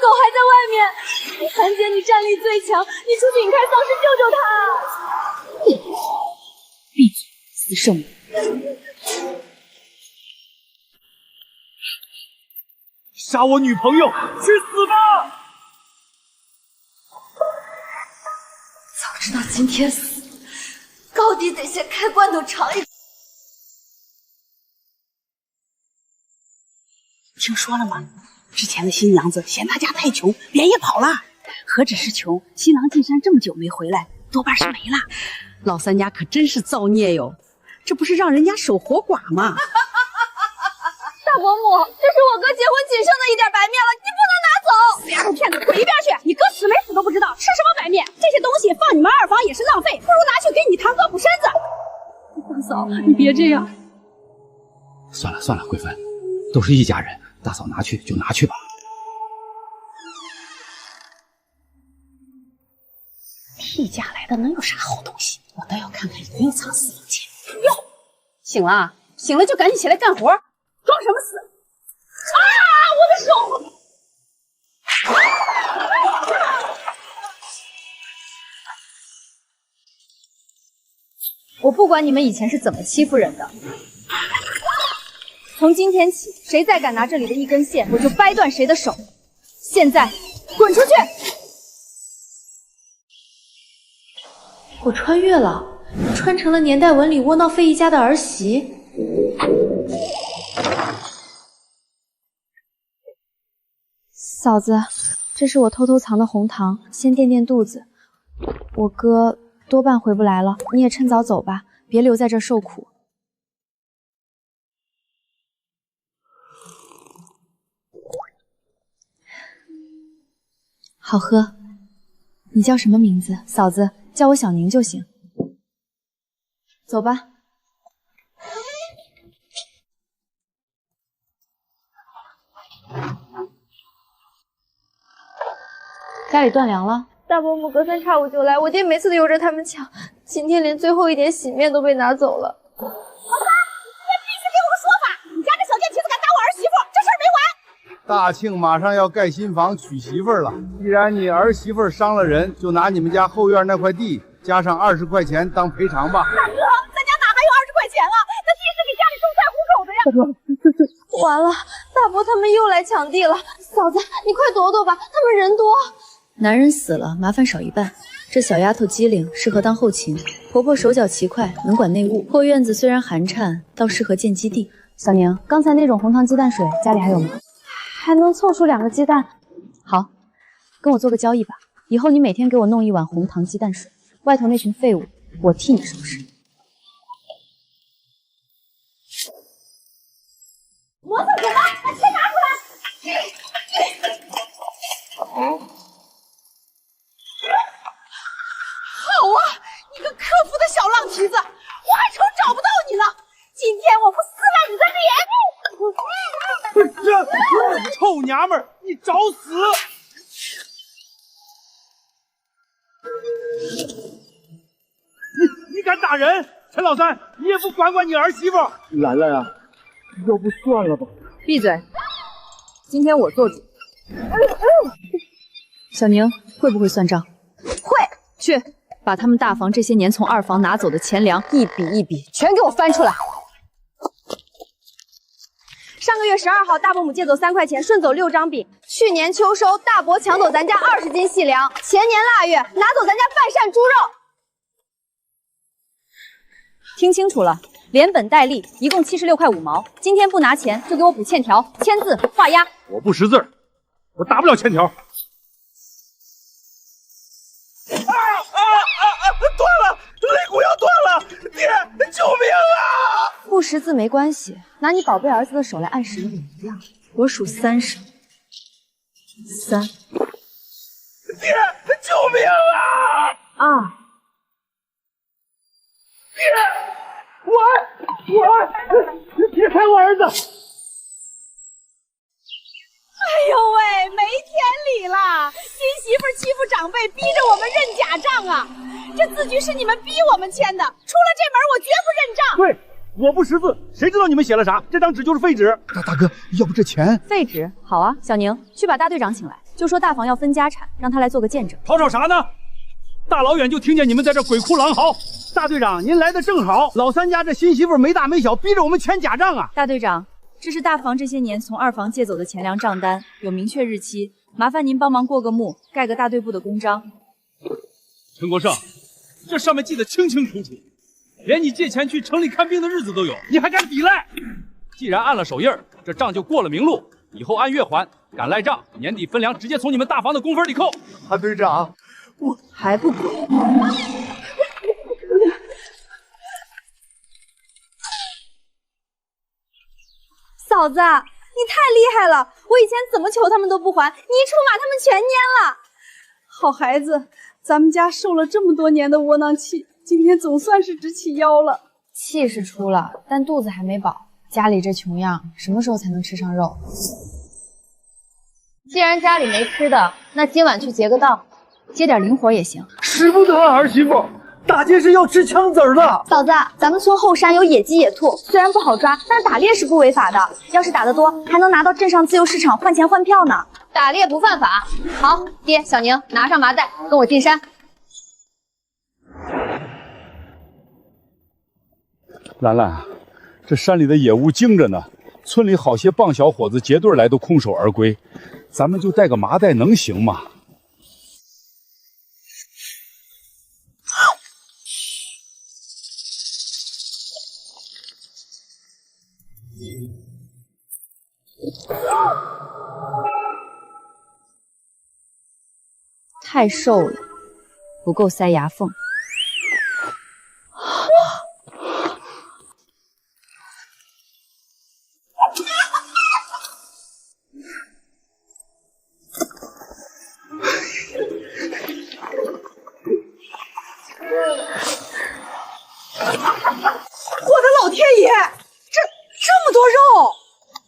狗还在外面。韩姐，你战力最强，你出去引开丧尸救救他。闭嘴，死圣母！杀我女朋友，去死吧！早知道今天死，高低得先开罐头尝一。听说了吗？之前的新娘子嫌他家太穷，连夜跑了。何止是穷，新郎进山这么久没回来，多半是没了。老三家可真是造孽哟，这不是让人家守活寡吗？大伯母，这是我哥结婚仅剩的一点白面了，你不能拿走！死丫头片子，滚一边去！你哥死没死都不知道，吃什么白面？这些东西放你们二房也是浪费，不如拿去给你堂哥补身子。大嫂，你别这样。算了算了，贵芬，都是一家人，大嫂拿去就拿去吧。替嫁来的能有啥好东西？我倒要看看有没有藏私房钱。哟，醒了，醒了就赶紧起来干活，装什么死？啊！我的手！我不管你们以前是怎么欺负人的，从今天起，谁再敢拿这里的一根线，我就掰断谁的手。现在，滚出去！我穿越了，穿成了年代文里窝囊废一家的儿媳。嫂子，这是我偷偷藏的红糖，先垫垫肚子。我哥多半回不来了，你也趁早走吧，别留在这儿受苦。好喝。你叫什么名字？嫂子，叫我小宁就行。走吧。家里断粮了。大伯母隔三差五就来，我爹每次都由着他们抢，今天连最后一点洗面都被拿走了。老三，你必须给我个说法！你家这小贱蹄子敢打我儿媳妇，这事儿没完！大庆马上要盖新房娶媳妇了，既然你儿媳妇伤了人，就拿你们家后院那块地加上20块钱当赔偿吧。大哥，咱家哪还有20块钱啊？那地是给家里种菜糊口的呀！大哥，完了，大伯他们又来抢地了。嫂子，你快躲躲吧，他们人多。男人死了，麻烦少一半。这小丫头机灵，适合当后勤。婆婆手脚奇快，能管内务。破院子虽然寒碜，倒适合建基地。小宁，刚才那种红糖鸡蛋水家里还有吗？还能凑出2个鸡蛋。好，跟我做个交易吧，以后你每天给我弄1碗红糖鸡蛋水，外头那群废物我替你收拾。磨蹭什么？把钱拿出来！好啊，你个可恶的小浪蹄子，我还愁找不到你呢！今天我不撕烂你的脸！这臭娘们儿，你找死！你敢打人？陈老三，你也不管管你儿媳妇？兰兰啊，要不算了吧？闭嘴！今天我做主。小宁会不会算账？会，去把他们大房这些年从2房拿走的钱粮一笔一笔全给我翻出来。上个月12号，大伯母借走3块钱，顺走6张饼。去年秋收，大伯抢走咱家20斤细粮。前年腊月，拿走咱家半扇猪肉。听清楚了，连本带利，一共76块5毛。今天不拿钱，就给我补欠条、签字、画押。我不识字儿，我打不了欠条。断了，肋骨要断了！爹，救命啊！不识字没关系，拿你宝贝儿子的手来按时也一样。我数30，3。爹，救命啊！2。爹，别开我儿子！哎呦喂，没天理了！新媳妇欺负长辈，逼着我们认假账啊！这字据是你们逼我们签的，出了这门我绝不认账。对，我不识字，谁知道你们写了啥？这张纸就是废纸。大哥，要不这钱废纸好啊，小宁去把大队长请来，就说大房要分家产，让他来做个见证。吵啥呢？大老远就听见你们在这鬼哭狼嚎。大队长，您来的正好，老三家这新媳妇没大没小，逼着我们签假账啊！大队长，这是大房这些年从二房借走的钱粮账单，有明确日期，麻烦您帮忙过个目，盖个大队部的公章。陈国胜，这上面记得清清楚楚，连你借钱去城里看病的日子都有，你还敢抵赖？既然按了手印儿，这账就过了明路，以后按月还，敢赖账，年底分粮直接从你们大房的工分里扣。大队长，我还不滚！嫂子，你太厉害了！我以前怎么求他们都不还，你一出马，他们全蔫了。好孩子，咱们家受了这么多年的窝囊气，今天总算是直起腰了。气是出了，但肚子还没饱。家里这穷样，什么时候才能吃上肉？既然家里没吃的，那今晚去劫个道，接点零活也行。使不得啊，儿媳妇，打劫是要吃枪子儿的。嫂子，咱们村后山有野鸡野兔，虽然不好抓，但是打猎是不违法的。要是打得多，还能拿到镇上自由市场换钱换票呢。打猎不犯法。好，爹，小宁拿上麻袋，跟我进山。兰兰，这山里的野物精着呢，村里好些棒小伙子结队来都空手而归，咱们就带个麻袋能行吗？太瘦了，不够塞牙缝。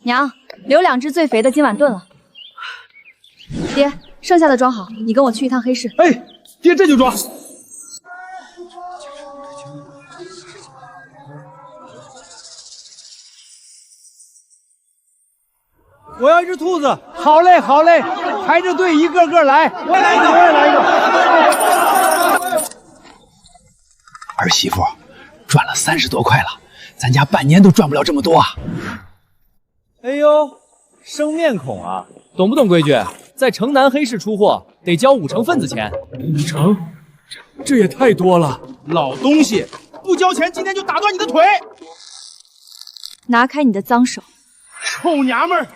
娘，留2只最肥的，今晚炖了。爹，剩下的装好，你跟我去一趟黑市。哎，爹这就装。我要一只兔子。好嘞，好嘞，排着队一个个来。我也来一个，我也来一个。儿媳妇，赚了30多块了，咱家半年都赚不了这么多啊！哎呦，生面孔啊，懂不懂规矩？在城南黑市出货得交5成份子钱。5成？这也太多了！老东西，不交钱，今天就打断你的腿！拿开你的脏手！臭娘们儿，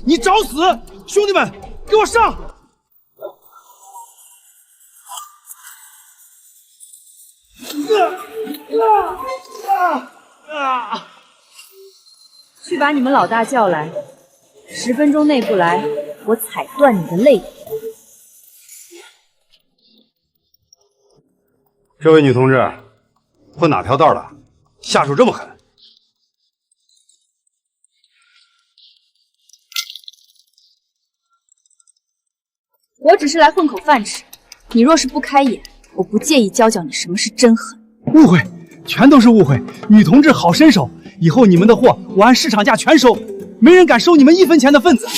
你找死！兄弟们，给我上！去把你们老大叫来，10分钟内不来，我踩断你的肋。这位女同志，混哪条道了？下手这么狠！我只是来混口饭吃，你若是不开眼，我不介意教教你什么是真狠。误会，全都是误会。女同志好身手，以后你们的货我按市场价全收，没人敢收你们1分钱的份子。兰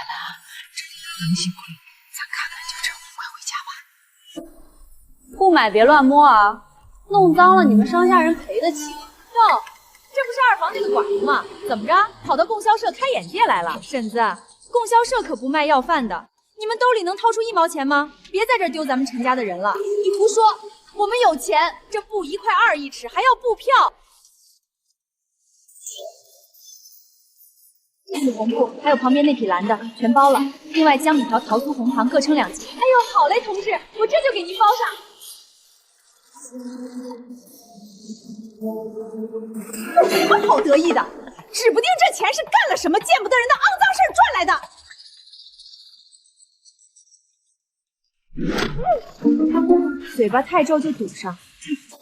兰，这里能幸亏，咱看看就成，快回家吧。不买别乱摸啊，弄脏了你们商家人赔得起吗？哟，这不是二房那个寡妇吗？怎么着，跑到供销社开眼界来了？婶子，供销社可不卖要饭的，你们兜里能掏出1毛钱吗？别在这儿丢咱们陈家的人了。你胡说，我们有钱，这布1块2一尺，还要布票。这匹红布，还有旁边那匹蓝的，全包了。另外姜米条、桃酥、红糖各称2斤。哎呦，好嘞，同志，我这就给您包上。有什么好得意的？指不定这钱是干了什么见不得人的肮脏事儿赚来的。嘴巴太皱就堵上。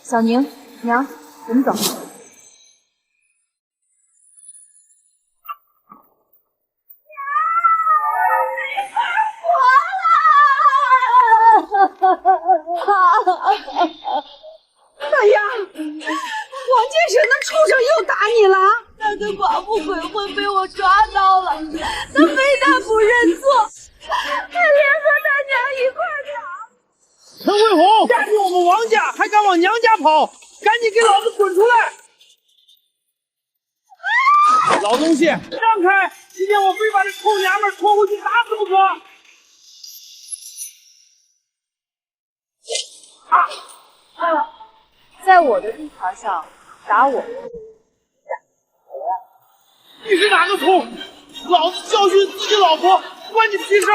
小宁，娘，我们走。畜生又打你了？那个寡妇鬼魂被我抓到了，他非但不认错，还连和他娘一块打。陈慧红，嫁进我们王家，还敢往娘家跑，赶紧给老子滚出来！老东西，让开！今天我非把这臭娘们拖回去打死不可！在我的地盘上打我，你是哪个葱？老子教训自己老婆，关你屁事！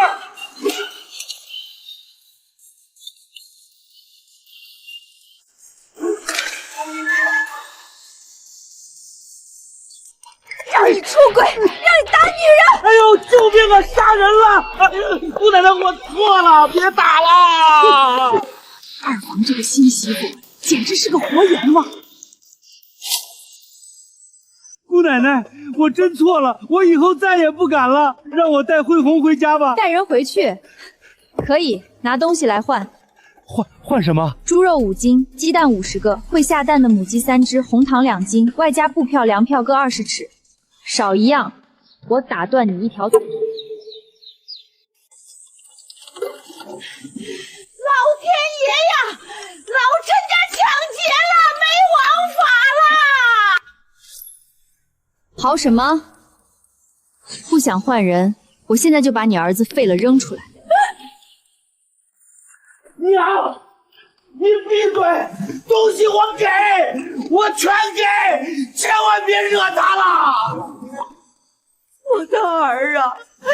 让你出轨，让你打女人！哎呦，救命啊！杀人了！姑奶奶，我错了，别打了！二房这个新媳妇简直是个活阎王。姑奶奶，我真错了，我以后再也不敢了，让我带慧红回家吧。带人回去，可以拿东西来换。换什么？猪肉5斤，鸡蛋50个，会下蛋的母鸡3只，红糖2斤，外加布票、粮票各20尺。少一样，我打断你一条腿。老天爷呀！老陈家抢劫了，没王法了！好什么？不想换人，我现在就把你儿子废了扔出来。娘，你闭嘴！东西我给，我全给，千万别惹他了！我的儿啊，你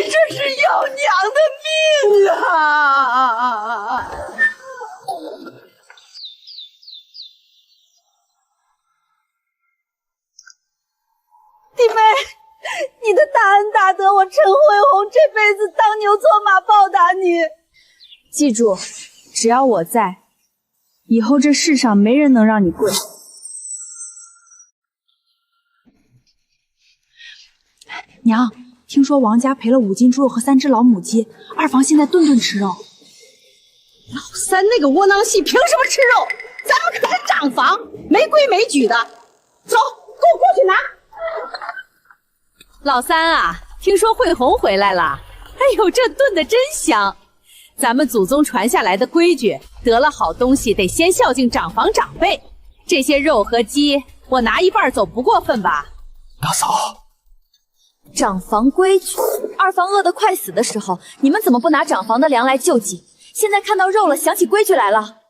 这是要娘的命啊！弟妹，你的大恩大德，我陈慧红这辈子当牛做马报答你。记住，只要我在，以后这世上没人能让你跪。娘，听说王家赔了5斤猪肉和3只老母鸡，二房现在顿顿吃肉。老三那个窝囊气，凭什么吃肉？咱们可是长房，没规没矩的。走，跟我过去拿。老三啊，听说慧红回来了，哎呦，这炖的真香。咱们祖宗传下来的规矩，得了好东西得先孝敬长房长辈。这些肉和鸡，我拿一半走不过分吧？大嫂，长房规矩，二房饿得快死的时候，你们怎么不拿长房的粮来救济？现在看到肉了，想起规矩来了。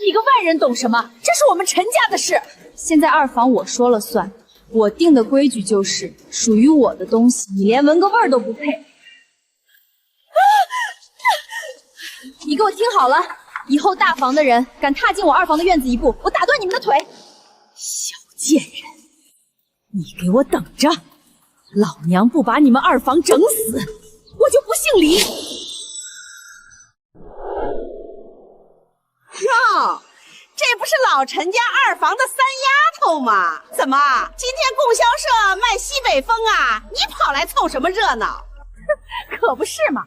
你个外人懂什么？这是我们陈家的事。现在二房我说了算，我定的规矩就是属于我的东西，你连闻个味儿都不配。你给我听好了，以后大房的人敢踏进我二房的院子一步，我打断你们的腿！小贱人，你给我等着！老娘不把你们二房整死，我就不姓李！哟，这不是老陈家二房的三丫头吗？怎么，今天供销社卖西北风啊？你跑来凑什么热闹？可不是嘛！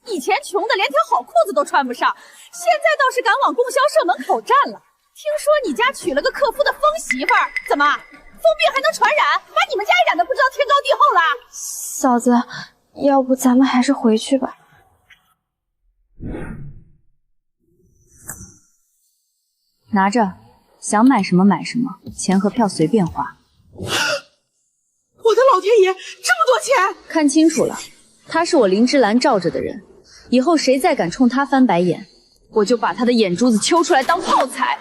以前穷的连条好裤子都穿不上，现在倒是敢往供销社门口站了。听说你家娶了个克夫的疯媳妇儿，怎么疯病还能传染？把你们家也染得不知道天高地厚了。嫂子，要不咱们还是回去吧。拿着，想买什么买什么，钱和票随便花。我的老天爷，这么多钱！看清楚了，他是我林芝兰罩着的人，以后谁再敢冲他翻白眼，我就把他的眼珠子揪出来当炮踩。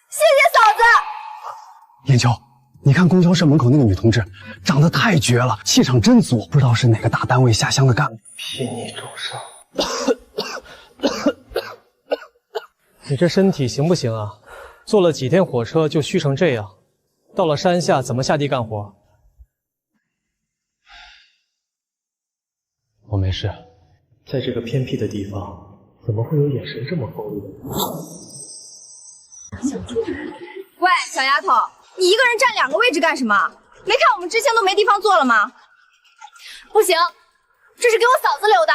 谢谢嫂子。燕秋，你看供销社门口那个女同志，长得太绝了，气场真足，不知道是哪个大单位下乡的干部。替你祝寿。你这身体行不行啊？坐了几天火车就虚成这样，到了山下怎么下地干活？我没事，在这个偏僻的地方，怎么会有眼神这么锋利的人？喂，小丫头，你一个人占2个位置干什么？没看我们知青都没地方坐了吗？不行，这是给我嫂子留的。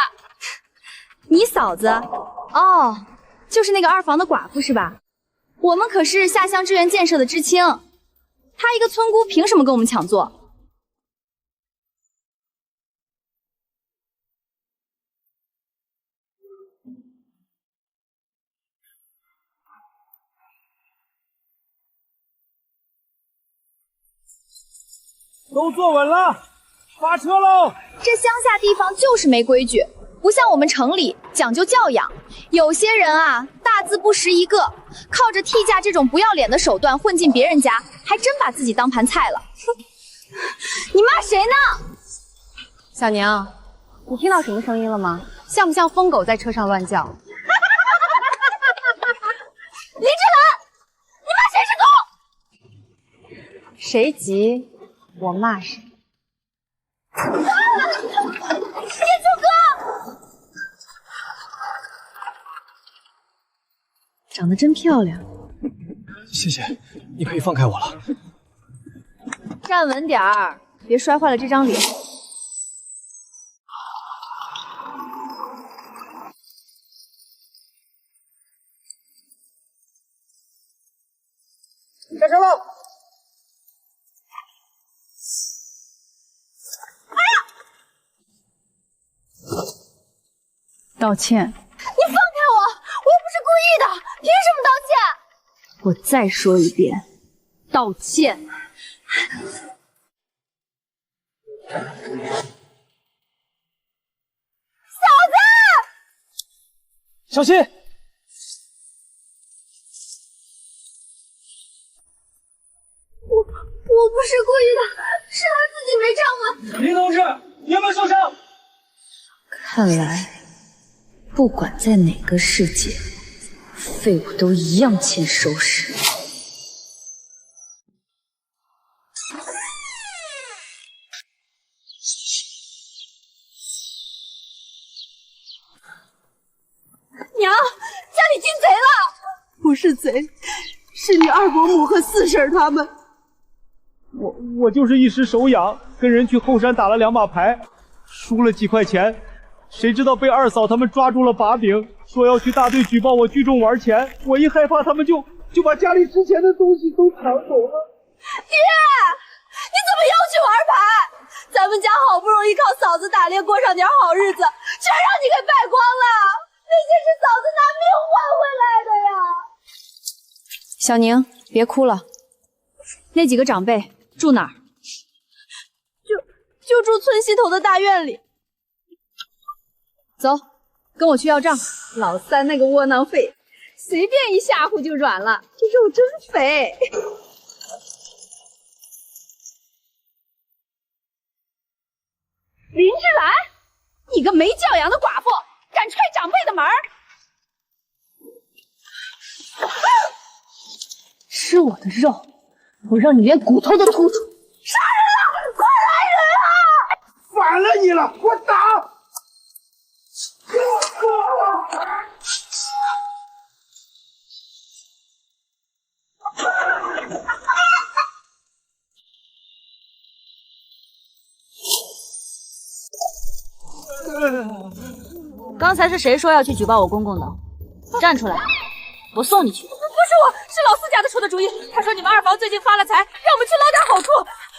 你嫂子？哦，就是那个二房的寡妇是吧？我们可是下乡支援建设的知青，她一个村姑凭什么跟我们抢座？都坐稳了，发车喽！这乡下地方就是没规矩，不像我们城里讲究教养。有些人啊，大字不识一个，靠着替嫁这种不要脸的手段混进别人家，还真把自己当盘菜了。你骂谁呢？小娘，你听到什么声音了吗？像不像疯狗在车上乱叫？林志兰，你骂谁是狗？谁急我骂谁。叶秋哥，长得真漂亮。谢谢，你可以放开我了。站稳点儿，别摔坏了这张脸。下车喽！道歉！你放开我！我又不是故意的，凭什么道歉？我再说一遍，道歉！嫂子，小心！我不是故意的，是他自己没站稳。林同志，你有没有受伤？看来，不管在哪个世界，废物都一样欠收拾。娘，家里进贼了！不是贼，是你二伯母和四婶他们。我就是一时手痒，跟人去后山打了2把牌，输了几块钱，谁知道被二嫂他们抓住了把柄，说要去大队举报我聚众玩钱。我一害怕，他们就把家里值钱的东西都抢走了。爹，你怎么又去玩牌？咱们家好不容易靠嫂子打猎过上点好日子，全让你给败光了。那些是嫂子拿命换回来的呀！小宁，别哭了。那几个长辈住哪儿？就住村西头的大院里。走，跟我去要账。老三那个窝囊废，随便一吓唬就软了，这肉真肥。林志兰，你个没教养的寡妇，敢踹长辈的门儿！吃我的肉，我让你连骨头都吐出！杀人了！快来人啊！反了你了，给我打！刚才是谁说要去举报我公公的？站出来，我送你去。不是我，是老四家的出的主意。他说你们二房最近发了财，让我们去捞点好处。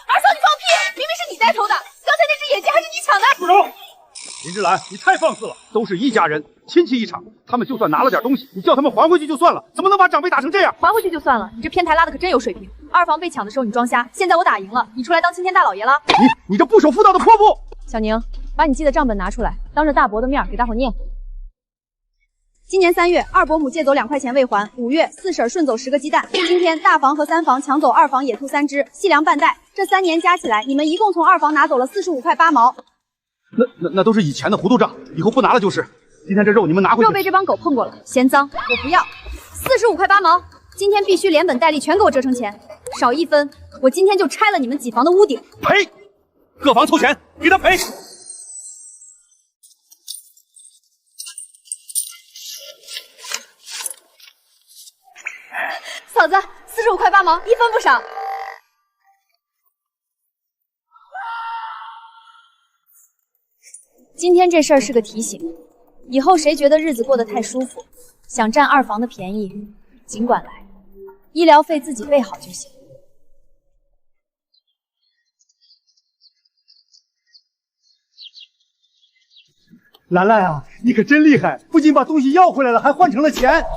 二嫂，你放屁！明明是你带头的，刚才那只野鸡还是你抢的。住手！林志兰，你太放肆了，都是一家人，亲戚一场，他们就算拿了点东西，你叫他们还回去就算了，怎么能把长辈打成这样？还回去就算了，你这偏台拉的可真有水平。二房被抢的时候你装瞎，现在我打赢了，你出来当青天大老爷了？你这不守妇道的泼妇！小宁，把你记的账本拿出来，当着大伯的面给大伙念。今年3月，二伯母借走2块钱未还；5月，四婶顺走10个鸡蛋；今天大房和3房抢走二房野兔3只，细粮半袋。这3年加起来，你们一共从二房拿走了45块8毛。那都是以前的糊涂账，以后不拿了就是。今天这肉你们拿回去。肉被这帮狗碰过了，嫌脏，我不要。45块8毛，今天必须连本带利全给我折成钱，少1分，我今天就拆了你们几房的屋顶。赔！各房凑钱，给他赔！嫂子，45块8毛，1分不少。今天这事儿是个提醒，以后谁觉得日子过得太舒服，想占二房的便宜，尽管来，医疗费自己备好就行。兰兰啊，你可真厉害，不仅把东西要回来了，还换成了钱。兰兰，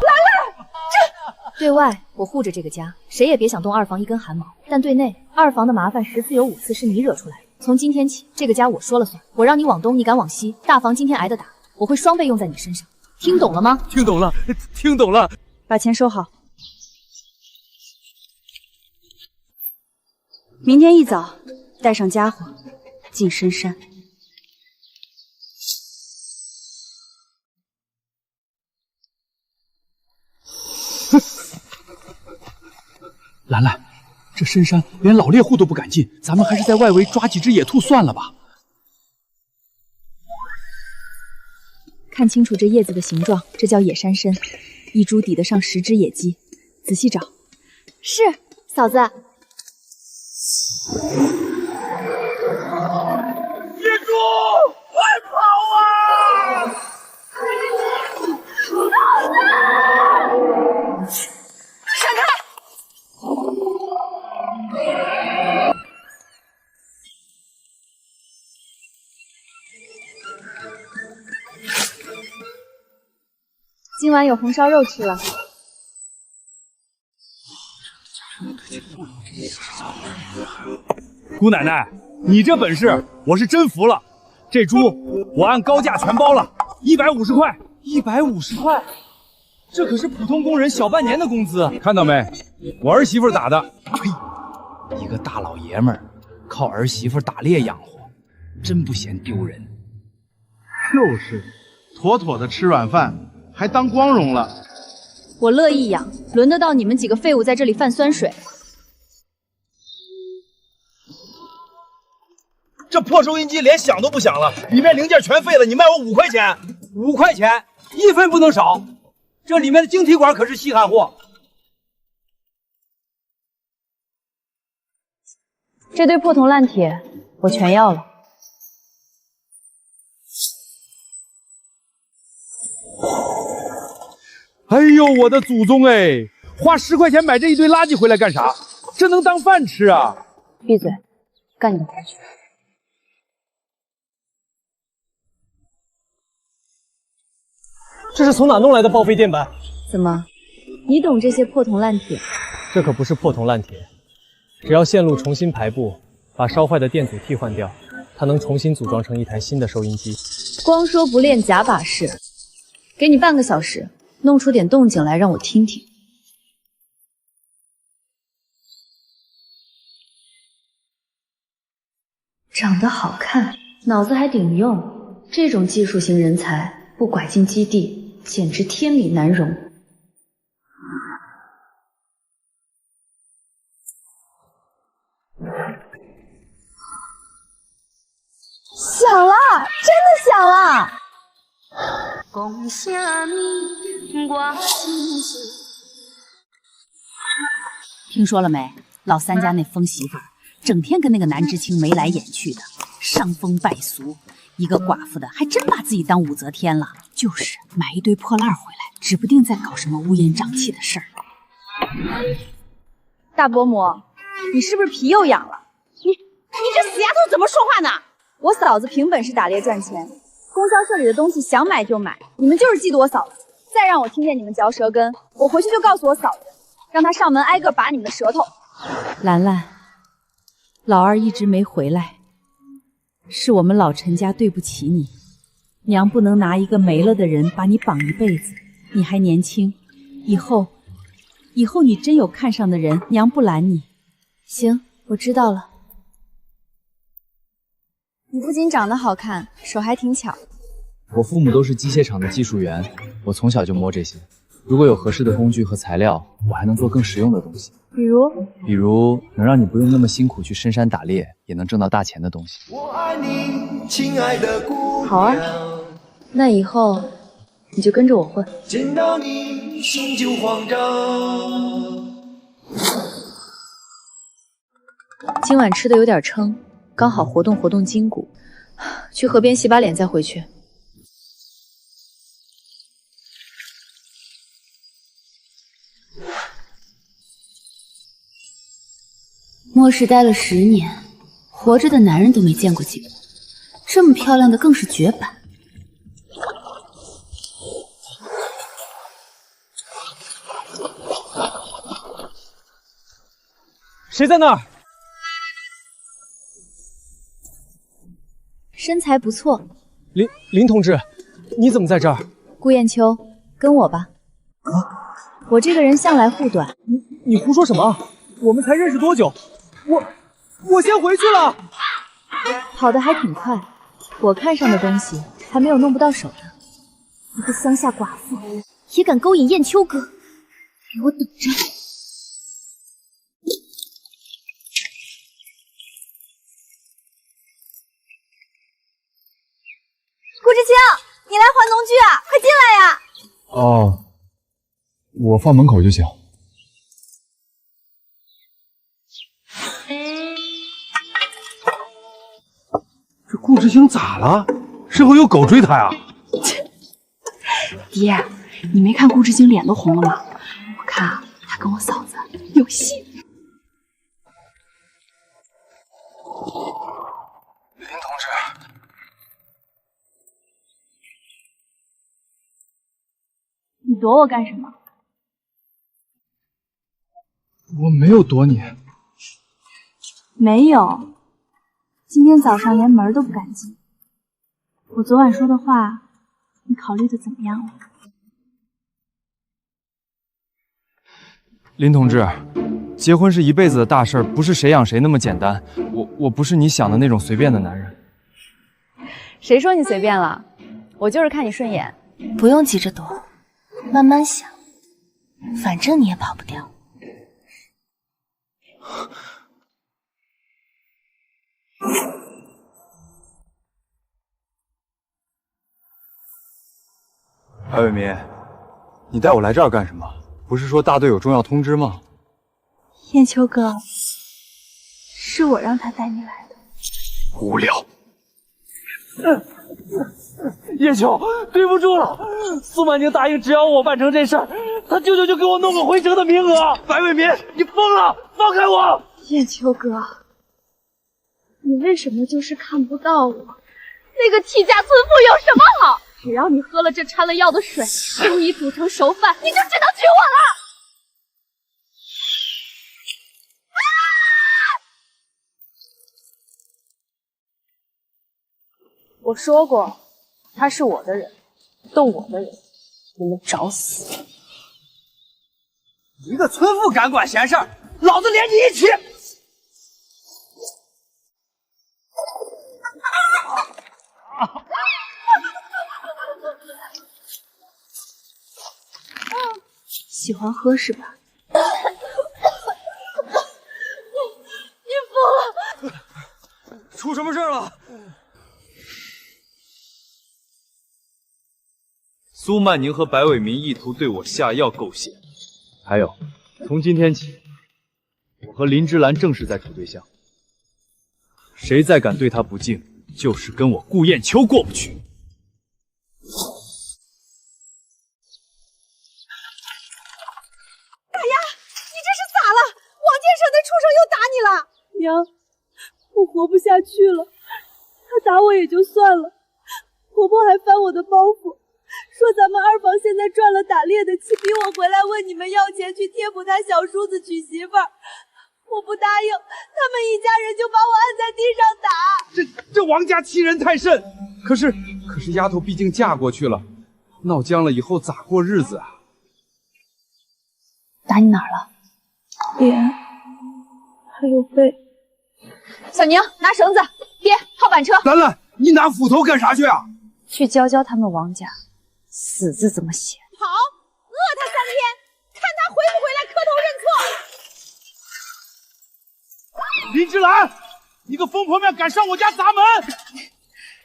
对外我护着这个家，谁也别想动二房一根汗毛。但对内，二房的麻烦10次有5次是你惹出来的。从今天起，这个家我说了算。我让你往东，你敢往西，大房今天挨的打，我会双倍用在你身上。听懂了吗？听懂了，听懂了。把钱收好。明天一早带上家伙进深山。兰兰，这深山连老猎户都不敢进，咱们还是在外围抓几只野兔算了吧。看清楚这叶子的形状，这叫野山参，一株抵得上10只野鸡。仔细找。是，嫂子。野猪，快跑啊！闪开！今晚有红烧肉吃了。姑奶奶，你这本事我是真服了。这猪我按高价全包了，150块。150块，这可是普通工人小半年的工资。看到没？我儿媳妇打的。呸！一个大老爷们儿靠儿媳妇打猎养活，真不嫌丢人。就是，妥妥的吃软饭，还当光荣了。我乐意养，轮得到你们几个废物在这里泛酸水？这破收音机连响都不响了，里面零件全废了，你卖我5块钱？5块钱，1分不能少。这里面的晶体管可是稀罕货。这堆破铜烂铁我全要了。哎呦，我的祖宗哎！花10块钱买这一堆垃圾回来干啥？这能当饭吃啊？闭嘴，干你的活去。这是从哪弄来的报废电板？怎么，你懂这些破铜烂铁？这可不是破铜烂铁，只要线路重新排布，把烧坏的电阻替换掉，它能重新组装成一台新的收音机。光说不练假把式，给你半个小时，弄出点动静来让我听听。长得好看，脑子还顶用，这种技术型人才不拐进基地，简直天理难容。响了，真的响了！听说了没？老三家那疯媳妇儿，整天跟那个南知青眉来眼去的，伤风败俗。一个寡妇的，还真把自己当武则天了。就是买一堆破烂回来，指不定在搞什么乌烟瘴气的事儿。大伯母，你是不是皮又痒了？你这死丫头怎么说话呢？我嫂子凭本事打猎赚钱，供销社里的东西想买就买，你们就是嫉妒我嫂子。再让我听见你们嚼舌根，我回去就告诉我嫂子，让她上门挨个拔你们的舌头。兰兰，老二一直没回来，是我们老陈家对不起你。娘不能拿一个没了的人把你绑一辈子，你还年轻，以后你真有看上的人，娘不拦你。行，我知道了。你不仅长得好看，手还挺巧。我父母都是机械厂的技术员，我从小就摸这些。如果有合适的工具和材料，我还能做更实用的东西。比如能让你不用那么辛苦去深山打猎，也能挣到大钱的东西。我爱你，亲爱的姑娘。好啊，那以后你就跟着我混。见到你心就慌张。今晚吃的有点撑，刚好活动活动筋骨。去河边洗把脸再回去。末世待了10年，活着的男人都没见过几个，这么漂亮的更是绝版。谁在那儿？身材不错。林同志，你怎么在这儿？顾燕秋，跟我吧。我这个人向来护短。你胡说什么？我们才认识多久？我先回去了。跑得还挺快，我看上的东西还没有弄不到手呢。一个乡下寡妇也敢勾引燕秋哥，给我等着！顾知清，你来还农具啊，快进来呀！哦，我放门口就行。这顾知清咋了？身后有狗追他呀？爹，你没看顾知清脸都红了吗？我看啊，他跟我嫂子有戏。林同志，你躲我干什么？我没有躲你。没有，今天早上连门都不敢进。我昨晚说的话，你考虑的怎么样了？林同志，结婚是一辈子的大事儿，不是谁养谁那么简单。我不是你想的那种随便的男人。谁说你随便了？我就是看你顺眼。不用急着躲，慢慢想，反正你也跑不掉。白伟民，你带我来这儿干什么？不是说大队有重要通知吗？燕秋哥，是我让他带你来的。无聊。叶秋，对不住了。苏曼宁答应只要我办成这事儿，他舅舅就给我弄个回城的名额。白伟民，你疯了！放开我！燕秋哥，你为什么就是看不到我？那个替家村妇有什么好？只要你喝了这掺了药的水，足以煮成熟饭，你就只能娶我了。我说过，他是我的人，动我的人，你们找死！一个村妇敢管闲事儿，老子连你一起！喜欢喝是吧？你疯了！出什么事了？苏曼宁和白伟民意图对我下药构陷。还有，从今天起，我和林芝兰正式在处对象。谁再敢对她不敬，就是跟我顾燕秋过不去。大丫，你这是咋了？王建设那畜生又打你了！娘，我活不下去了。他打我也就算了，婆婆还翻我的包袱，说咱们二房现在赚了打猎的气，逼我回来问你们要钱去贴补他小叔子娶媳妇儿。我不答应，他们一家人就把我按在地上打。这王家欺人太甚。可是丫头毕竟嫁过去了，闹僵了以后咋过日子啊？打你哪儿了？脸，还有背。小宁，拿绳子，爹，套板车。兰兰，你拿斧头干啥去啊？去教教他们王家死字怎么写。好，饿他3天，看他回不回来磕头认错。林芝兰，你个疯婆娘敢上我家砸门！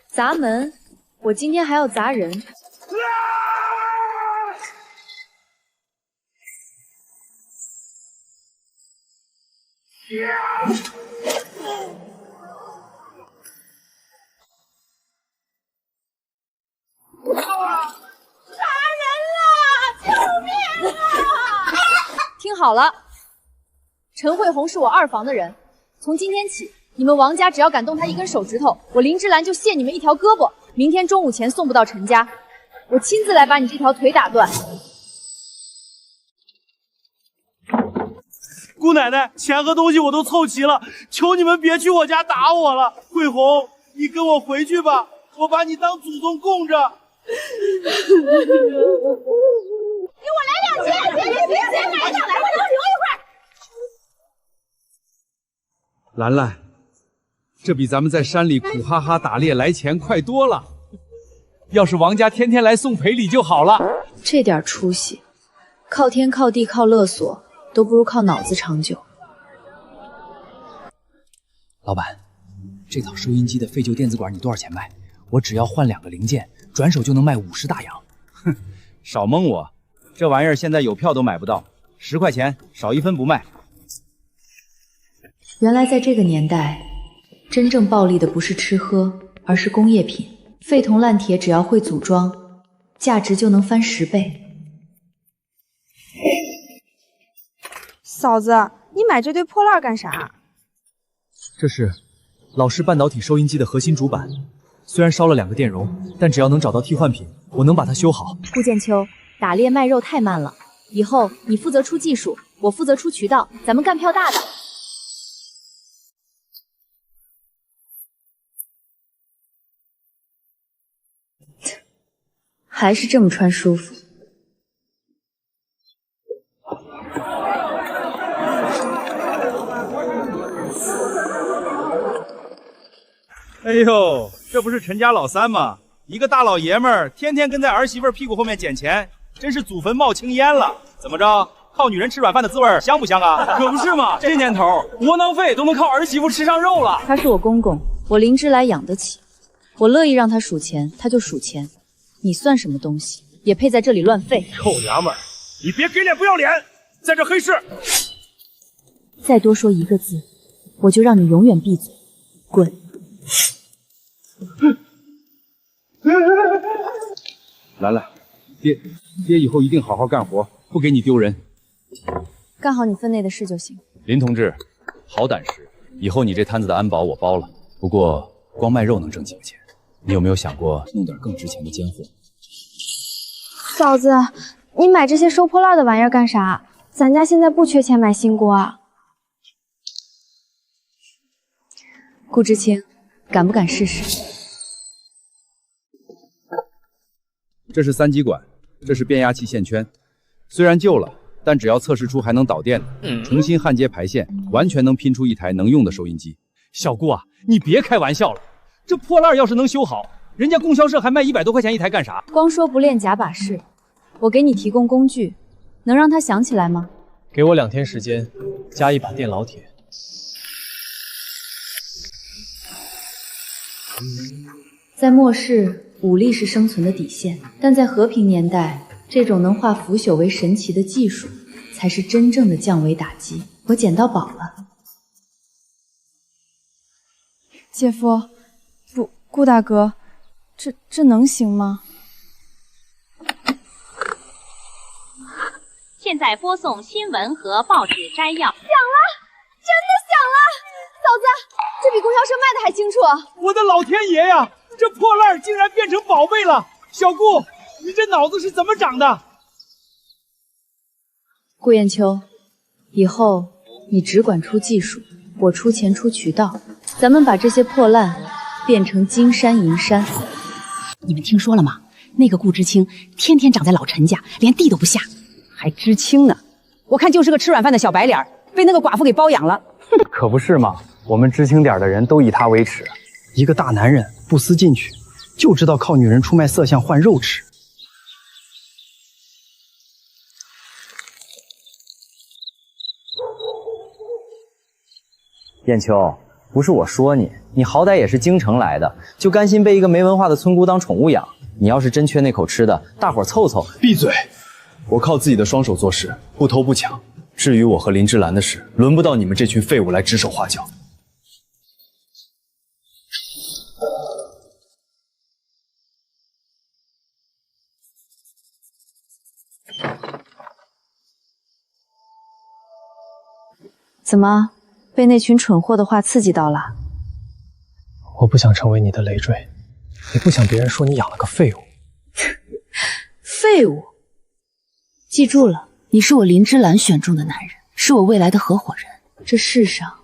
砸门？我今天还要砸人。杀人了！救命啊！听好了，陈慧红是我二房的人，从今天起，你们王家只要敢动他一根手指头，我林芝兰就卸你们一条胳膊。明天中午前送不到陈家，我亲自来把你这条腿打断。姑奶奶，钱和东西我都凑齐了，求你们别去我家打我了。慧红，你跟我回去吧，我把你当祖宗供着。给我来2斤，别买上来，我能留一会儿。兰兰，这比咱们在山里苦哈哈打猎来钱快多了。要是王家天天来送赔礼就好了。这点出息，靠天靠地靠勒索，都不如靠脑子长久。老板，这套收音机的废旧电子管你多少钱卖？我只要换2个零件，转手就能卖50大洋。哼，少蒙我，这玩意儿现在有票都买不到，10块钱少1分不卖。原来在这个年代，真正暴利的不是吃喝，而是工业品。废铜烂铁只要会组装，价值就能翻10倍。嫂子，你买这堆破烂干啥？这是老式半导体收音机的核心主板，虽然烧了2个电容，但只要能找到替换品，我能把它修好。顾剑秋，打猎卖肉太慢了，以后你负责出技术，我负责出渠道，咱们干票大的。还是这么穿舒服。哎呦，这不是陈家老三吗？一个大老爷们儿，天天跟在儿媳妇屁股后面捡钱，真是祖坟冒青烟了。怎么着？靠女人吃软饭的滋味香不香啊？可不是嘛，这年头窝囊废都能靠儿媳妇吃上肉了。他是我公公，我林芝来养得起，我乐意让他数钱，他就数钱。你算什么东西，也配在这里乱废？臭娘们儿，你别给脸不要脸，在这黑市！再多说1个字，我就让你永远闭嘴，滚！兰兰，爹以后一定好好干活，不给你丢人。干好你分内的事就行。林同志，好胆识，以后你这摊子的安保我包了。不过光卖肉能挣几个钱？你有没有想过弄点更值钱的奸货？嫂子，你买这些收破烂的玩意儿干啥？咱家现在不缺钱买新锅啊。顾知清，敢不敢试试？这是3极管，这是变压器线圈，虽然旧了，但只要测试出还能导电，重新焊接排线，完全能拼出一台能用的收音机。小顾啊，你别开玩笑了，这破烂要是能修好，人家供销社还卖100多块钱一台干啥？光说不练假把式，我给你提供工具，能让他想起来吗？给我2天时间，加一把电老铁。在末世，武力是生存的底线，但在和平年代，这种能化腐朽为神奇的技术，才是真正的降维打击。我捡到宝了。姐夫，顾大哥，这能行吗？现在播送新闻和报纸摘要。响了，真的响了！嫂子，这比供销社卖的还清楚。我的老天爷呀，这破烂竟然变成宝贝了！小顾，你这脑子是怎么长的？顾砚秋，以后你只管出技术，我出钱出渠道，咱们把这些破烂变成金山银山。你们听说了吗？那个顾知清天天长在老陈家，连地都不下，还知青呢。我看就是个吃软饭的小白脸，被那个寡妇给包养了。可不是嘛，我们知青点的人都以他为耻。一个大男人不思进取，就知道靠女人出卖色相换肉吃。燕秋，不是我说你，你好歹也是京城来的，就甘心被一个没文化的村姑当宠物养？你要是真缺那口吃的，大伙儿凑凑。闭嘴！我靠自己的双手做事，不偷不抢。至于我和林芝兰的事，轮不到你们这群废物来指手画脚。怎么，被那群蠢货的话刺激到了。我不想成为你的累赘，也不想别人说你养了个废物。废物？记住了，你是我林芝兰选中的男人，是我未来的合伙人。这世上，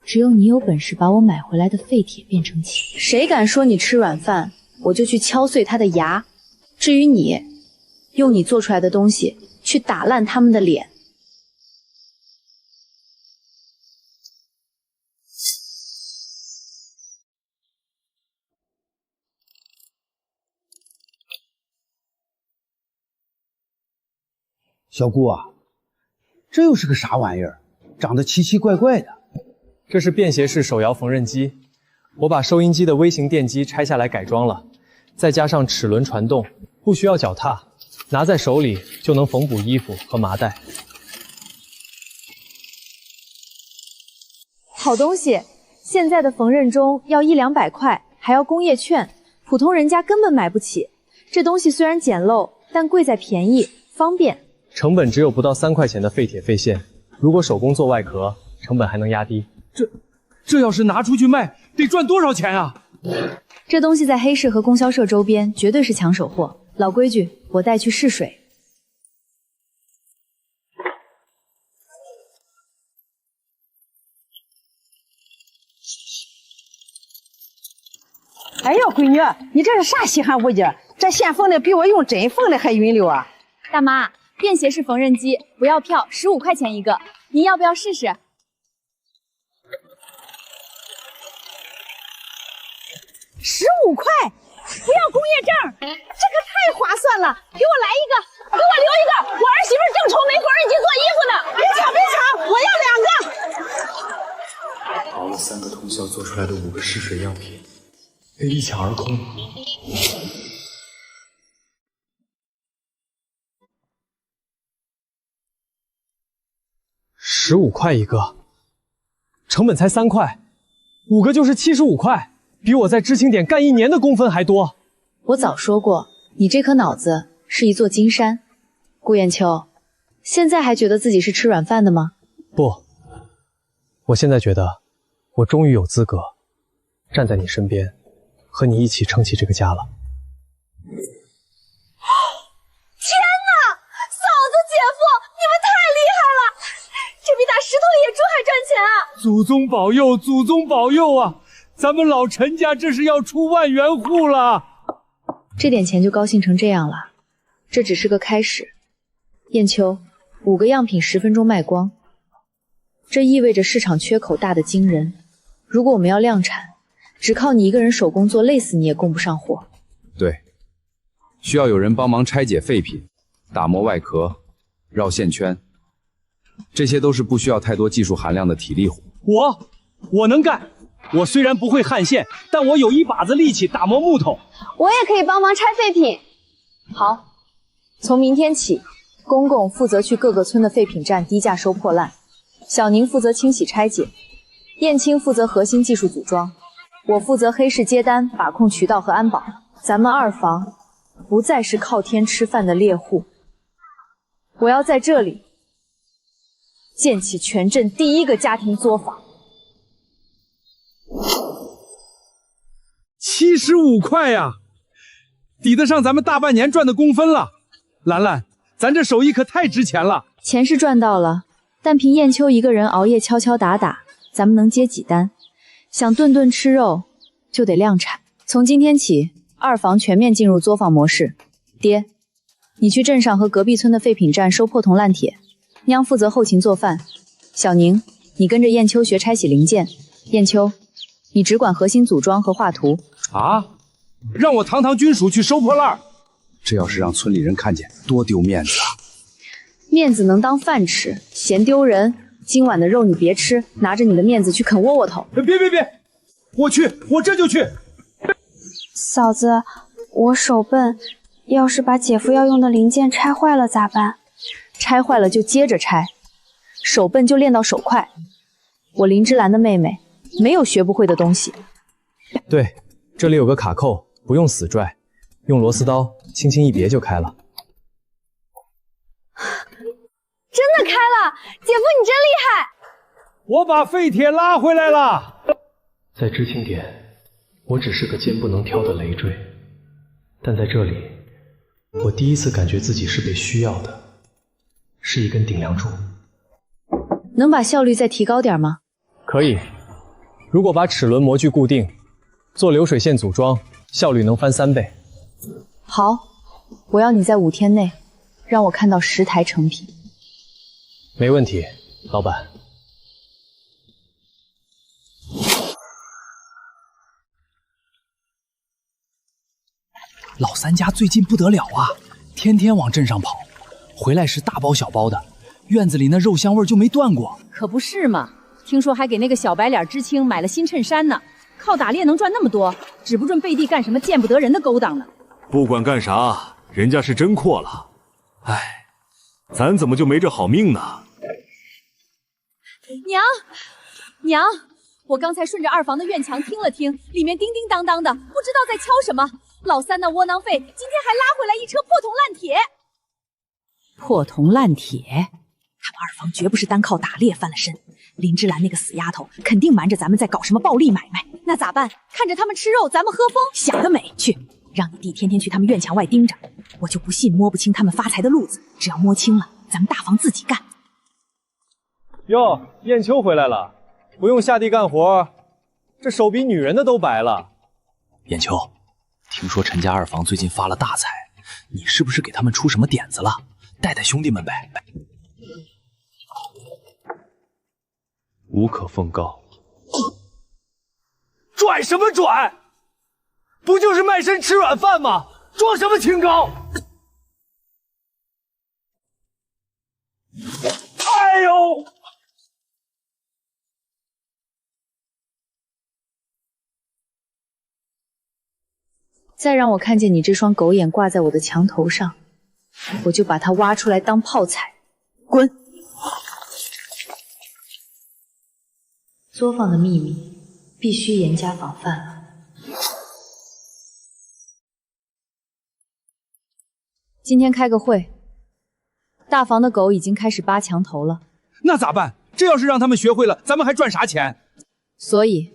只有你有本事把我买回来的废铁变成钱。谁敢说你吃软饭，我就去敲碎他的牙。至于你，用你做出来的东西去打烂他们的脸。小姑啊，这又是个啥玩意儿？长得奇奇怪怪的。这是便携式手摇缝纫机，我把收音机的微型电机拆下来改装了，再加上齿轮传动，不需要脚踏，拿在手里就能缝补衣服和麻袋。好东西，现在的缝纫钟要100-200块，还要工业券，普通人家根本买不起。这东西虽然简陋，但贵在便宜、方便。成本只有不到3块钱的废铁废线，如果手工做外壳，成本还能压低。这要是拿出去卖，得赚多少钱啊？这东西在黑市和供销社周边绝对是抢手货。老规矩，我带去试水。哎呦，闺女，你这是啥稀罕物件？这线缝的比我用针缝的还匀溜啊！大妈，便携式缝纫机不要票，15块钱一个，您要不要试试？15块，不要工业证，这个太划算了！给我来一个，给我留一个，我儿媳妇正愁没缝纫机做衣服呢。别抢，别抢，我要2个。熬了3个通宵做出来的5个试水样品，被一抢而空。15块一个，成本才3块，5个就是75块，比我在知青点干1年的工分还多。我早说过，你这颗脑子是一座金山。顾艳秋，现在还觉得自己是吃软饭的吗？不，我现在觉得，我终于有资格站在你身边，和你一起撑起这个家了。天哪，嫂子姐夫，你们太厉害了，这比打石头野猪还赚钱啊！祖宗保佑，祖宗保佑啊！咱们老陈家这是要出万元户了。这点钱就高兴成这样了，这只是个开始。艳秋，5个样品10分钟卖光，这意味着市场缺口大得惊人。如果我们要量产，只靠你一个人手工做，累死你也供不上货。对，需要有人帮忙拆解废品，打磨外壳，绕线圈，这些都是不需要太多技术含量的体力活。我能干。我虽然不会焊线，但我有一把子力气打磨木头。我也可以帮忙拆废品。好，从明天起，公公负责去各个村的废品站低价收破烂，小宁负责清洗拆解，燕青负责核心技术组装，我负责黑市接单，把控渠道和安保。咱们2房不再是靠天吃饭的猎户，我要在这里建起全镇第1个家庭作坊。75块呀，抵得上咱们大半年赚的工分了。兰兰，咱这手艺可太值钱了。钱是赚到了，但凭燕秋一个人熬夜敲敲打打，咱们能接几单？想顿顿吃肉，就得量产。从今天起，2房全面进入作坊模式。爹，你去镇上和隔壁村的废品站收破铜烂铁，娘负责后勤做饭。小宁，你跟着燕秋学拆洗零件。燕秋，你只管核心组装和画图。啊！让我堂堂军属去收破烂，这要是让村里人看见，多丢面子啊！面子能当饭吃，嫌丢人。今晚的肉你别吃，拿着你的面子去啃窝窝头。别！我去，我这就去。嫂子，我手笨，要是把姐夫要用的零件拆坏了咋办？拆坏了就接着拆，手笨就练到手快。我林芝兰的妹妹，没有学不会的东西。对，这里有个卡扣，不用死拽，用螺丝刀轻轻一别就开了。真的开了，姐夫你真厉害！我把废铁拉回来了。在知青点，我只是个肩不能挑的累赘，但在这里，我第一次感觉自己是被需要的，是一根顶梁柱。能把效率再提高点吗？可以，如果把齿轮模具固定，做流水线组装，效率能翻3倍。好，我要你在5天内让我看到10台成品。没问题，老板。老三家最近不得了啊，天天往镇上跑，回来时大包小包的，院子里那肉香味就没断过。可不是嘛，听说还给那个小白脸知青买了新衬衫呢。靠打猎能赚那么多，指不准背地干什么见不得人的勾当呢。不管干啥，人家是真阔了。哎，咱怎么就没这好命呢？娘，我刚才顺着2房的院墙听了听，里面叮叮当当的，不知道在敲什么。老三那窝囊废今天还拉回来一车破铜烂铁。破铜烂铁，他们2房绝不是单靠打猎翻了身。林芝兰那个死丫头肯定瞒着咱们在搞什么暴利买卖，那咋办？看着他们吃肉，咱们喝风？想得美！去，让你弟天天去他们院墙外盯着，我就不信摸不清他们发财的路子。只要摸清了，咱们大房自己干。哟，燕秋回来了，不用下地干活，这手比女人的都白了。燕秋，听说陈家2房最近发了大财，你是不是给他们出什么点子了？带带兄弟们呗。无可奉告。拽什么拽？不就是卖身吃软饭吗？装什么清高？哎呦！再让我看见你这双狗眼挂在我的墙头上，我就把它挖出来当炮踩。滚！作坊的秘密必须严加防范了。今天开个会，大房的狗已经开始扒墙头了。那咋办？这要是让他们学会了，咱们还赚啥钱？所以，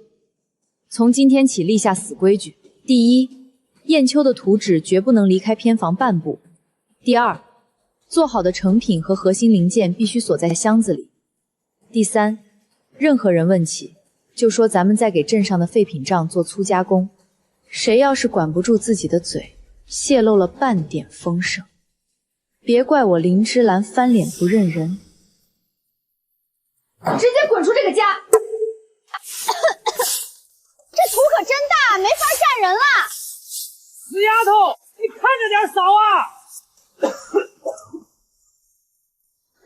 从今天起立下死规矩：第一，燕秋的图纸绝不能离开偏房半步；第二，做好的成品和核心零件必须锁在箱子里；第三，任何人问起，就说咱们在给镇上的废品账做粗加工。谁要是管不住自己的嘴，泄露了半点风声，别怪我林芝兰翻脸不认人。直接滚出这个家！这图可真大，没法站人了。死丫头，你看着点扫啊！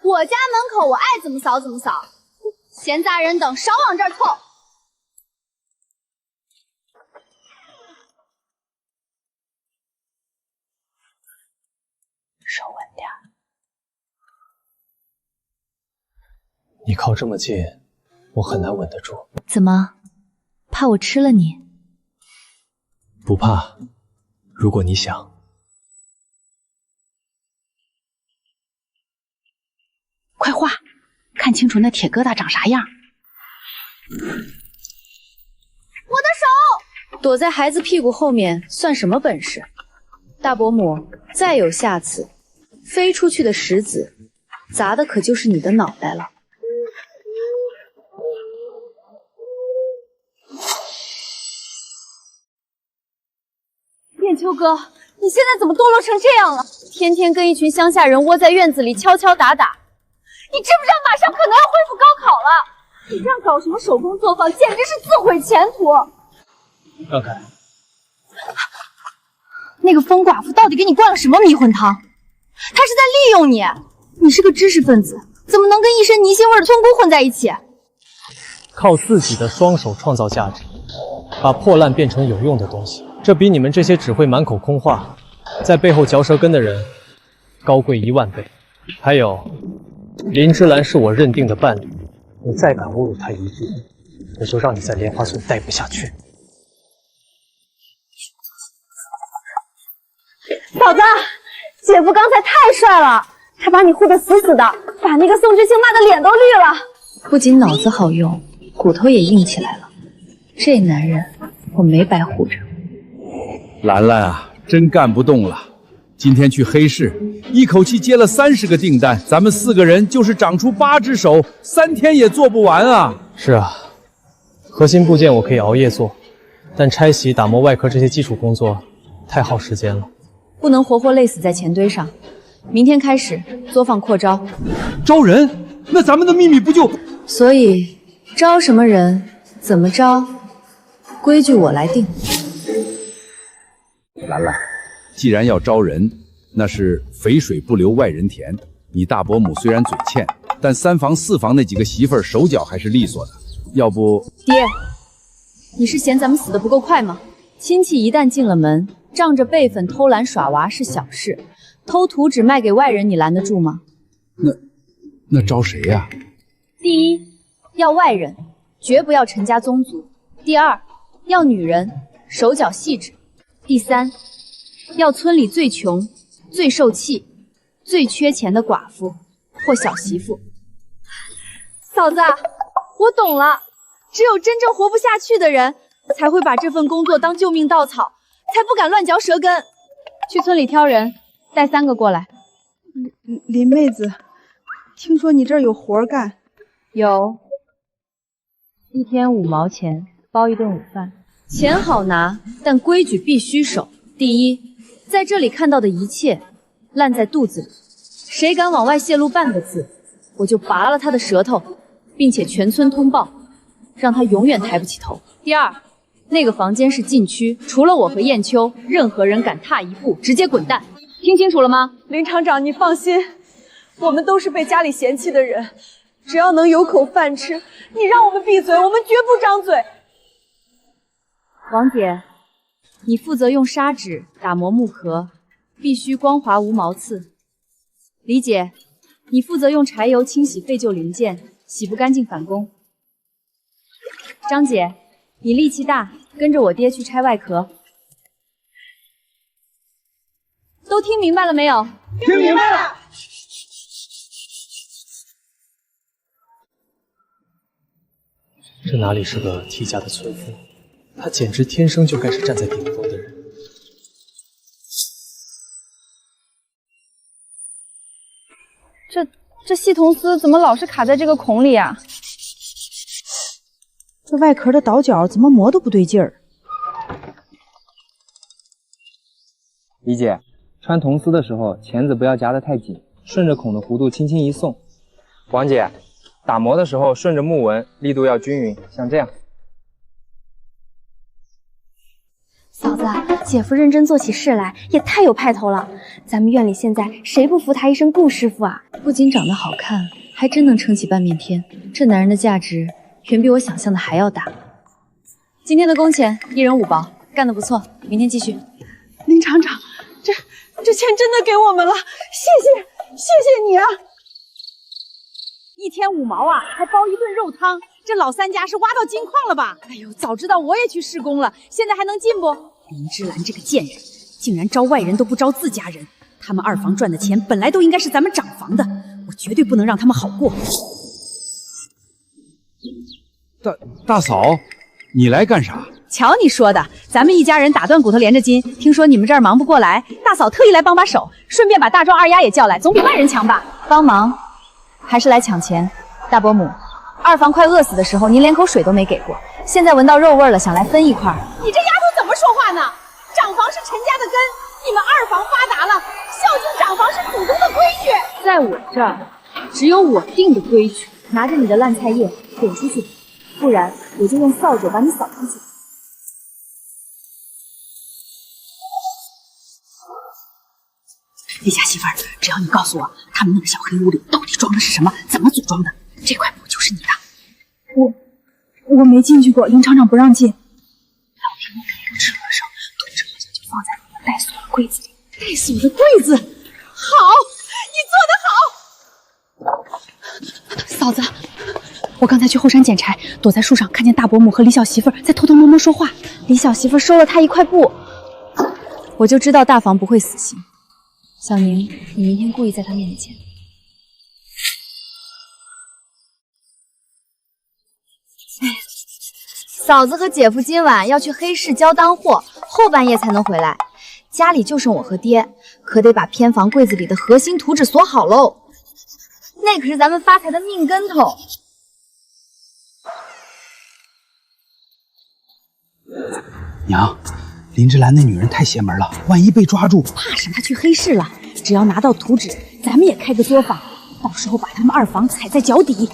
我家门口我爱怎么扫怎么扫，闲杂人等少往这儿凑。手稳点。你靠这么近，我很难稳得住。怎么，怕我吃了你？不怕，如果你想。快画，看清楚那铁疙瘩长啥样。我的手！躲在孩子屁股后面算什么本事？大伯母，再有下次，飞出去的石子砸的可就是你的脑袋了。燕秋哥，你现在怎么堕落成这样了？天天跟一群乡下人窝在院子里敲敲打打，你知不知道马上可能要恢复高考了？你这样搞什么手工作坊，简直是自毁前途！让开！那个疯寡妇到底给你灌了什么迷魂汤？她是在利用你！你是个知识分子，怎么能跟一身泥腥味的村姑混在一起？靠自己的双手创造价值，把破烂变成有用的东西，这比你们这些只会满口空话，在背后嚼舌根的人高贵10000倍。还有，林芝兰是我认定的伴侣，你再敢侮辱她一句，我就让你在莲花村待不下去。嫂子，姐夫刚才太帅了，他把你护得死死的，把那个宋知青骂的脸都绿了。不仅脑子好用，骨头也硬起来了。这男人我没白护着。兰兰啊，真干不动了。今天去黑市，一口气接了30个订单，咱们4个人就是长出8只手，3天也做不完啊。是啊，核心部件我可以熬夜做，但拆洗、打磨外壳这些基础工作太耗时间了，不能活活累死在钱堆上。明天开始作坊扩招，招人？那咱们的秘密不就……所以招什么人，怎么招，规矩我来定。兰兰，既然要招人，那是肥水不流外人田。你大伯母虽然嘴欠，但3房4房那几个媳妇儿手脚还是利索的。要不，爹，你是嫌咱们死得不够快吗？亲戚一旦进了门，仗着辈分偷懒耍娃是小事，偷图纸卖给外人，你拦得住吗？那招谁呀？第一，要外人，绝不要陈家宗族；第二，要女人，手脚细致；第三，要村里最穷、最受气、最缺钱的寡妇或小媳妇。嫂子，我懂了，只有真正活不下去的人，才会把这份工作当救命稻草，才不敢乱嚼舌根。去村里挑人，带3个过来。林妹子，听说你这儿有活干？有，1天5毛钱，包1顿午饭。钱好拿，但规矩必须守。第一，在这里看到的一切，烂在肚子里。谁敢往外泄露半个字，我就拔了他的舌头，并且全村通报，让他永远抬不起头。第二，那个房间是禁区，除了我和燕秋，任何人敢踏一步，直接滚蛋。听清楚了吗？林厂长，你放心，我们都是被家里嫌弃的人，只要能有口饭吃，你让我们闭嘴，我们绝不张嘴。王姐，你负责用砂纸打磨木壳，必须光滑无毛刺。李姐，你负责用柴油清洗废旧零件，洗不干净返工。张姐，你力气大，跟着我爹去拆外壳。都听明白了没有？听明白了。这哪里是个T家的村妇，她简直天生就该是站在顶峰的人。这细铜丝怎么老是卡在这个孔里啊？这外壳的倒角怎么磨都不对劲儿。李姐，穿铜丝的时候，钳子不要夹得太紧，顺着孔的弧度轻轻一送。王姐，打磨的时候顺着木纹，力度要均匀，像这样。嫂子，姐夫认真做起事来也太有派头了。咱们院里现在谁不服他一声顾师傅啊？不仅长得好看，还真能撑起半面天。这男人的价值远比我想象的还要大。今天的工钱1人5包，干得不错，明天继续。林厂长，这钱真的给我们了，谢谢你啊！1天5毛啊，还包1顿肉汤，这老3家是挖到金矿了吧？哎呦，早知道我也去施工了，现在还能进不？林芝兰这个贱人，竟然招外人都不招自家人。他们2房赚的钱本来都应该是咱们长房的，我绝对不能让他们好过。大嫂，你来干啥？瞧你说的，咱们一家人打断骨头连着筋，听说你们这儿忙不过来，大嫂特意来帮把手，顺便把大壮2丫也叫来，总比外人强吧？帮忙还是来抢钱？大伯母，2房快饿死的时候，您连口水都没给过，现在闻到肉味了，想来分一块。你这丫头怎么说话呢？长房是陈家的根，你们2房发达了，孝敬长房是祖宗的规矩。在我这儿，只有我定的规矩。拿着你的烂菜叶滚出去，不然我就用扫帚把你扫出去。李家媳妇儿，只要你告诉我，他们那个小黑屋里到底装的是什么，怎么组装的，这块布就是你的。我没进去过，林厂长不让进。老天爷给我吃和尚，铜纸好像就放在我们带锁的柜子里。带锁的柜子，好，你做得好。嫂子，我刚才去后山捡柴，躲在树上看见大伯母和李小媳妇在偷偷摸摸说话。李小媳妇收了他1块布，我就知道大房不会死心。小宁，你明天故意在他面前嫂子和姐夫今晚要去黑市交单货，后半夜才能回来。家里就剩我和爹，可得把偏房柜子里的核心图纸锁好喽。那可是咱们发财的命根头。娘，林芝兰那女人太邪门了，万一被抓住，怕是她去黑市了。只要拿到图纸，咱们也开个作坊，到时候把他们二房踩在脚底。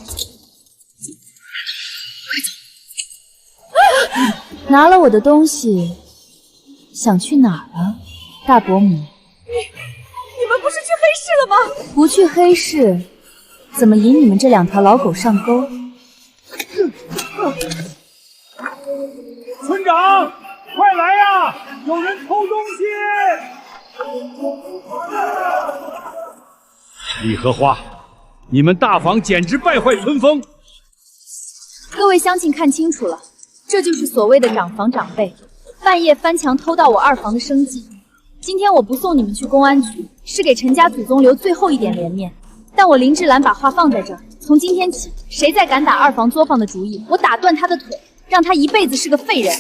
拿了我的东西，想去哪儿啊，大伯母？你们不是去黑市了吗？不去黑市，怎么引你们这两条老狗上钩？村长，快来呀！有人偷东西！李荷花，你们大房简直败坏村风！各位乡亲看清楚了，这就是所谓的长房长辈，半夜翻墙偷盗我二房的生计。今天我不送你们去公安局，是给陈家祖宗留最后一点脸面。但我林志兰把话放在这儿，从今天起，谁再敢打二房作坊的主意，我打断他的腿，让他一辈子是个废人。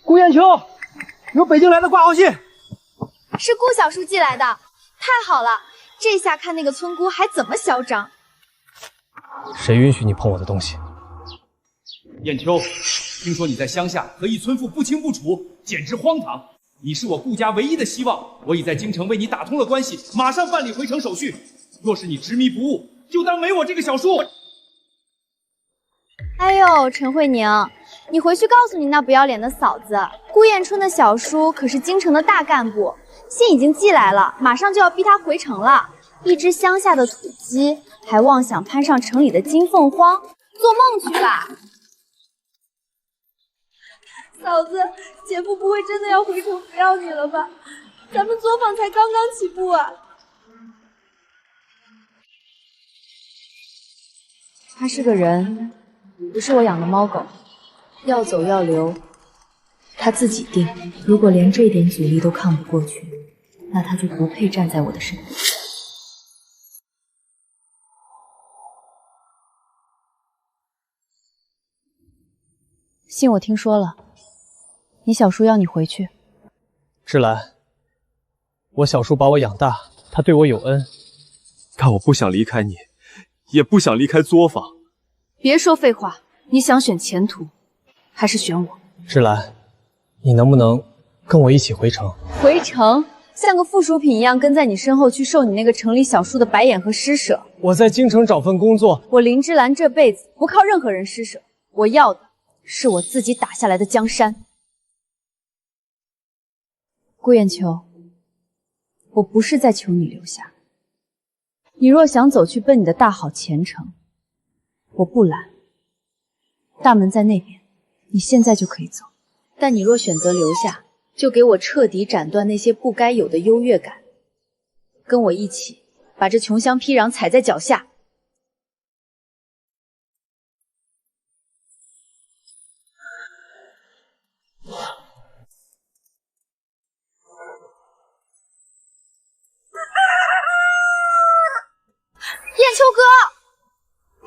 顾艳秋，有北京来的挂号信，是顾小叔寄来的，太好了！这下看那个村姑还怎么嚣张。谁允许你碰我的东西？艳秋，听说你在乡下和一村妇不清不楚，简直荒唐！你是我顾家唯一的希望，我已在京城为你打通了关系，马上办理回城手续。若是你执迷不悟，就当没我这个小叔。哎呦，陈慧宁，你回去告诉你那不要脸的嫂子，顾艳春的小叔可是京城的大干部，信已经寄来了，马上就要逼他回城了。一只乡下的土鸡，还妄想攀上城里的金凤凰，做梦去吧！嫂子，姐夫不会真的要回城不要你了吧？咱们作坊才刚刚起步啊！他是个人，不是我养的猫狗，要走要留，他自己定。如果连这点阻力都抗不过去，那他就不配站在我的身边。信我听说了，你小叔要你回去。芝兰，我小叔把我养大，他对我有恩，但我不想离开你，也不想离开作坊。别说废话，你想选前途，还是选我？芝兰，你能不能跟我一起回城？回城？像个附属品一样跟在你身后去受你那个城里小叔的白眼和施舍。我在京城找份工作。我林芝兰这辈子不靠任何人施舍，我要的是我自己打下来的江山。顾艳秋，我不是在求你留下。你若想走去奔你的大好前程，我不拦，大门在那边，你现在就可以走。但你若选择留下，就给我彻底斩断那些不该有的优越感，跟我一起把这穷乡僻壤踩在脚下。艳秋哥，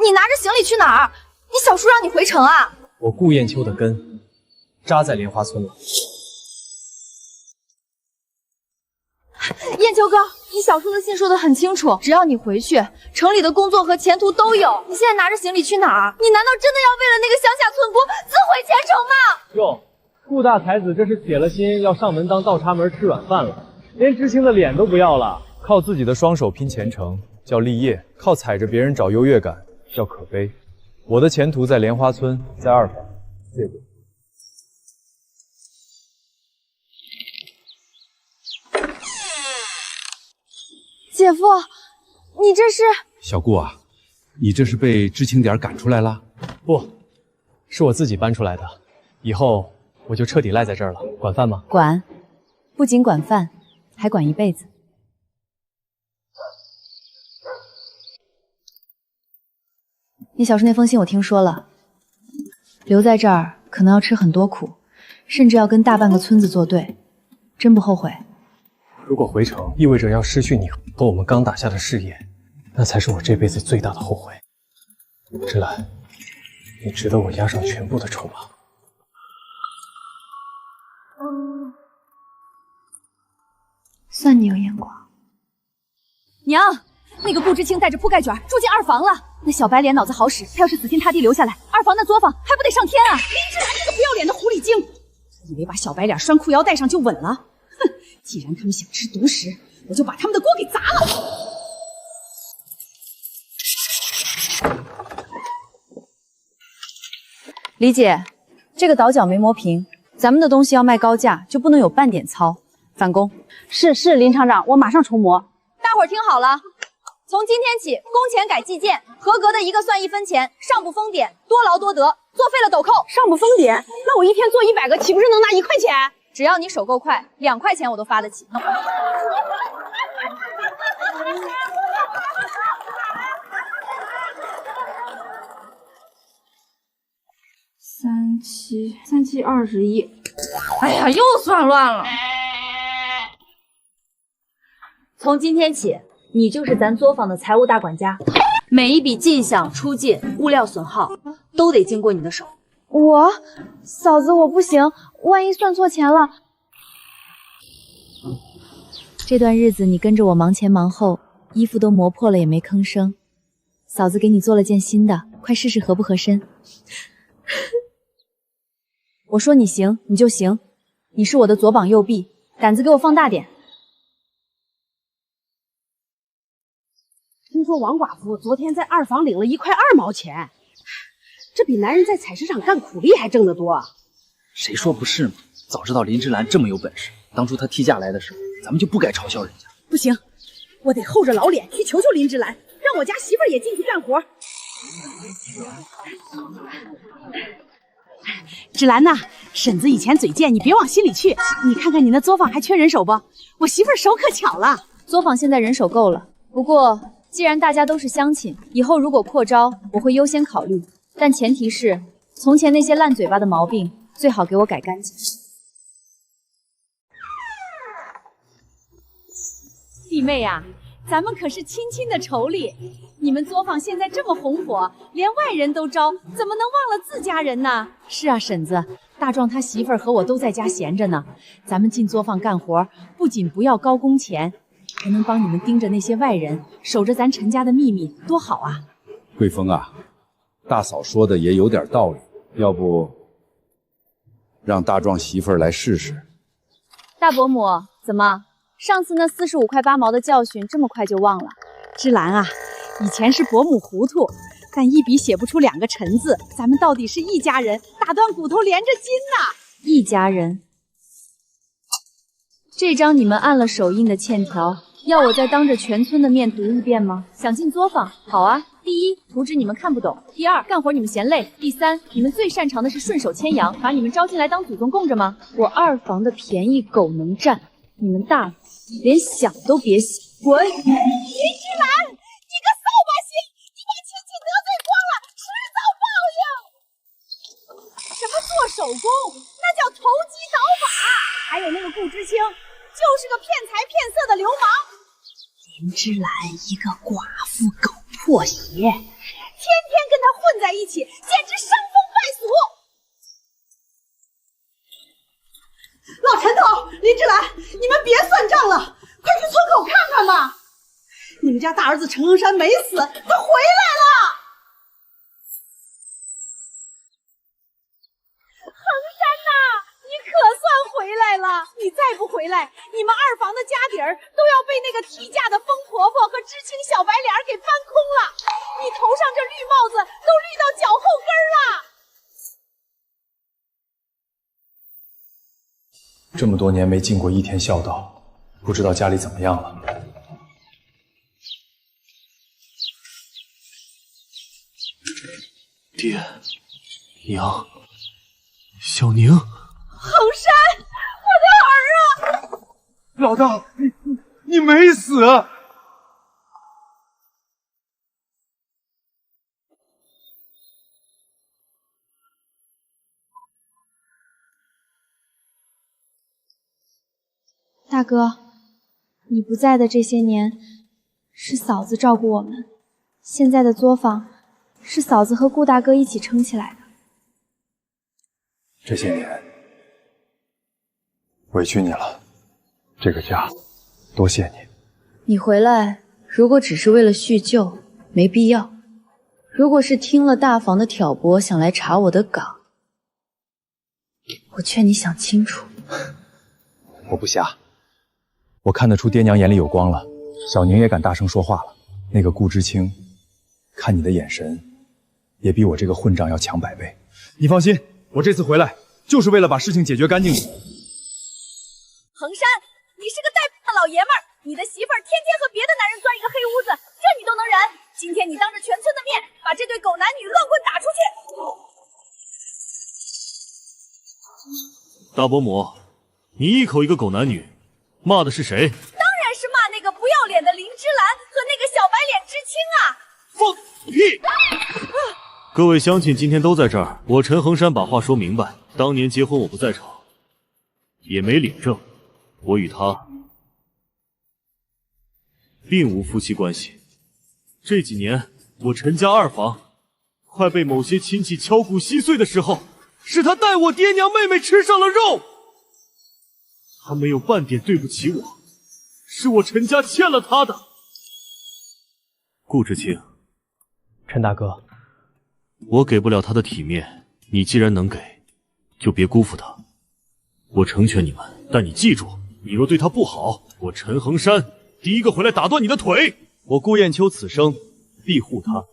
你拿着行李去哪儿？你小叔让你回城啊？我顾艳秋的根扎在莲花村了。艳秋哥，你小叔的信说得很清楚，只要你回去，城里的工作和前途都有。你现在拿着行李去哪儿？你难道真的要为了那个乡下村姑自毁前程吗？哟，顾大才子这是铁了心要上门当倒插门吃软饭了，连知青的脸都不要了。靠自己的双手拼前程叫立业，靠踩着别人找优越感叫可悲。我的前途在莲花村，在二房，谢谢。姐夫，你这是？小顾啊，你这是被知青点赶出来了？不，是我自己搬出来的。以后我就彻底赖在这儿了。管饭吗？管，不仅管饭，还管一辈子。你小叔那封信我听说了，留在这儿可能要吃很多苦，甚至要跟大半个村子作对，真不后悔？如果回城意味着要失去你和我们刚打下的事业，那才是我这辈子最大的后悔。芝兰，你值得我押上全部的筹码。算你有眼光。娘，那个顾知青带着铺盖卷住进二房了。那小白脸脑子好使，他要是死心塌地留下来，二房那作坊还不得上天啊！林志兰这个不要脸的狐狸精，以为把小白脸拴裤腰带上就稳了？哼！既然他们想吃独食，我就把他们的锅给砸了。李姐，这个倒角没磨平，咱们的东西要卖高价，就不能有半点糙。返工。是，林厂长，我马上重磨。大伙儿听好了，从今天起，工钱改计件，合格的一个算1分钱，上不封点，多劳多得，作废了斗扣。上不封点？那我一天做100个，岂不是能拿1块钱？只要你手够快，2块钱我都发得起。37 21，哎呀，又算乱了。从今天起，你就是咱作坊的财务大管家，每一笔进项、出进、物料损耗都得经过你的手。嫂子，我不行，万一算错钱了。这段日子你跟着我忙前忙后，衣服都磨破了也没吭声。嫂子给你做了件新的，快试试合不合身。我说你行，你就行，你是我的左膀右臂，胆子给我放大点。听说王寡妇昨天在二房领了1块2毛钱，这比男人在采石场干苦力还挣得多。谁说不是嘛？早知道林芝兰这么有本事，当初她替嫁来的时候，咱们就不该嘲笑人家。不行，我得厚着老脸去求求林芝兰，让我家媳妇儿也进去干活。芝兰呐，婶子以前嘴贱，你别往心里去。你看看你那作坊还缺人手不？我媳妇儿手可巧了。作坊现在人手够了，不过既然大家都是乡亲，以后如果扩招，我会优先考虑，但前提是从前那些烂嘴巴的毛病最好给我改干净。弟妹呀，咱们可是亲亲的妯娌，你们作坊现在这么红火，连外人都招，怎么能忘了自家人呢？是啊，婶子，大壮他媳妇儿和我都在家闲着呢，咱们进作坊干活，不仅不要高工钱，还能帮你们盯着那些外人，守着咱陈家的秘密，多好啊！桂峰啊，大嫂说的也有点道理，要不让大壮媳妇儿来试试？大伯母，怎么上次那45块8毛的教训这么快就忘了？芝兰啊，以前是伯母糊涂，但一笔写不出2个陈字，咱们到底是一家人，打断骨头连着筋呐！一家人。这张你们按了手印的欠条，要我再当着全村的面读一遍吗？想进作坊？好啊。第一，图纸你们看不懂；第二，干活你们嫌累；第三，你们最擅长的是顺手牵羊，把你们招进来当祖宗供着吗？我二房的便宜狗能占，你们大房连想都别想。滚！林芝兰，你个扫把星，你把亲戚得罪光了，迟早报应。什么做手工，那叫投机倒把。还有那个顾知青，就是个骗财骗色的流氓。林芝兰一个寡妇狗破鞋，天天跟他混在一起，简直伤风败俗。老陈头，林芝兰，你们别算账了，快去村口看看吧。你们家大儿子陈恒山没死，他回来了。恒山呐，你可算回来了！你再不回来，你们二房的家底儿都要被那个替嫁的疯婆婆和知青小白脸给搬空了。你头上这绿帽子都绿到脚后跟了。这么多年没尽过一天孝道，不知道家里怎么样了。爹，娘，小宁，恒山，我的儿啊！老大，你没死。大哥，你不在的这些年，是嫂子照顾我们。现在的作坊是嫂子和顾大哥一起撑起来的。这些年委屈你了，这个家多谢你。你回来如果只是为了叙旧，没必要；如果是听了大房的挑拨，想来查我的岗，我劝你想清楚。我不瞎，我看得出爹娘眼里有光了，小宁也敢大声说话了。那个顾知青，看你的眼神，也比我这个混账要强100倍。你放心，我这次回来就是为了把事情解决干净。衡山，你是个带的老爷们儿，你的媳妇儿天天和别的男人钻一个黑屋子，这你都能忍？今天你当着全村的面把这对狗男女乱棍打出去！大伯母，你一口一个狗男女，骂的是谁？当然是骂那个不要脸的林芝兰和那个小白脸知青啊！放屁！各位乡亲今天都在这儿，我陈衡山把话说明白。当年结婚我不在场，也没领证，我与他并无夫妻关系。这几年我陈家2房快被某些亲戚敲骨稀碎的时候，是他带我爹娘妹妹吃上了肉。他没有半点对不起我，是我陈家欠了他的。顾知青，陈大哥，我给不了他的体面，你既然能给，就别辜负他。我成全你们，但你记住，你若对他不好，我陈衡山第一个回来打断你的腿。我顾燕秋此生必护他，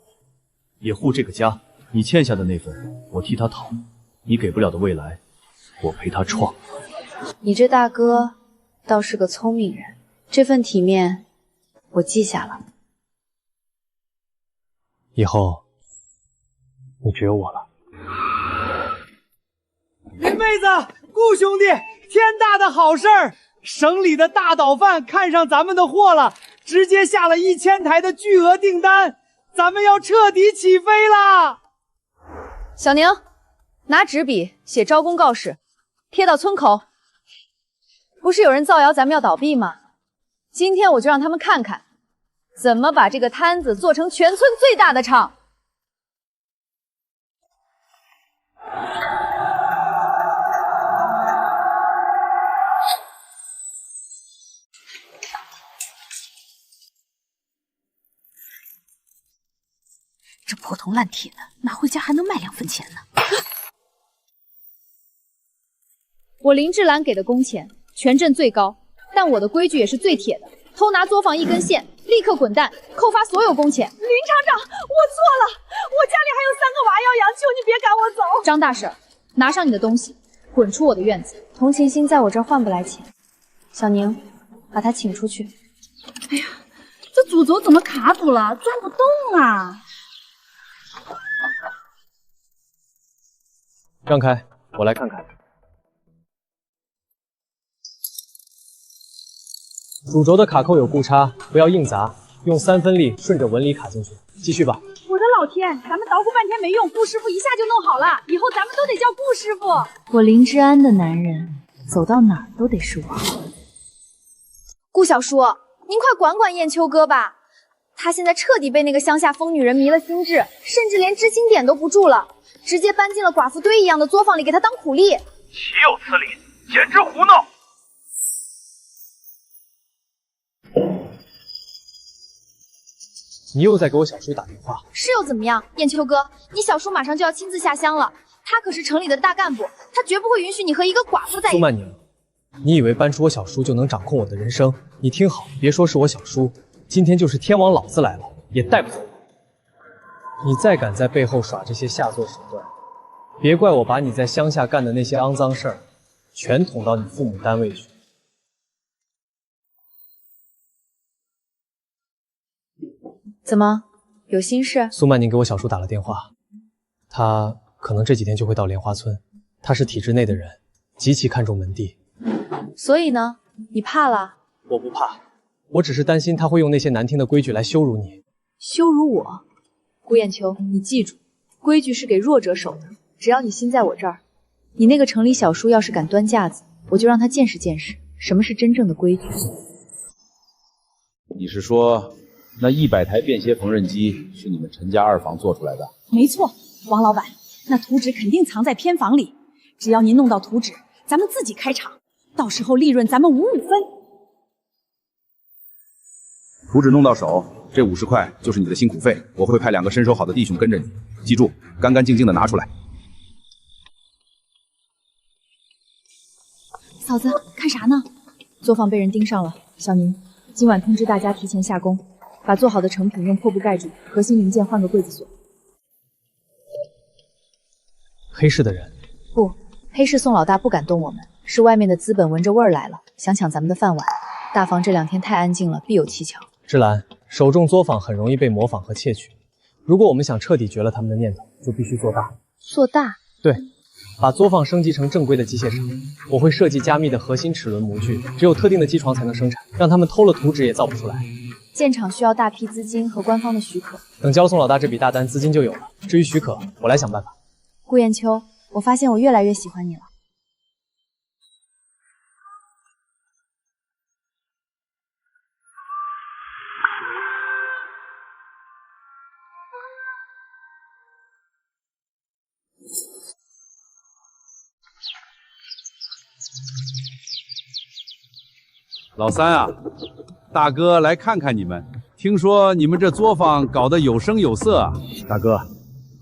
也护这个家。你欠下的那份，我替他讨；你给不了的未来，我陪他创。你这大哥倒是个聪明人，这份体面我记下了。以后你只有我了。林妹子，顾兄弟，天大的好事儿！省里的大导贩看上咱们的货了，直接下了1000台的巨额订单，咱们要彻底起飞啦！小宁，拿纸笔写招工告示，贴到村口。不是有人造谣咱们要倒闭吗？今天我就让他们看看，怎么把这个摊子做成全村最大的厂。这破铜烂铁的，拿回家还能卖2分钱呢。我林志兰给的工钱全镇最高，但我的规矩也是最铁的，偷拿作坊1根线，立刻滚蛋，扣发所有工钱。林厂长，我错了，我家里还有3个娃要养，求你别赶我走。张大婶，拿上你的东西，滚出我的院子。同情心在我这儿换不来钱。小宁，把他请出去。哎呀，这主轴怎么卡住了，转不动啊！让开，我来看看。主轴的卡扣有固差，不要硬砸，用3分力顺着纹理卡进去。继续吧。我的老天，咱们捣鼓半天没用，顾师傅一下就弄好了，以后咱们都得叫顾师傅。我林之安的男人，走到哪儿都得是我。顾小叔，您快管管燕秋哥吧，他现在彻底被那个乡下疯女人迷了心智，甚至连知青点都不住了，直接搬进了寡妇堆一样的作坊里给他当苦力。岂有此理，简直胡闹！你又在给我小叔打电话？是又怎么样？燕秋哥，你小叔马上就要亲自下乡了，他可是城里的大干部，他绝不会允许你和一个寡妇在一起。苏曼宁，你以为搬出我小叔就能掌控我的人生？你听好，别说是我小叔，今天就是天王老子来了，也带不走你。你再敢在背后耍这些下作手段，别怪我把你在乡下干的那些肮脏事儿，全捅到你父母单位去。怎么，有心事？苏曼宁给我小叔打了电话，他可能这几天就会到莲花村。他是体制内的人，极其看重门第。所以呢，你怕了？我不怕，我只是担心他会用那些难听的规矩来羞辱你。羞辱我？顾雁秋，你记住，规矩是给弱者守的。只要你心在我这儿，你那个城里小叔要是敢端架子，我就让他见识见识什么是真正的规矩。你是说那100台便携缝纫机是你们陈家2房做出来的？没错，王老板，那图纸肯定藏在偏房里。只要您弄到图纸，咱们自己开厂，到时候利润咱们5/5分。图纸弄到手，这50块就是你的辛苦费。我会派2个身手好的弟兄跟着你，记住，干干净净的拿出来。嫂子，看啥呢？作坊被人盯上了。小宁，今晚通知大家提前下工，把做好的成品用破布盖住，核心零件换个柜子锁。黑市的人？不，黑市宋老大不敢动我们，是外面的资本闻着味儿来了，想抢咱们的饭碗。大房这2天太安静了，必有蹊跷。芝兰，首重作坊很容易被模仿和窃取，如果我们想彻底绝了他们的念头，就必须做大。做大？对。把作坊升级成正规的机械厂，我会设计加密的核心齿轮模具，只有特定的机床才能生产，让他们偷了图纸也造不出来。建厂需要大批资金和官方的许可，等交了宋老大这笔大单，资金就有了。至于许可，我来想办法。顾艳秋，我发现我越来越喜欢你了。老三啊，大哥来看看你们，听说你们这作坊搞得有声有色啊。大哥、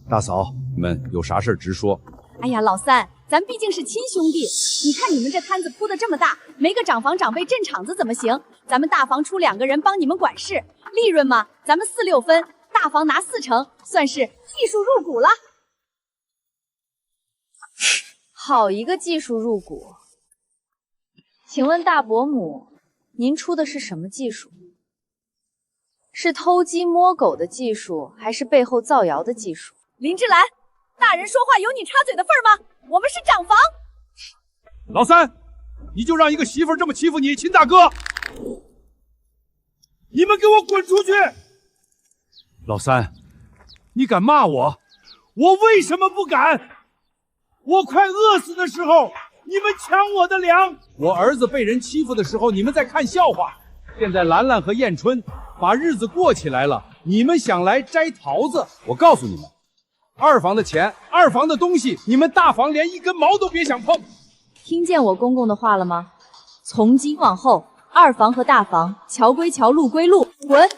大嫂，你们有啥事直说。哎呀，老三，咱毕竟是亲兄弟，你看你们这摊子铺的这么大，没个长房长辈镇场子怎么行？咱们大房出2个人帮你们管事，利润嘛，咱们4/6分，大房拿40%，算是技术入股了。好一个技术入股！请问大伯母，您出的是什么技术？是偷鸡摸狗的技术，还是背后造谣的技术？林芝兰，大人说话有你插嘴的份儿吗？我们是长房。老三，你就让一个媳妇儿这么欺负你亲大哥？你们给我滚出去！老三，你敢骂我？我为什么不敢？我快饿死的时候，你们抢我的粮；我儿子被人欺负的时候，你们在看笑话。现在兰兰和燕春把日子过起来了，你们想来摘桃子？我告诉你们，2房的钱、2房的东西，你们大房连1根毛都别想碰。听见我公公的话了吗？从今往后，2房和大房，桥归桥，路归路，滚！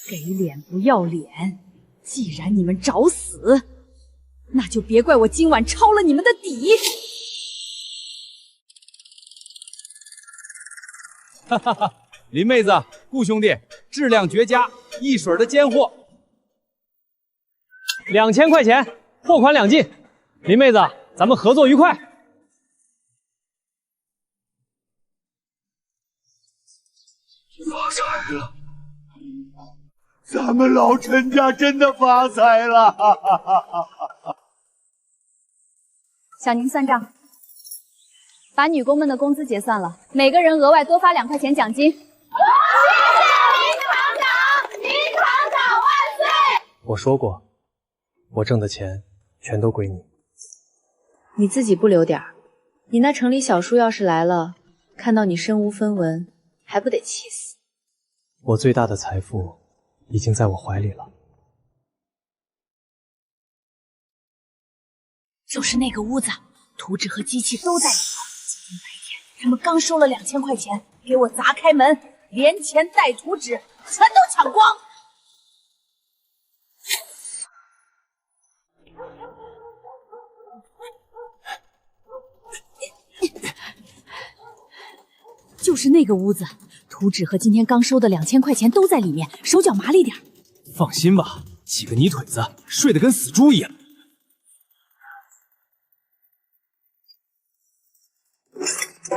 给脸不要脸！既然你们找死，那就别怪我今晚抄了你们的底。哈哈哈，林妹子、顾兄弟，质量绝佳，一水的尖货，2000块钱，货款2进。林妹子，咱们合作愉快。发财了！咱们老陈家真的发财了！小宁算账，把女工们的工资结算了，每个人额外多发2块钱奖金。谢谢林厂长，林厂长万岁！我说过，我挣的钱全都归你。你自己不留点儿，你那城里小叔要是来了，看到你身无分文，还不得气死？我最大的财富已经在我怀里了。就是那个屋子，图纸和机器都在里头。今天白天他们刚收了2000块钱，给我砸开门，连钱带图纸全都抢光。就是那个屋子，图纸和今天刚收的2000块钱都在里面，手脚麻利点。放心吧，几个泥腿子睡得跟死猪一样。怎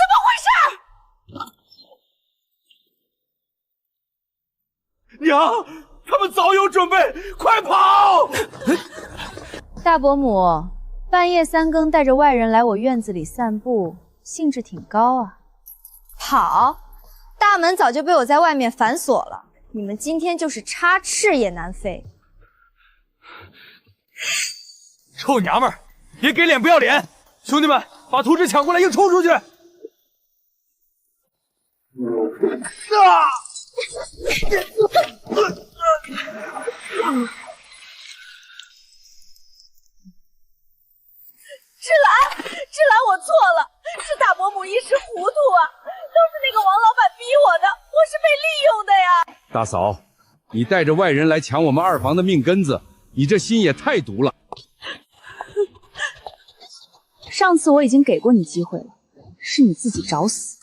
么回事？娘，他们早有准备，快跑！大伯母，半夜3更带着外人来我院子里散步，兴致挺高啊。跑，大门早就被我在外面反锁了，你们今天就是插翅也难飞。臭娘们儿，别给脸不要脸！兄弟们，把图纸抢过来，硬冲出去！芝兰，我错了，是大伯母一时糊涂啊，都是那个王老板逼我的，我是被利用的呀。大嫂，你带着外人来抢我们二房的命根子，你这心也太毒了。上次我已经给过你机会了，是你自己找死。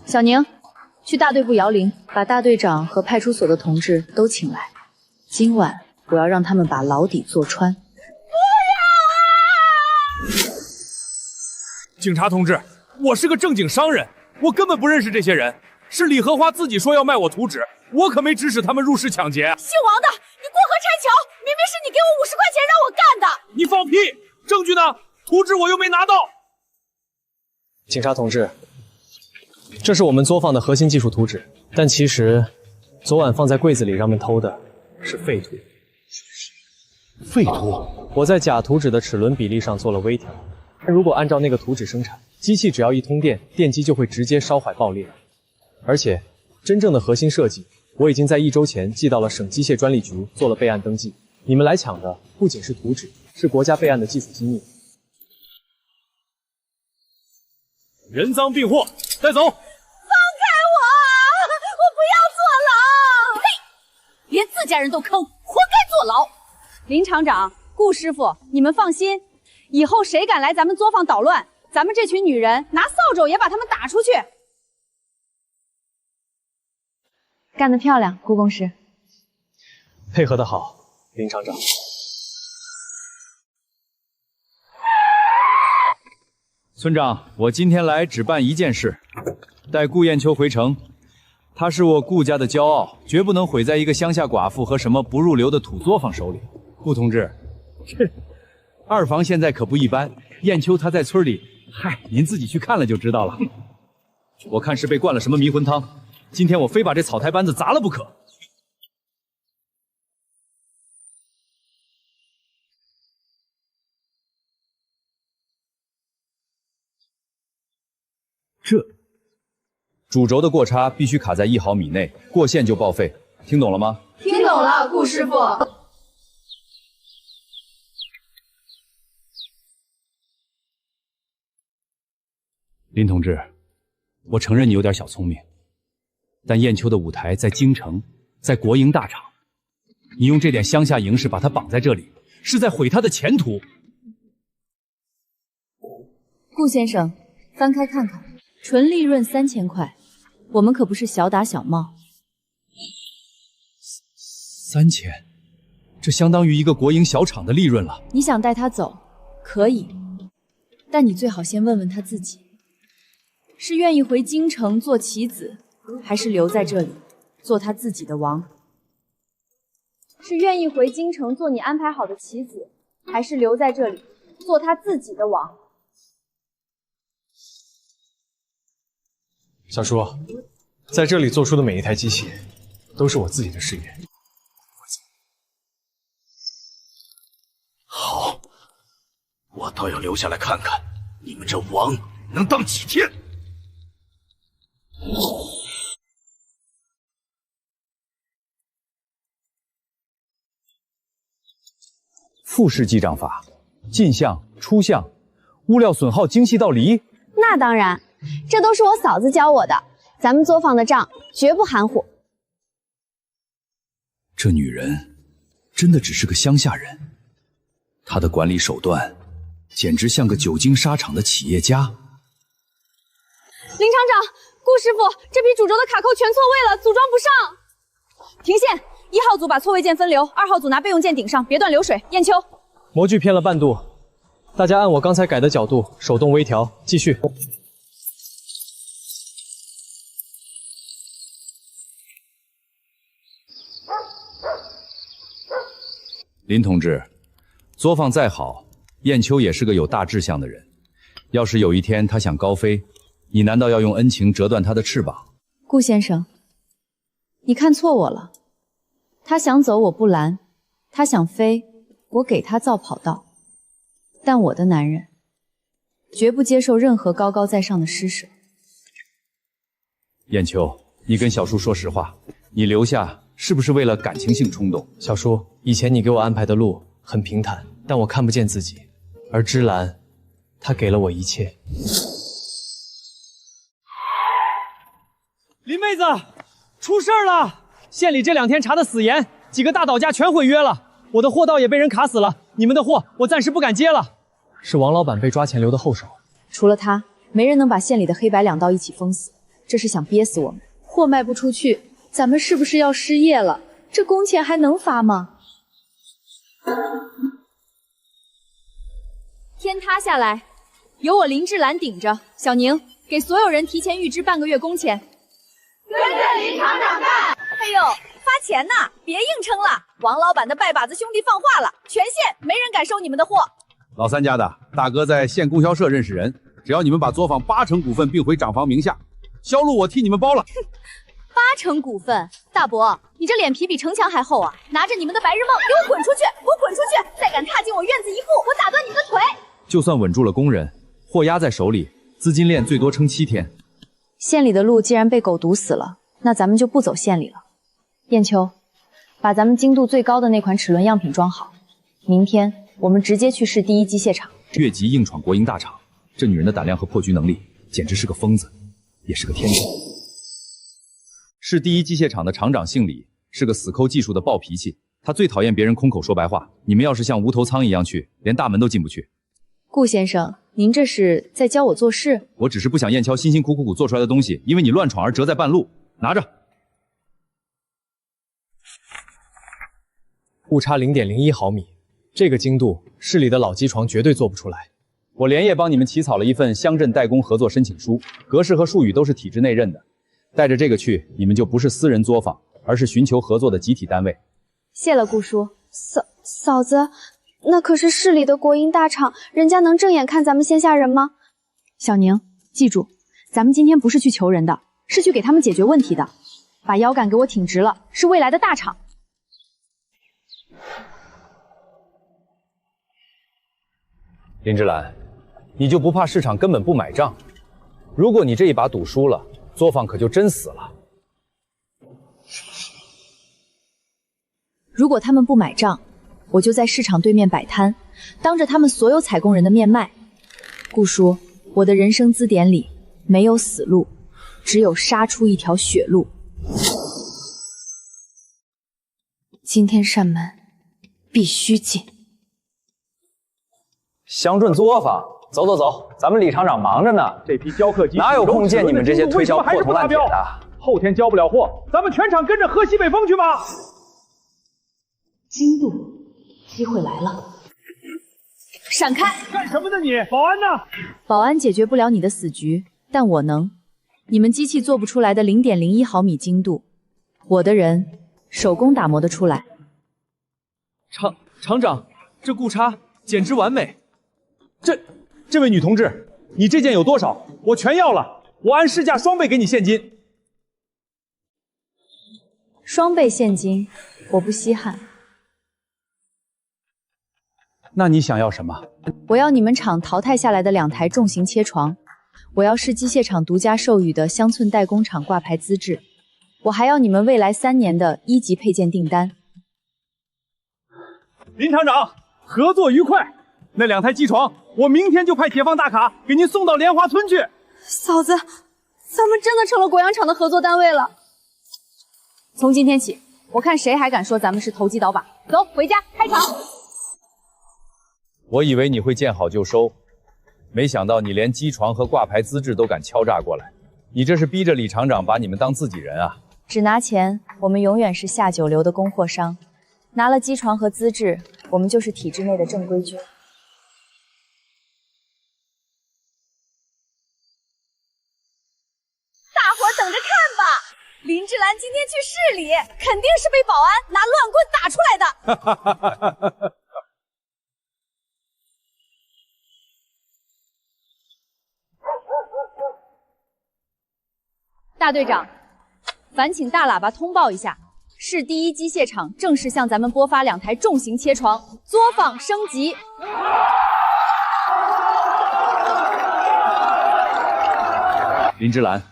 小宁，去大队部摇铃，把大队长和派出所的同志都请来。今晚我要让他们把牢底坐穿。警察同志，我是个正经商人，我根本不认识这些人，是李荷花自己说要卖我图纸，我可没指使他们入室抢劫。姓王的，你过河拆桥，明明是你给我50块钱让我干的。你放屁！证据呢？图纸我又没拿到。警察同志，这是我们作坊的核心技术图纸，但其实昨晚放在柜子里让们偷的是废图。废图？我在假图纸的齿轮比例上做了微调。但如果按照那个图纸生产，机器只要一通电，电机就会直接烧坏爆裂。而且，真正的核心设计，我已经在1周前寄到了省机械专利局做了备案登记。你们来抢的不仅是图纸，是国家备案的技术机密。人赃并获，带走！放开我！我不要坐牢！嘿，连自家人都坑，活该坐牢！林厂长、顾师傅，你们放心。以后谁敢来咱们作坊捣乱，咱们这群女人拿扫帚也把他们打出去。干得漂亮，顾公师。配合得好，林厂长。村长，我今天来只办一件事，带顾艳秋回城。她是我顾家的骄傲，绝不能毁在一个乡下寡妇和什么不入流的土作坊手里。顾同志，二房现在可不一般，艳秋她在村里，嗨，您自己去看了就知道了。我看是被灌了什么迷魂汤，今天我非把这草台班子砸了不可。主轴的过差必须卡在1毫米内，过线就报废，听懂了吗？听懂了，顾师傅。林同志，我承认你有点小聪明，但艳秋的舞台在京城，在国营大厂，你用这点乡下营事把她绑在这里，是在毁她的前途。顾先生，翻开看看，纯利润3000块，我们可不是小打小闹。3000，这相当于一个国营小厂的利润了。你想带他走，可以，但你最好先问问他自己。是愿意回京城做棋子，还是留在这里做他自己的王？是愿意回京城做你安排好的棋子，还是留在这里做他自己的王？小叔，在这里做出的每一台机器，都是我自己的事业。好，我倒要留下来看看你们这王能当几天。复式记账法，进项、出项，物料损耗精细到离。那当然，这都是我嫂子教我的。咱们作坊的账绝不含糊。这女人真的只是个乡下人，她的管理手段简直像个久经沙场的企业家。林厂长，顾师傅，这批主轴的卡扣全错位了，组装不上。停线！1号组把错位件分流，2号组拿备用件顶上，别断流水。艳秋，模具偏了半度，大家按我刚才改的角度手动微调，继续。林同志，作坊再好，艳秋也是个有大志向的人。要是有一天她想高飞，你难道要用恩情折断她的翅膀？顾先生，你看错我了。他想走我不拦，他想飞我给他造跑道。但我的男人绝不接受任何高高在上的施舍。燕秋，你跟小叔说实话，你留下是不是为了感情性冲动？小叔，以前你给我安排的路很平坦，但我看不见自己，而芝兰，她给了我一切。林妹子，出事了！县里这2天查的死严，几个大倒家全毁约了，我的货道也被人卡死了。你们的货我暂时不敢接了。是王老板被抓前留的后手，除了他，没人能把县里的黑白2道一起封死，这是想憋死我们。货卖不出去，咱们是不是要失业了？这工钱还能发吗？天塌下来，由我林志兰顶着。小宁，给所有人提前预支半个月工钱。跟着林厂长干！哎呦，发钱呐！别硬撑了，王老板的拜把子兄弟放话了，全县没人敢收你们的货。老三家的大哥在县供销社认识人，只要你们把作坊80%股份并回长房名下，销路我替你们包了。80%股份，大伯，你这脸皮比城墙还厚啊！拿着你们的白日梦，给我滚出去！给我滚出去！再敢踏进我院子一步，我打断你们的腿！就算稳住了工人，货压在手里，资金链最多撑7天。县里的路既然被狗堵死了，那咱们就不走县里了。燕秋，把咱们精度最高的那款齿轮样品装好，明天我们直接去市第1机械厂。越级硬闯国营大厂，这女人的胆量和破局能力，简直是个疯子，也是个天才。市第1机械厂的厂长姓李，是个死抠技术的暴脾气，他最讨厌别人空口说白话。你们要是像无头苍一样去，连大门都进不去。顾先生，您这是在教我做事？我只是不想燕悄辛辛苦苦做出来的东西，因为你乱闯而折在半路。拿着。误差0.01毫米，这个精度，市里的老机床绝对做不出来。我连夜帮你们起草了一份乡镇代工合作申请书，格式和术语都是体制内认的。带着这个去，你们就不是私人作坊，而是寻求合作的集体单位。谢了顾叔。嫂子，那可是市里的国营大厂，人家能正眼看咱们县下人吗？小宁，记住，咱们今天不是去求人的，是去给他们解决问题的。把腰杆给我挺直了，是未来的大厂。林芝兰，你就不怕市场根本不买账？如果你这一把赌输了，作坊可就真死了。如果他们不买账，我就在市场对面摆摊，当着他们所有采购人的面卖。顾叔，我的人生字典里没有死路，只有杀出一条血路。今天扇门必须进。乡镇作坊，走走走，咱们李厂长忙着呢，这批雕刻机哪有空见你们这些推销破铜烂铁的？后天交不了货，咱们全场跟着喝西北风去吧！精度，机会来了！闪开！干什么呢你？保安呢？保安解决不了你的死局，但我能。你们机器做不出来的0.01毫米精度，我的人手工打磨得出来。厂长，这顾差简直完美。这位女同志，你这件有多少？我全要了，我按市价双倍给你现金。双倍现金，我不稀罕。那你想要什么？我要你们厂淘汰下来的2台重型切床，我要是机械厂独家授予的乡村代工厂挂牌资质，我还要你们未来3年的1级配件订单。林厂长，合作愉快！那2台机床，我明天就派铁放大卡给您送到莲花村去。嫂子，咱们真的成了国阳厂的合作单位了。从今天起，我看谁还敢说咱们是投机倒把。走，回家开厂。我以为你会见好就收，没想到你连机床和挂牌资质都敢敲诈过来。你这是逼着李厂长把你们当自己人啊？只拿钱，我们永远是下九流的供货商；拿了机床和资质，我们就是体制内的正规军。大伙儿等着看吧！林志兰今天去市里，肯定是被保安拿乱棍打出来的。大队长，烦请大喇叭通报一下，市第1机械厂正式向咱们拨发2台重型切床，作坊升级。林芝兰，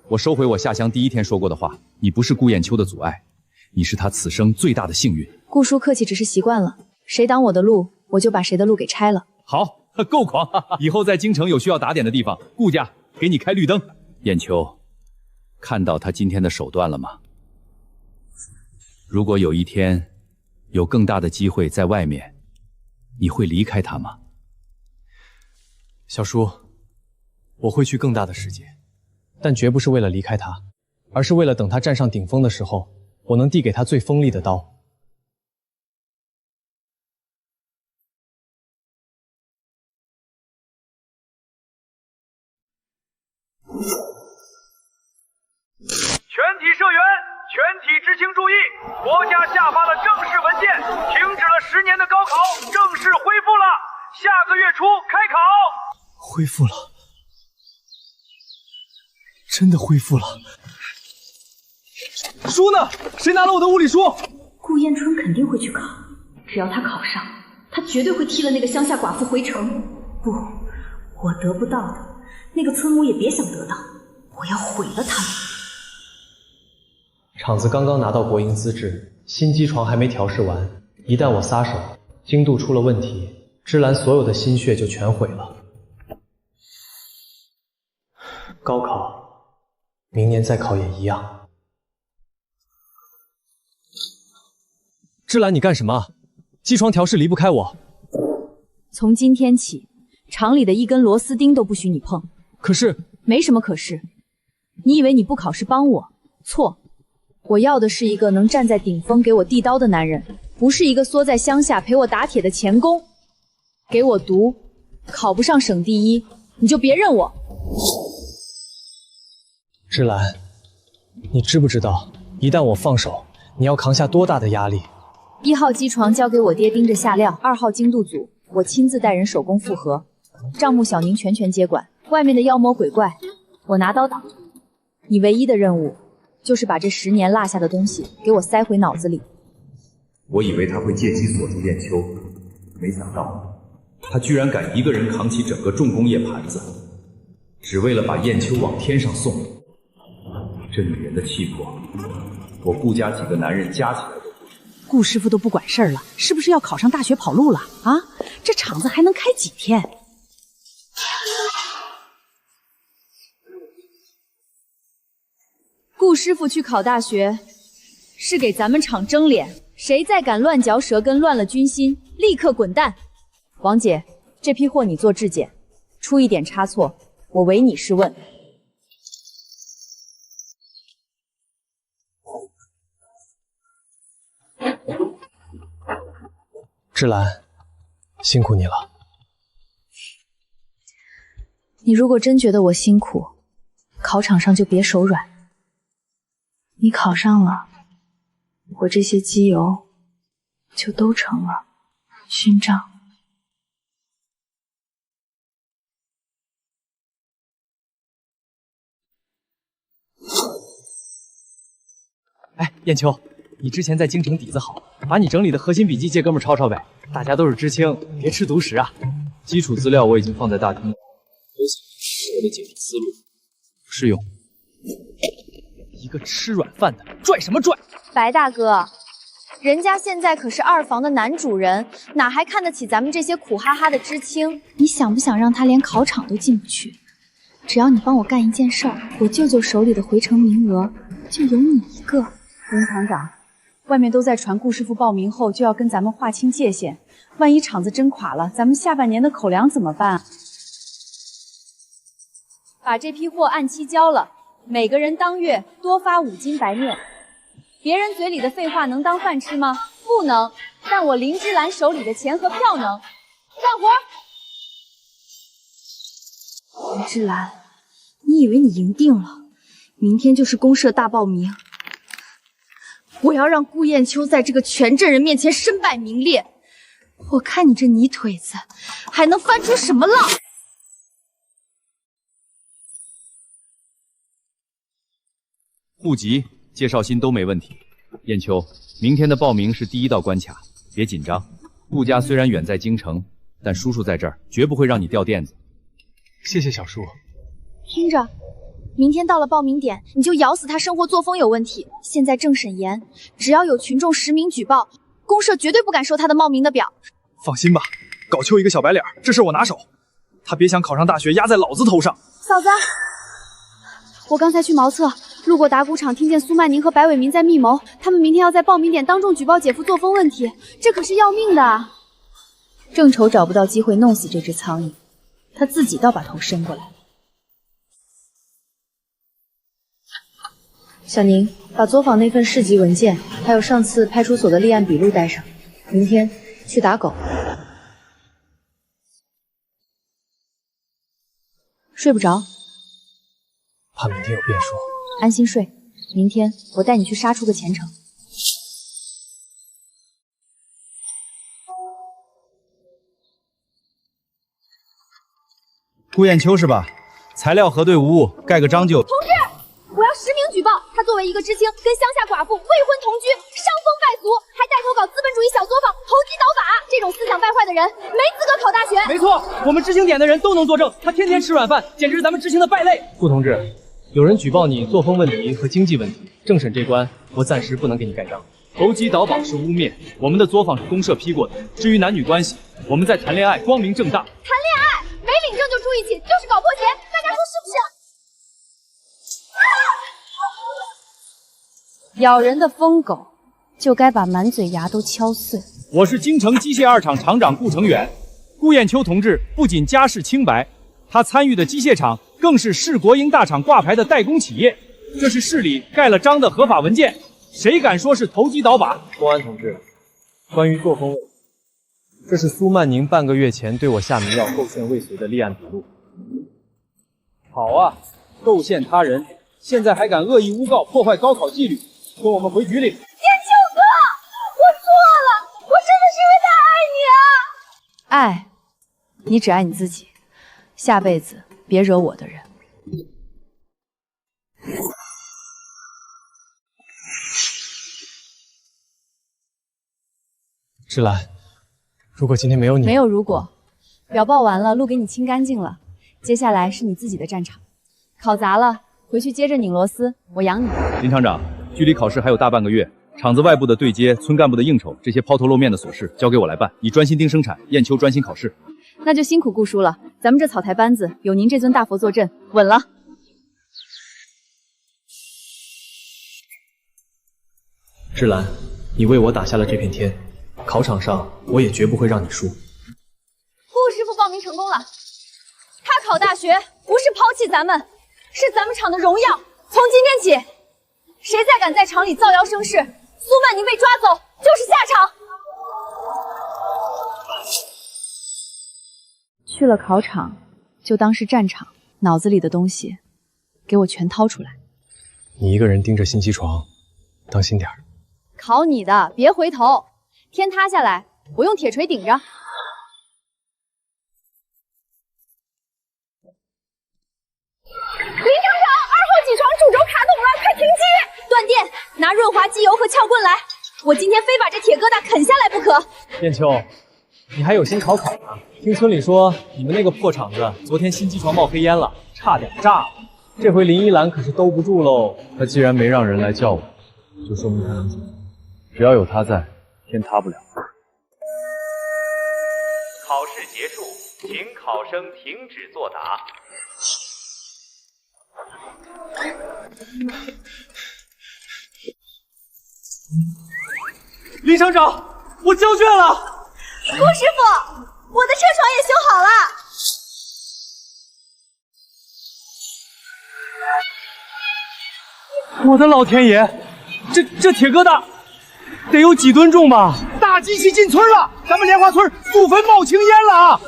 我收回我下乡第一天说过的话，你不是顾燕秋的阻碍，你是他此生最大的幸运。顾叔客气只是习惯了，谁挡我的路，我就把谁的路给拆了。好，够狂！以后在京城有需要打点的地方，顾家给你开绿灯。燕秋，看到他今天的手段了吗？如果有一天有更大的机会在外面，你会离开他吗？小叔，我会去更大的世界，但绝不是为了离开他，而是为了等他站上顶峰的时候，我能递给他最锋利的刀。全体社员，全体知青注意！国家下发了正式文件，停止了10年的高考正式恢复了，下个月初开考。恢复了，真的恢复了。书呢？谁拿了我的物理书？顾燕春肯定会去考，只要他考上，他绝对会替了那个乡下寡妇回城。不，我得不到的，那个村母也别想得到，我要毁了他们。厂子刚刚拿到国营资质，新机床还没调试完，一旦我撒手，精度出了问题，芝兰所有的心血就全毁了。高考，明年再考也一样。芝兰，你干什么？机床调试离不开我。从今天起，厂里的一根螺丝钉都不许你碰。可是，没什么可是。你以为你不考试帮我？错。我要的是一个能站在顶峰给我递刀的男人，不是一个缩在乡下陪我打铁的钳工。给我读，考不上省第一，你就别认我。芝兰，你知不知道，一旦我放手，你要扛下多大的压力？1号机床交给我爹盯着下料，2号精度组我亲自带人手工复核，账目小宁全接管，外面的妖魔鬼怪我拿刀挡。你唯一的任务就是把这10年落下的东西给我塞回脑子里。我以为他会借机锁住燕秋，没想到他居然敢一个人扛起整个重工业盘子，只为了把燕秋往天上送。这女人的气魄，我顾家几个男人加起来都不止。顾师傅都不管事儿了，是不是要考上大学跑路了啊？这厂子还能开几天？顾师傅去考大学，是给咱们厂争脸，谁再敢乱嚼舌根、乱了军心，立刻滚蛋！王姐，这批货你做质检，出一点差错，我唯你是问。芝兰，辛苦你了。你如果真觉得我辛苦，考场上就别手软。你考上了，我这些机油就都成了勋章。哎，燕秋，你之前在京城底子好，把你整理的核心笔记借哥们抄抄呗。大家都是知青，别吃独食啊。基础资料我已经放在大厅了，都是我的解题思路，不适用。一个吃软饭的，拽什么拽？白大哥，人家现在可是2房的男主人，哪还看得起咱们这些苦哈哈的知青？你想不想让他连考场都进不去？只要你帮我干一件事儿，我舅舅手里的回城名额就有你一个。林厂长，外面都在传顾师傅报名后就要跟咱们划清界限，万一厂子真垮了，咱们下半年的口粮怎么办？把这批货按期交了，每个人当月多发5斤白面。别人嘴里的废话能当饭吃吗？不能。但我林芝兰手里的钱和票能。干活！林芝兰，你以为你赢定了？明天就是公社大报名。我要让顾燕秋在这个全镇人面前身败名裂，我看你这泥腿子还能翻出什么浪！户籍、介绍信都没问题。燕秋，明天的报名是第1道关卡，别紧张。顾家虽然远在京城，但叔叔在这儿，绝不会让你掉垫子。谢谢小叔。听着，明天到了报名点，你就咬死他生活作风有问题。现在政审严，只要有群众实名举报，公社绝对不敢收他的冒名的表。放心吧，搞秋一个小白脸，这事我拿手。他别想考上大学压在老子头上。嫂子，我刚才去茅厕，路过打谷场，听见苏曼宁和白伟民在密谋，他们明天要在报名点当众举报姐夫作风问题，这可是要命的。正愁找不到机会弄死这只苍蝇，他自己倒把头伸过来。小宁，把作坊那份市级文件，还有上次派出所的立案笔录带上，明天去打狗。睡不着，怕明天有变数。安心睡，明天我带你去杀出个前程。顾艳秋是吧？材料核对无误，盖个章就。同志，我要实名举报，他作为一个知青，跟乡下寡妇未婚同居，伤风败俗，还带头搞资本主义小作坊，投机倒把，这种思想败坏的人没资格考大学。没错，我们知青点的人都能作证，他天天吃软饭，简直是咱们知青的败类。顾同志，有人举报你作风问题和经济问题，政审这关我暂时不能给你盖章。投机倒把是污蔑，我们的作坊是公社批过的。至于男女关系，我们在谈恋爱，光明正大。谈恋爱没领证就住一起，就是搞破鞋，大家说是不是？咬人的疯狗就该把满嘴牙都敲碎。我是京城机械二厂厂长顾成远。顾艳秋同志不仅家世清白，他参与的机械厂更是市国营大厂挂牌的代工企业，这是市里盖了章的合法文件，谁敢说是投机倒把？公安同志，关于作风问题，这是苏曼宁半个月前对我下迷药构陷未遂的立案笔录。好啊，构陷他人，现在还敢恶意诬告，破坏高考纪律，跟我们回局里。燕秋哥，我错了，我真的是因为太爱你啊！爱，你只爱你自己，下辈子别惹我的人。芝兰，如果今天没有你，没有如果，表报完了，路给你清干净了，接下来是你自己的战场。考砸了，回去接着拧螺丝，我养你。林厂长，距离考试还有大半个月，厂子外部的对接、村干部的应酬，这些抛头露面的琐事交给我来办，你专心盯生产，燕秋专心考试。那就辛苦顾叔了，咱们这草台班子有您这尊大佛坐镇，稳了。芝兰，你为我打下了这片天，考场上我也绝不会让你输。顾师傅报名成功了，他考大学不是抛弃咱们，是咱们厂的荣耀。从今天起，谁再敢在厂里造谣生事，苏曼宁被抓走就是下场。去了考场，就当是战场，脑子里的东西给我全掏出来。你一个人盯着信息床，当心点儿。考你的，别回头，天塌下来，我用铁锤顶着。林厂长，2号麂床主轴卡懂了，快停机！断电，拿润滑机油和撬棍来，我今天非把这铁疙瘩啃下来不可。燕秋，你还有心考呢？听村里说你们那个破厂子昨天新机床冒黑烟了，差点炸了。这回林依兰可是兜不住喽。他既然没让人来叫我，就说明他能行。只要有他在，天塌不了。考试结束，请考生停止作答。林厂长，我交卷了。顾师傅，我的车床也修好了。我的老天爷，这铁疙瘩得有几吨重吧？大机器进村了，咱们莲花村祖坟冒青烟了啊！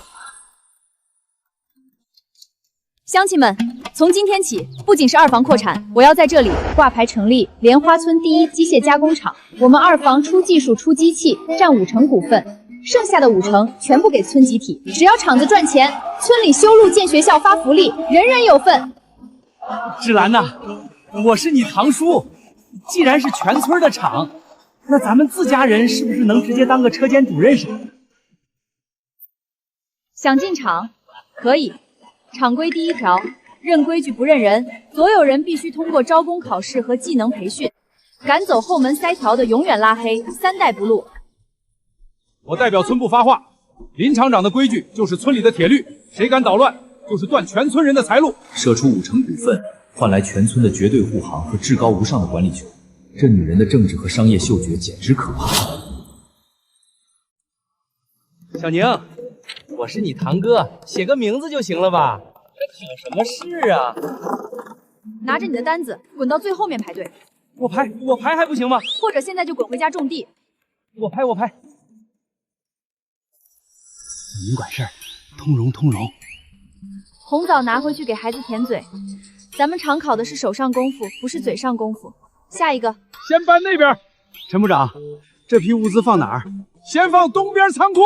乡亲们，从今天起，不仅是二房扩产，我要在这里挂牌成立莲花村第一机械加工厂。我们二房出技术、出机器，占50%股份，剩下的50%全部给村集体。只要厂子赚钱，村里修路、建学校、发福利，人人有份。芷兰呐，我是你堂叔，既然是全村的厂，那咱们自家人是不是能直接当个车间主任什么的？想进厂可以。厂规第1条，认规矩不认人，所有人必须通过招工考试和技能培训，敢走后门塞条的永远拉黑，3代不录。我代表村部发话，林厂长的规矩就是村里的铁律，谁敢捣乱，就是断全村人的财路。射出5成股份，换来全村的绝对护航和至高无上的管理权。这女人的政治和商业嗅觉简直可怕。小宁，我是你堂哥，写个名字就行了吧？这考什么试啊？拿着你的单子，滚到最后面排队。我排还不行吗？或者现在就滚回家种地。我排。您管事儿，通融。红枣拿回去给孩子舔嘴。咱们常考的是手上功夫，不是嘴上功夫。下一个，先搬那边。陈部长，这批物资放哪儿？先放东边仓库，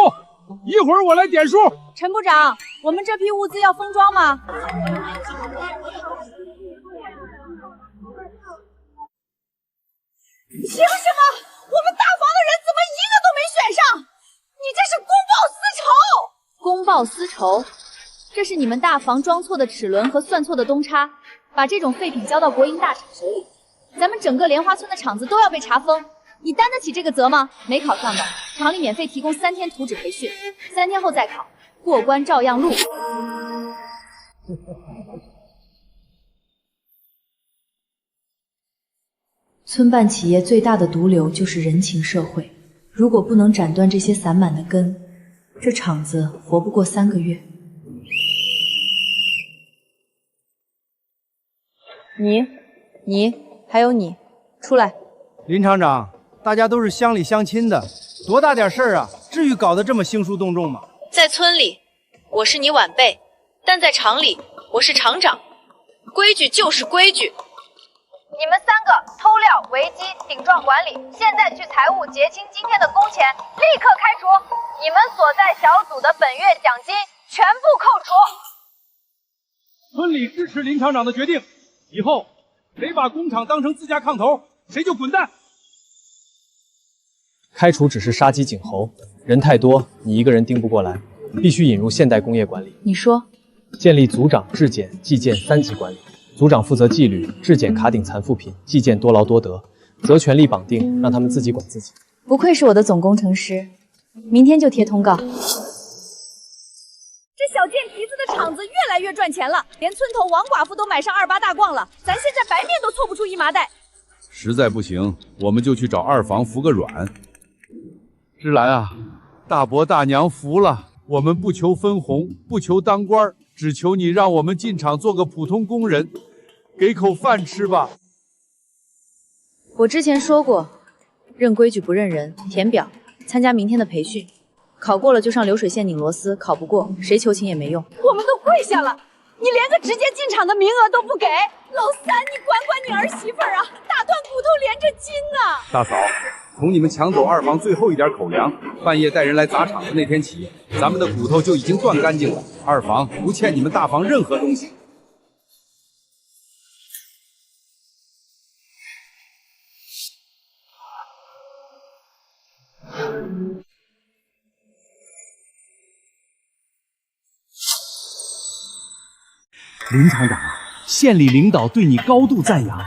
一会儿我来点数。陈部长，我们这批物资要封装吗？凭什么？我们大房的人怎么一个都没选上？你这是公报私仇！公报私仇，这是你们大房装错的齿轮和算错的东差，把这种废品交到国营大厂手里，咱们整个莲花村的厂子都要被查封。你担得起这个责吗？没考上的，厂里免费提供3天图纸培训，3天后再考，过关照样录。村办企业最大的毒瘤就是人情社会，如果不能斩断这些散满的根，这厂子活不过3个月。你，还有你，出来。林厂长，大家都是乡里乡亲的，多大点事儿啊，至于搞得这么兴师动众吗？在村里，我是你晚辈，但在厂里，我是厂长。规矩就是规矩。你们3个偷料、违纪、顶撞管理，现在去财务结清今天的工钱，立刻开除。你们所在小组的本月奖金全部扣除。村里支持林厂长的决定，以后谁把工厂当成自家炕头，谁就滚蛋。开除只是杀鸡儆猴，人太多，你一个人盯不过来，必须引入现代工业管理。你说，建立组长、质检、计件3级管理。组长负责纪律，质检卡顶残副品，计件多劳多得，责权利绑定，让他们自己管自己。不愧是我的总工程师，明天就贴通告。这小贱蹄子的厂子越来越赚钱了，连村头王寡妇都买上28大逛了，咱现在白面都凑不出1麻袋。实在不行，我们就去找2房服个软。芝兰啊，大伯大娘服了，我们不求分红，不求当官，只求你让我们进厂做个普通工人，给口饭吃吧。我之前说过，认规矩不认人，填表，参加明天的培训，考过了就上流水线拧螺丝，考不过谁求情也没用。我们都跪下了，你连个直接进厂的名额都不给，老三，你管管你儿媳妇儿啊，打断骨头连着筋啊！大嫂，从你们抢走2房最后一点口粮，半夜带人来砸场的那天起，咱们的骨头就已经断干净了。2房不欠你们大房任何东西。林厂长，县里领导对你高度赞扬，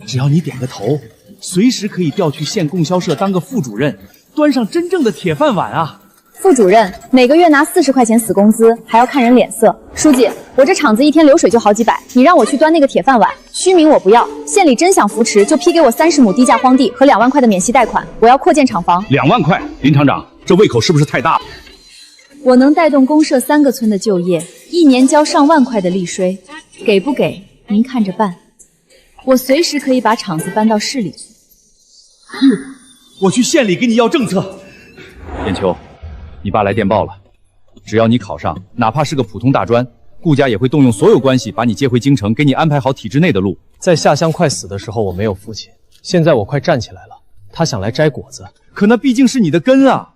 只要你点个头，随时可以调去县供销社当个副主任，端上真正的铁饭碗啊！副主任每个月拿40块钱死工资，还要看人脸色。书记，我这厂子一天流水就好几百，你让我去端那个铁饭碗，虚名我不要。县里真想扶持，就批给我30亩低价荒地和2万块的免息贷款，我要扩建厂房。2万块，林厂长，这胃口是不是太大了？我能带动公社3个村的就业，1年交上万块的利税，给不给您看着办。我随时可以把厂子搬到市里去。我去县里给你要政策。燕秋，你爸来电报了，只要你考上，哪怕是个普通大专，顾家也会动用所有关系把你接回京城，给你安排好体制内的路。在下乡快死的时候，我没有父亲，现在我快站起来了，他想来摘果子，可那毕竟是你的根啊。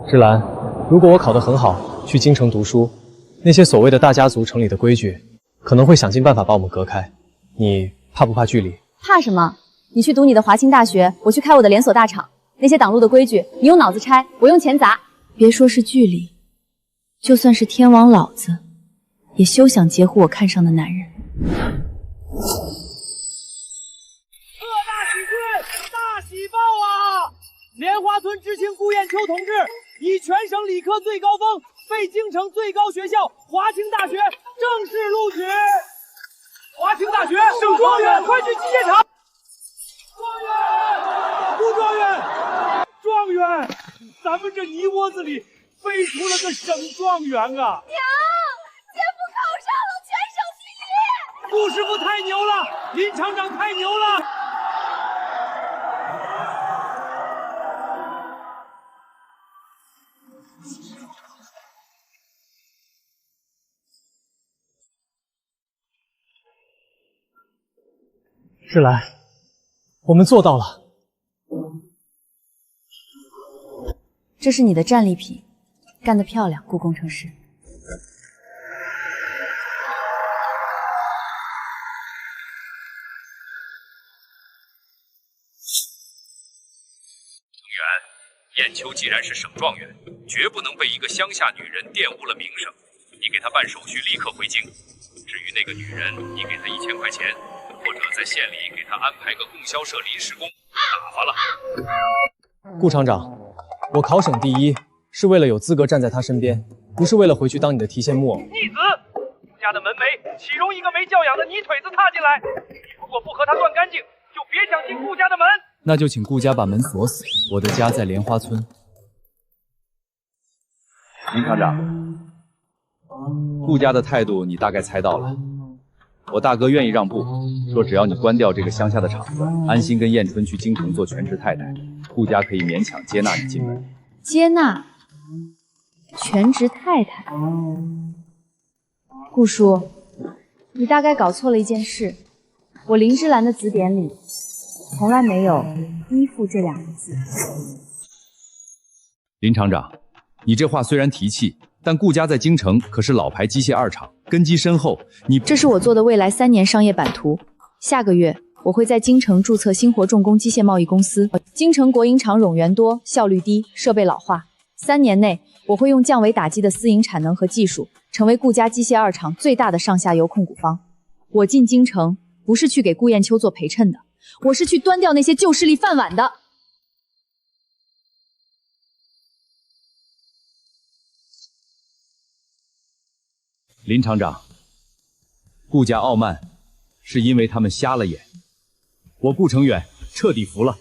芝兰，如果我考得很好，去京城读书，那些所谓的大家族城里的规矩，可能会想尽办法把我们隔开。你怕不怕距离？怕什么？你去读你的华清大学，我去开我的连锁大厂。那些挡路的规矩，你用脑子拆，我用钱砸。别说是剧里，就算是天王老子，也休想截胡我看上的男人。大喜报啊！莲花村知青顾艳秋同志以全省理科最高分，被京城最高学校华清大学正式录取。华清大学省状元，快去机械厂！状元，顾状元，状元，咱们这泥窝子里飞出了个省状元啊！娘，姐夫考上了全省第一！顾师傅太牛了，林厂长太牛了！芷兰，我们做到了。这是你的战利品，干得漂亮，顾工程师。燕秋既然是省状元，绝不能被一个乡下女人玷污了名声。你给她办手续，立刻回京。至于那个女人，你给她1000块钱，或者在县里给她安排个供销社临时工，打发了。顾厂长，我考省第一，是为了有资格站在他身边，不是为了回去当你的提线木偶。逆子！顾家的门楣，岂容一个没教养的泥腿子踏进来？你如果不和他断干净，就别想进顾家的门。那就请顾家把门锁死。我的家在莲花村。林厂长，顾家的态度你大概猜到了。我大哥愿意让步，说只要你关掉这个乡下的厂子，安心跟燕春去京城做全职太太，顾家可以勉强接纳你进门。接纳全职太太？顾叔，你大概搞错了一件事。我林芝兰的字典里从来没有依附这2个字。林厂长，你这话虽然提气，但顾家在京城可是老牌机械2厂，根基深厚。这是我做的未来3年商业版图。下个月我会在京城注册星火重工机械贸易公司。京城国营厂冗员多，效率低，设备老化。3年内我会用降维打击的私营产能和技术，成为顾家机械2厂最大的上下游控股方。我进京城不是去给顾艳秋做陪衬的，我是去端掉那些旧势力饭碗的。林厂长，顾家傲慢，是因为他们瞎了眼。我顾成远彻底服了。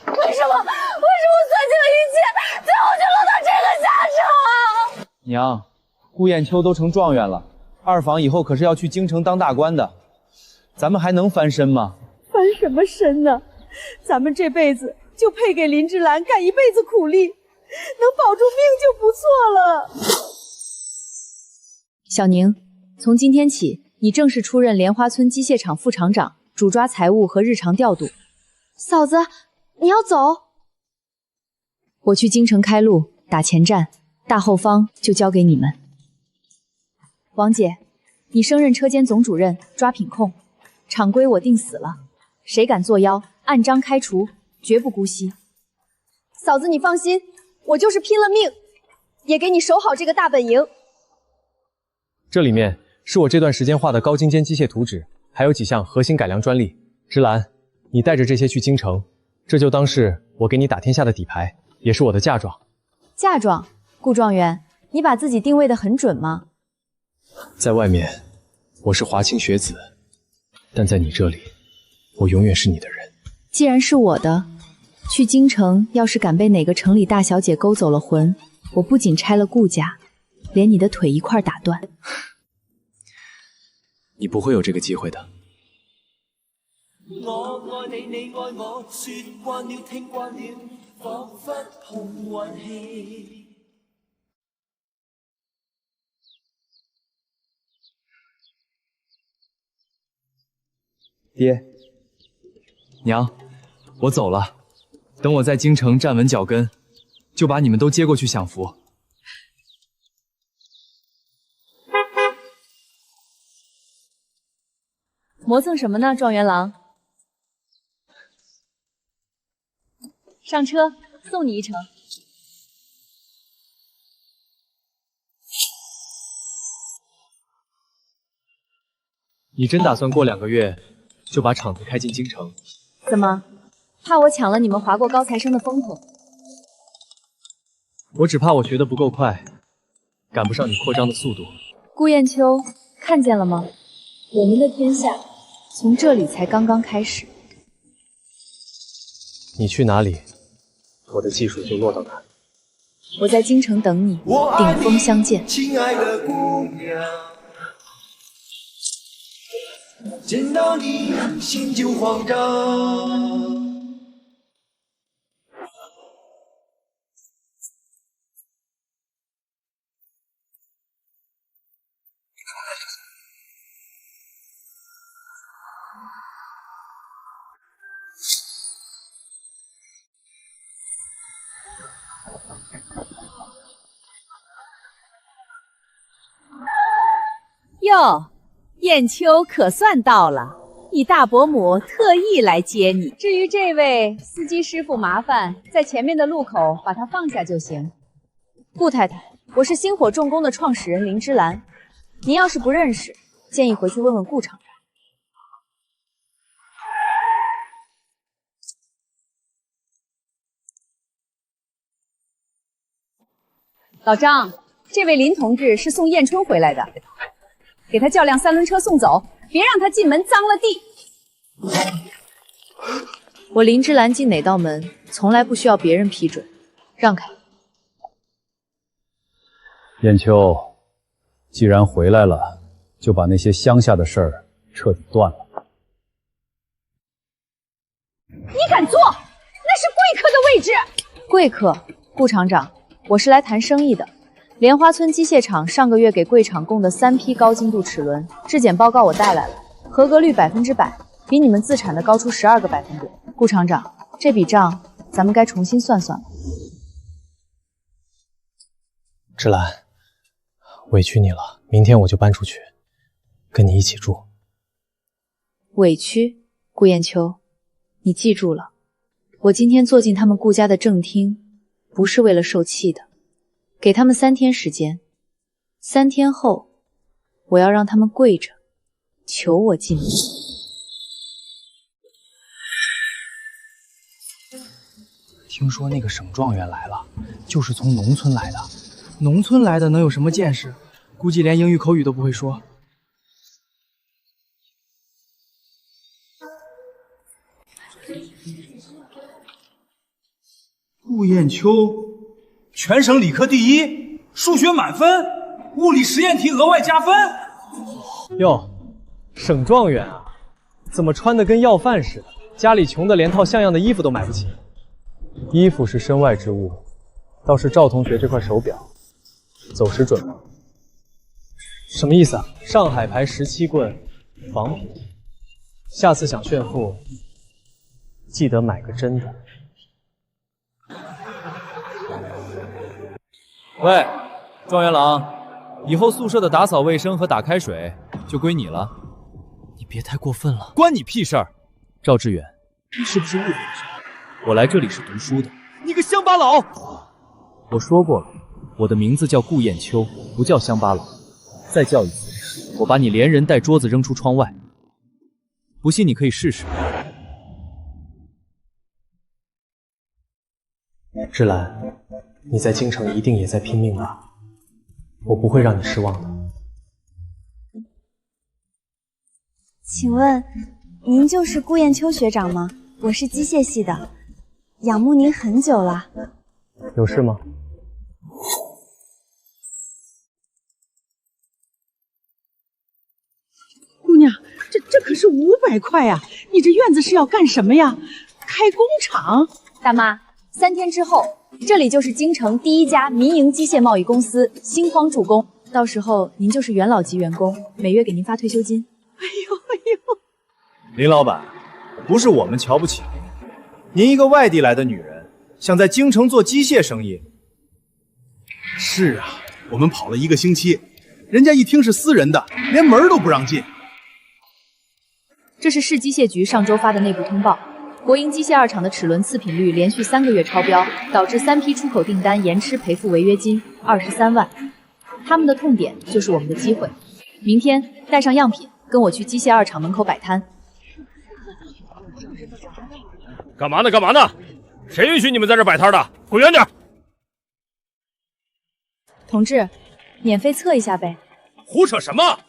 为什么算计了一切，最后就落到这个下场？娘，顾艳秋都成状元了，2房以后可是要去京城当大官的，咱们还能翻身吗？翻什么身呢？咱们这辈子就配给林芝兰干一辈子苦力，能保住命就不错了。小宁，从今天起，你正式出任莲花村机械厂副厂长，主抓财务和日常调度。嫂子，你要走？我去京城开路，打前站，大后方就交给你们。王姐，你升任车间总主任，抓品控。厂规我定死了，谁敢作妖，按章开除，绝不姑息。嫂子，你放心，我就是拼了命，也给你守好这个大本营。这里面是我这段时间画的高精尖机械图纸，还有几项核心改良专利。芝兰，你带着这些去京城，这就当是我给你打天下的底牌，也是我的嫁妆。嫁妆？顾状元，你把自己定位得很准吗？在外面，我是华清学子，但在你这里，我永远是你的人。既然是我的，去京城要是敢被哪个城里大小姐勾走了魂，我不仅拆了顾家，连你的腿一块打断。你不会有这个机会的。我愛你，你愛我，說慣了，聽慣了，彷彿碰運氣。爹，娘，我走了。等我在京城站稳脚跟，就把你们都接过去享福。磨蹭什么呢，状元郎？上车，送你一程。你真打算过2个月就把厂子开进京城？怎么，怕我抢了你们华国高材生的风头？我只怕我学得不够快，赶不上你扩张的速度。顾燕秋，看见了吗？我们的天下从这里才刚刚开始。你去哪里，我的技术就落到哪里。我在京城等你，顶峰相见。亲爱的姑娘，见到你心就慌张。哟，燕秋可算到了，你大伯母特意来接你。至于这位司机师傅，麻烦在前面的路口把他放下就行。顾太太，我是星火重工的创始人林芝兰，您要是不认识，建议回去问问顾厂长。老张，这位林同志是送燕春回来的。给他叫辆3轮车送走，别让他进门脏了地。我林芝兰进哪道门，从来不需要别人批准。让开。燕秋，既然回来了，就把那些乡下的事儿彻底断了。你敢坐？那是贵客的位置。贵客，顾厂长，我是来谈生意的。莲花村机械厂上个月给贵厂供的3批高精度齿轮质检报告我带来了，合格率100%，比你们自产的高出12个百分点。顾厂长，这笔账咱们该重新算算了。芝兰，委屈你了，明天我就搬出去，跟你一起住。委屈，顾燕秋，你记住了，我今天坐进他们顾家的正厅，不是为了受气的。给他们3天时间，3天后，我要让他们跪着求我进门。听说那个省状元来了，就是从农村来的。农村来的能有什么见识？估计连英语口语都不会说。顾燕秋。全省理科第1，数学满分，物理实验题额外加分。哟，省状元啊，怎么穿的跟要饭似的？家里穷的连套像样的衣服都买不起。衣服是身外之物，倒是赵同学这块手表，走时准吗？什么意思啊？上海牌17棍，仿品。下次想炫富，记得买个真的。喂，状元郎，以后宿舍的打扫卫生和打开水就归你了。你别太过分了，关你屁事儿！赵志远，你是不是误会了什么？我来这里是读书的。你个乡巴佬！我说过了，我的名字叫顾燕秋，不叫乡巴佬。再叫一次，我把你连人带桌子扔出窗外。不信你可以试试。芝兰，你在京城一定也在拼命吧？我不会让你失望的。请问，您就是顾燕秋学长吗？我是机械系的，仰慕您很久了。有事吗？姑娘，这可是500块呀！你这院子是要干什么呀？开工厂？大妈，3天之后，这里就是京城第1家民营机械贸易公司星光重工，到时候您就是元老级员工，每月给您发退休金。哎呦！林老板，不是我们瞧不起您一个外地来的女人，想在京城做机械生意。是啊，我们跑了1个星期，人家一听是私人的，连门都不让进。这是市机械局上周发的内部通报，国营机械二厂的齿轮次品率连续3个月超标，导致3批出口订单延迟赔付违约金23万。他们的痛点就是我们的机会。明天带上样品，跟我去机械二厂门口摆摊。干嘛呢？干嘛呢？谁允许你们在这摆摊的？滚远点！同志，免费测一下呗。胡扯什么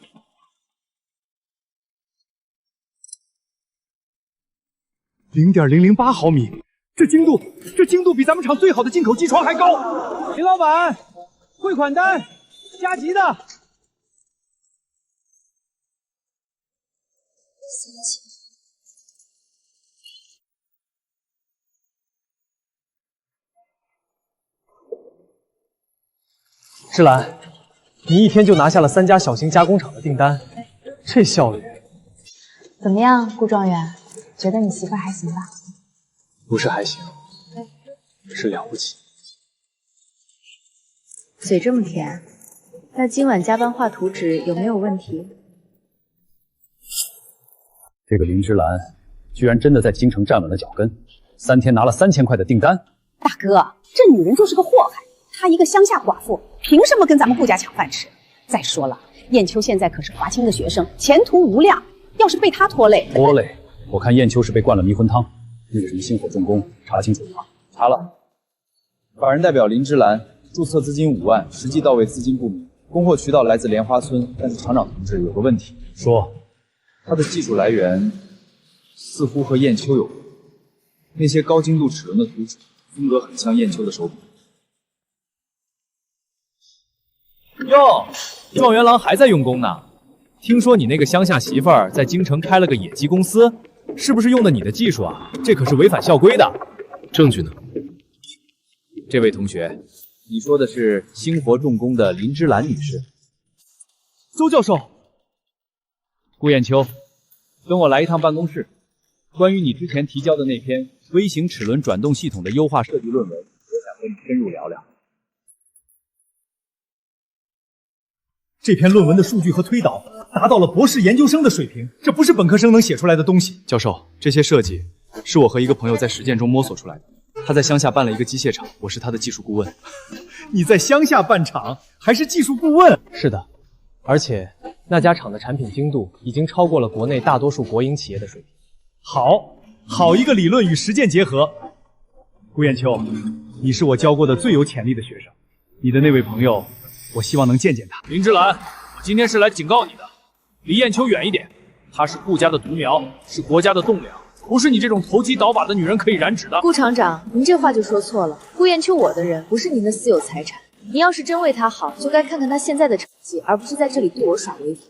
？0.008毫米，这精度比咱们厂最好的进口机床还高。林老板，汇款单，加急的。芝兰，你一天就拿下了3家小型加工厂的订单，这效率……怎么样，顾状元？觉得你媳妇还行吧？不是还行，是了不起。嘴这么甜，那今晚加班画图纸有没有问题？这个林芝兰居然真的在京城站稳了脚跟，3天拿了3000块的订单。大哥，这女人就是个祸害，她一个乡下寡妇，凭什么跟咱们顾家抢饭吃？再说了，燕秋现在可是华清的学生，前途无量，要是被她拖累，我看燕秋是被灌了迷魂汤。那个什么星火重工，查清楚了吗？查了。法人代表林芝兰，注册资金5万，实际到位资金不明，供货渠道来自莲花村，但是厂长同志有个问题，说他的技术来源似乎和燕秋有关。那些高精度齿轮的图纸风格很像燕秋的手笔。哟，状元郎还在用功呢。听说你那个乡下媳妇儿在京城开了个野鸡公司，是不是用的你的技术啊？这可是违反校规的。证据呢？这位同学，你说的是星活重工的林芝兰女士？邹教授，顾燕秋，跟我来一趟办公室。关于你之前提交的那篇微型齿轮转动系统的优化设计论文，我想和你深入聊聊。这篇论文的数据和推导达到了博士研究生的水平，这不是本科生能写出来的东西。教授，这些设计是我和一个朋友在实践中摸索出来的。他在乡下办了一个机械厂，我是他的技术顾问。你在乡下办厂，还是技术顾问？是的，而且那家厂的产品精度已经超过了国内大多数国营企业的水平。好一个理论与实践结合。顾燕秋，你是我教过的最有潜力的学生，你的那位朋友，我希望能见见他。林芝兰，我今天是来警告你的，离燕秋远一点。她是顾家的独苗，是国家的栋梁，不是你这种投机倒把的女人可以染指的。顾厂长，您这话就说错了。顾燕秋我的人，不是您的私有财产。您要是真为她好，就该看看她现在的成绩，而不是在这里对我耍威风。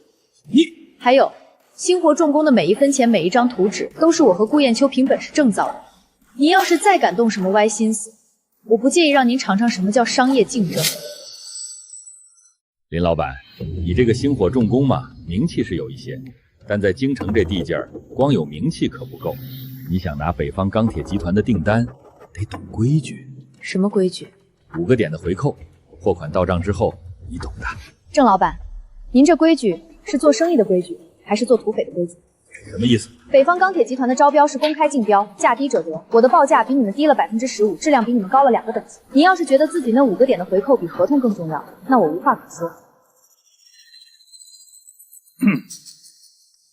你还有，星活重工的每一分钱、每一张图纸，都是我和顾燕秋凭本事挣造的。您要是再敢动什么歪心思，我不介意让您尝尝什么叫商业竞争。林老板，你这个星火重工嘛，名气是有一些，但在京城这地界儿，光有名气可不够。你想拿北方钢铁集团的订单，得懂规矩。什么规矩？5个点的回扣，货款到账之后，你懂的。郑老板，您这规矩是做生意的规矩，还是做土匪的规矩？什么意思？北方钢铁集团的招标是公开竞标，价低者得。我的报价比你们低了15%，质量比你们高了2个等级。您要是觉得自己那5个点的回扣比合同更重要，那我无话可说。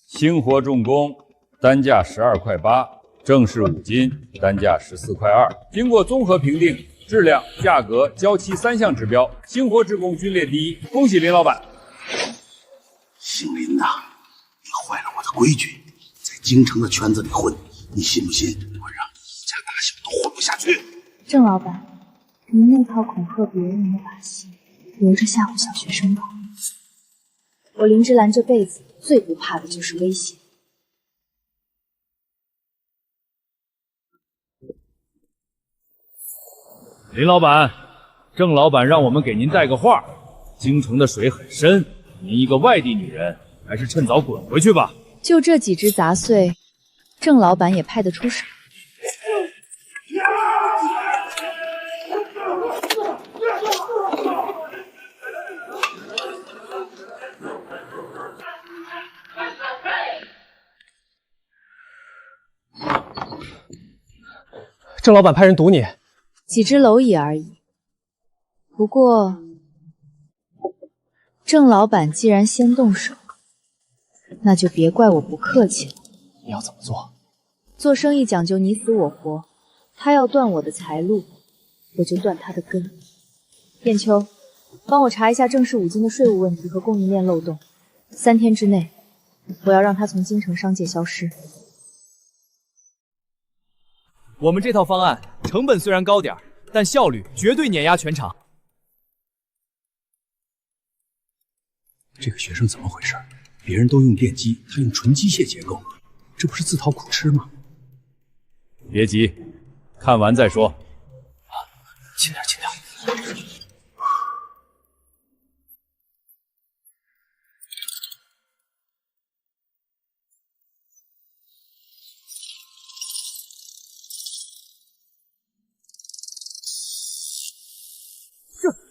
星活重工单价12块8，正式5金，单价14块2。经过综合评定，质量、价格、交期3项指标，星活重工均列第1。恭喜林老板！姓林呐，你坏了我的规矩，在京城的圈子里混，你信不信我让你一家大小都混不下去？郑老板，您那套恐吓别人的把戏，留着吓唬小学生吧。我林芝兰这辈子最不怕的就是威胁。林老板，郑老板让我们给您带个话，京城的水很深，您一个外地女人，还是趁早滚回去吧。就这几只杂碎，郑老板也派得出手？郑老板派人堵你，几只蝼蚁而已。不过，郑老板既然先动手，那就别怪我不客气了。你要怎么做？做生意讲究你死我活，他要断我的财路，我就断他的根。燕秋，帮我查一下郑氏五金的税务问题和供应链漏洞，3天之内，我要让他从京城商界消失。我们这套方案成本虽然高点，但效率绝对碾压全场。这个学生怎么回事？别人都用电机，他用纯机械结构，这不是自讨苦吃吗？别急，看完再说。轻点，轻点。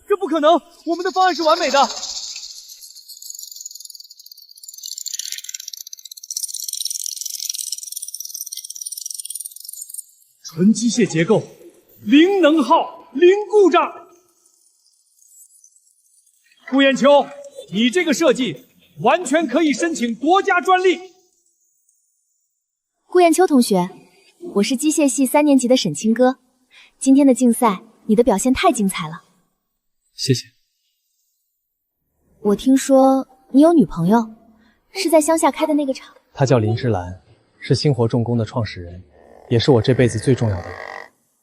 这不可能！我们的方案是完美的。纯机械结构，零能耗，零故障。顾砚秋，你这个设计完全可以申请国家专利。顾砚秋同学，我是机械系3年级的沈清歌。今天的竞赛，你的表现太精彩了。谢谢。我听说你有女朋友，是在乡下开的那个厂。她叫林芝兰，是星火重工的创始人，也是我这辈子最重要的人。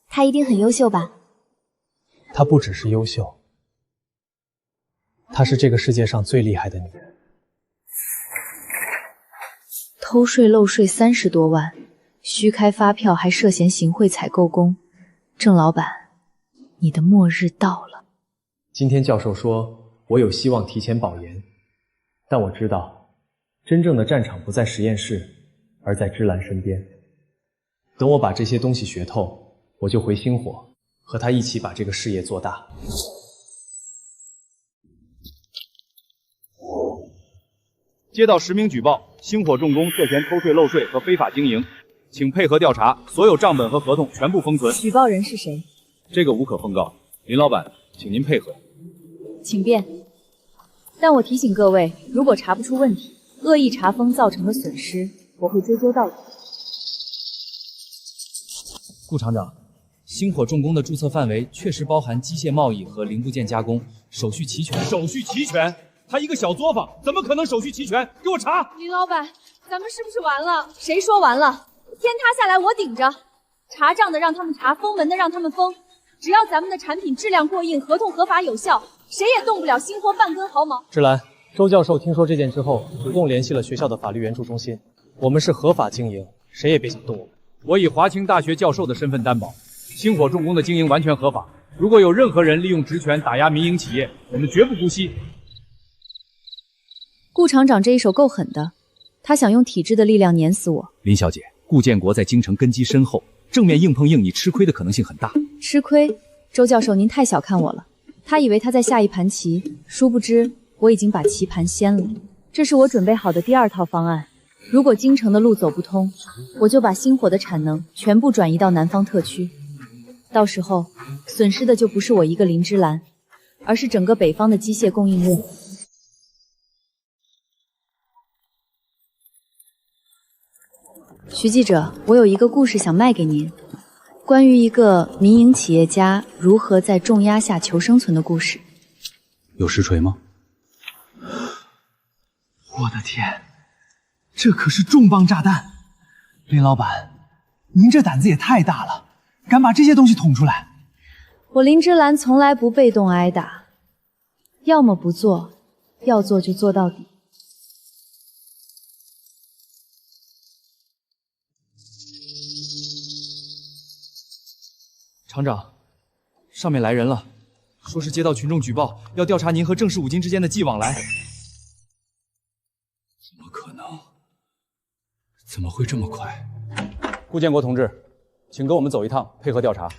她一定很优秀吧？她不只是优秀，她是这个世界上最厉害的女人。偷税漏税30多万，虚开发票还涉嫌行贿采购工。郑老板，你的末日到了。今天教授说我有希望提前保研，但我知道真正的战场不在实验室，而在芝兰身边。等我把这些东西学透，我就回星火，和他一起把这个事业做大。接到实名举报，星火重工涉嫌偷税漏税和非法经营，请配合调查，所有账本和合同全部封存。举报人是谁？这个无可奉告。林老板，请您配合。请便。但我提醒各位，如果查不出问题，恶意查封造成的损失，我会追究到底。顾厂长，星火重工的注册范围确实包含机械贸易和零部件加工，手续齐全。手续齐全？他一个小作坊，怎么可能手续齐全？给我查！林老板，咱们是不是完了？谁说完了？天塌下来我顶着。查账的让他们查，封门的让他们封。只要咱们的产品质量过硬，合同合法有效，谁也动不了星火半根毫毛。芝兰，周教授听说这件之后，主动联系了学校的法律援助中心。我们是合法经营，谁也别想动我们。我以华清大学教授的身份担保，星火重工的经营完全合法。如果有任何人利用职权打压民营企业，我们绝不姑息。顾厂长这一手够狠的，他想用体制的力量碾死我。林小姐，顾建国在京城根基深厚，正面硬碰硬，你吃亏的可能性很大。吃亏？周教授，您太小看我了。他以为他在下一盘棋，殊不知我已经把棋盘掀了。这是我准备好的第2套方案。如果京城的路走不通，我就把星火的产能全部转移到南方特区。到时候损失的就不是我一个林芝兰，而是整个北方的机械供应链。徐记者，我有一个故事想卖给您，关于一个民营企业家如何在重压下求生存的故事。有实锤吗？我的天，这可是重磅炸弹！林老板，您这胆子也太大了，敢把这些东西捅出来。我林芝兰从来不被动挨打，要么不做，要做就做到底。厂长，上面来人了，说是接到群众举报，要调查您和郑氏五金之间的既往来。怎么可能？怎么会这么快？顾建国同志，请跟我们走一趟，配合调查。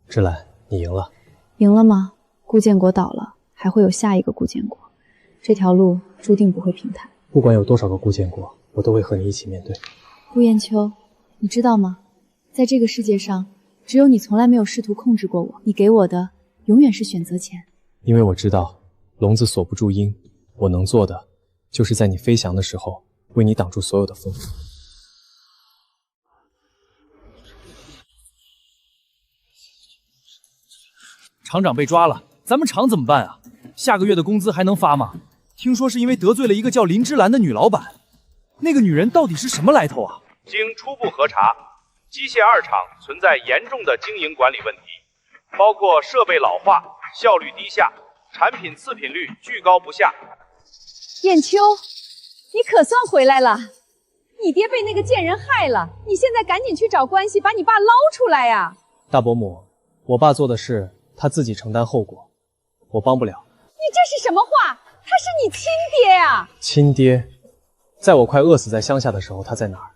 芝兰，你赢了。赢了吗？顾建国倒了，还会有下一个顾建国，这条路注定不会平坦。不管有多少个顾建国，我都会和你一起面对。顾雁秋，你知道吗？在这个世界上，只有你从来没有试图控制过我，你给我的永远是选择权。因为我知道，聋子锁不住鹰，我能做的就是在你飞翔的时候，为你挡住所有的风。厂长被抓了，咱们厂怎么办啊？下个月的工资还能发吗？听说是因为得罪了一个叫林芝兰的女老板，那个女人到底是什么来头啊？经初步核查，机械二厂存在严重的经营管理问题，包括设备老化、效率低下、产品次品率居高不下。雁秋，你可算回来了！你爹被那个贱人害了，你现在赶紧去找关系，把你爸捞出来呀！大伯母，我爸做的事他自己承担后果，我帮不了。你这是什么话？他是你亲爹呀！亲爹，在我快饿死在乡下的时候他在哪儿？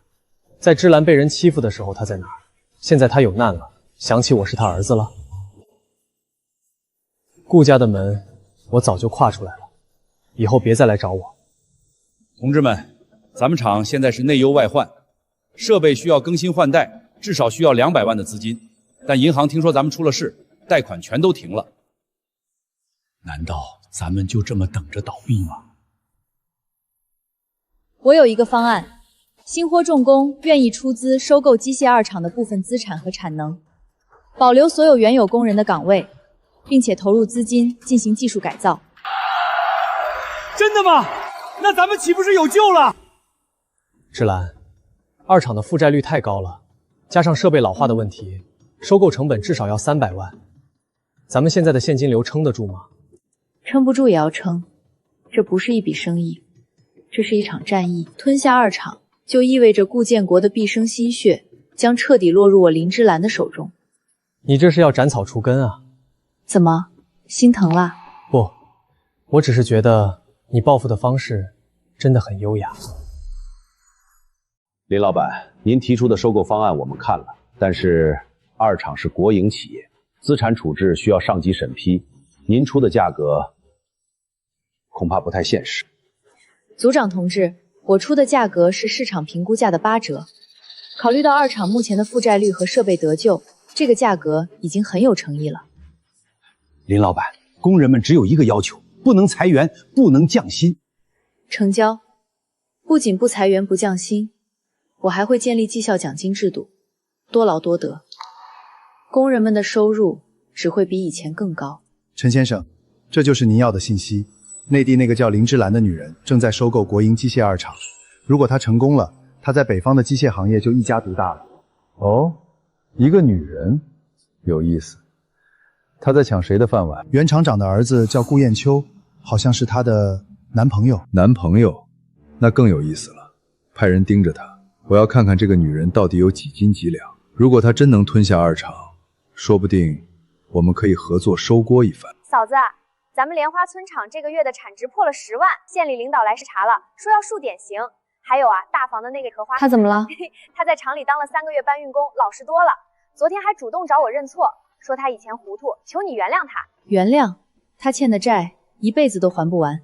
在芝兰被人欺负的时候他在哪儿？现在他有难了，想起我是他儿子了。顾家的门我早就跨出来了，以后别再来找我。同志们，咱们厂现在是内忧外患，设备需要更新换代，至少需要200万的资金，但银行听说咱们出了事，贷款全都停了。难道咱们就这么等着倒闭吗？我有一个方案，星火重工愿意出资收购机械二厂的部分资产和产能，保留所有原有工人的岗位，并且投入资金进行技术改造。真的吗？那咱们岂不是有救了？芝兰，二厂的负债率太高了，加上设备老化的问题，收购成本至少要300万。咱们现在的现金流撑得住吗？撑不住也要撑，这不是一笔生意，这是一场战役。吞下二厂，就意味着顾建国的毕生心血将彻底落入我林芝兰的手中。你这是要斩草除根啊？怎么，心疼了？不，我只是觉得你报复的方式真的很优雅。林老板，您提出的收购方案我们看了，但是二厂是国营企业，资产处置需要上级审批，您出的价格恐怕不太现实。组长同志，我出的价格是市场评估价的8折。考虑到二厂目前的负债率和设备得救，这个价格已经很有诚意了。林老板，工人们只有一个要求，不能裁员，不能降薪。成交。不仅不裁员不降薪，我还会建立绩效奖金制度，多劳多得。工人们的收入只会比以前更高。陈先生，这就是您要的信息。内地那个叫林芝兰的女人正在收购国营机械二厂，如果她成功了，她在北方的机械行业就一家独大了。哦，一个女人，有意思。她在抢谁的饭碗？原厂长的儿子叫顾雁秋，好像是她的男朋友。男朋友，那更有意思了。派人盯着她，我要看看这个女人到底有几斤几两。如果她真能吞下二厂，说不定我们可以合作收锅一番。嫂子，咱们莲花村厂这个月的产值破了10万，县里领导来视察了，说要树典型。还有啊，大房的那个荷花，他怎么了？他在厂里当了3个月搬运工，老实多了。昨天还主动找我认错，说他以前糊涂，求你原谅他。原谅？他欠的债一辈子都还不完。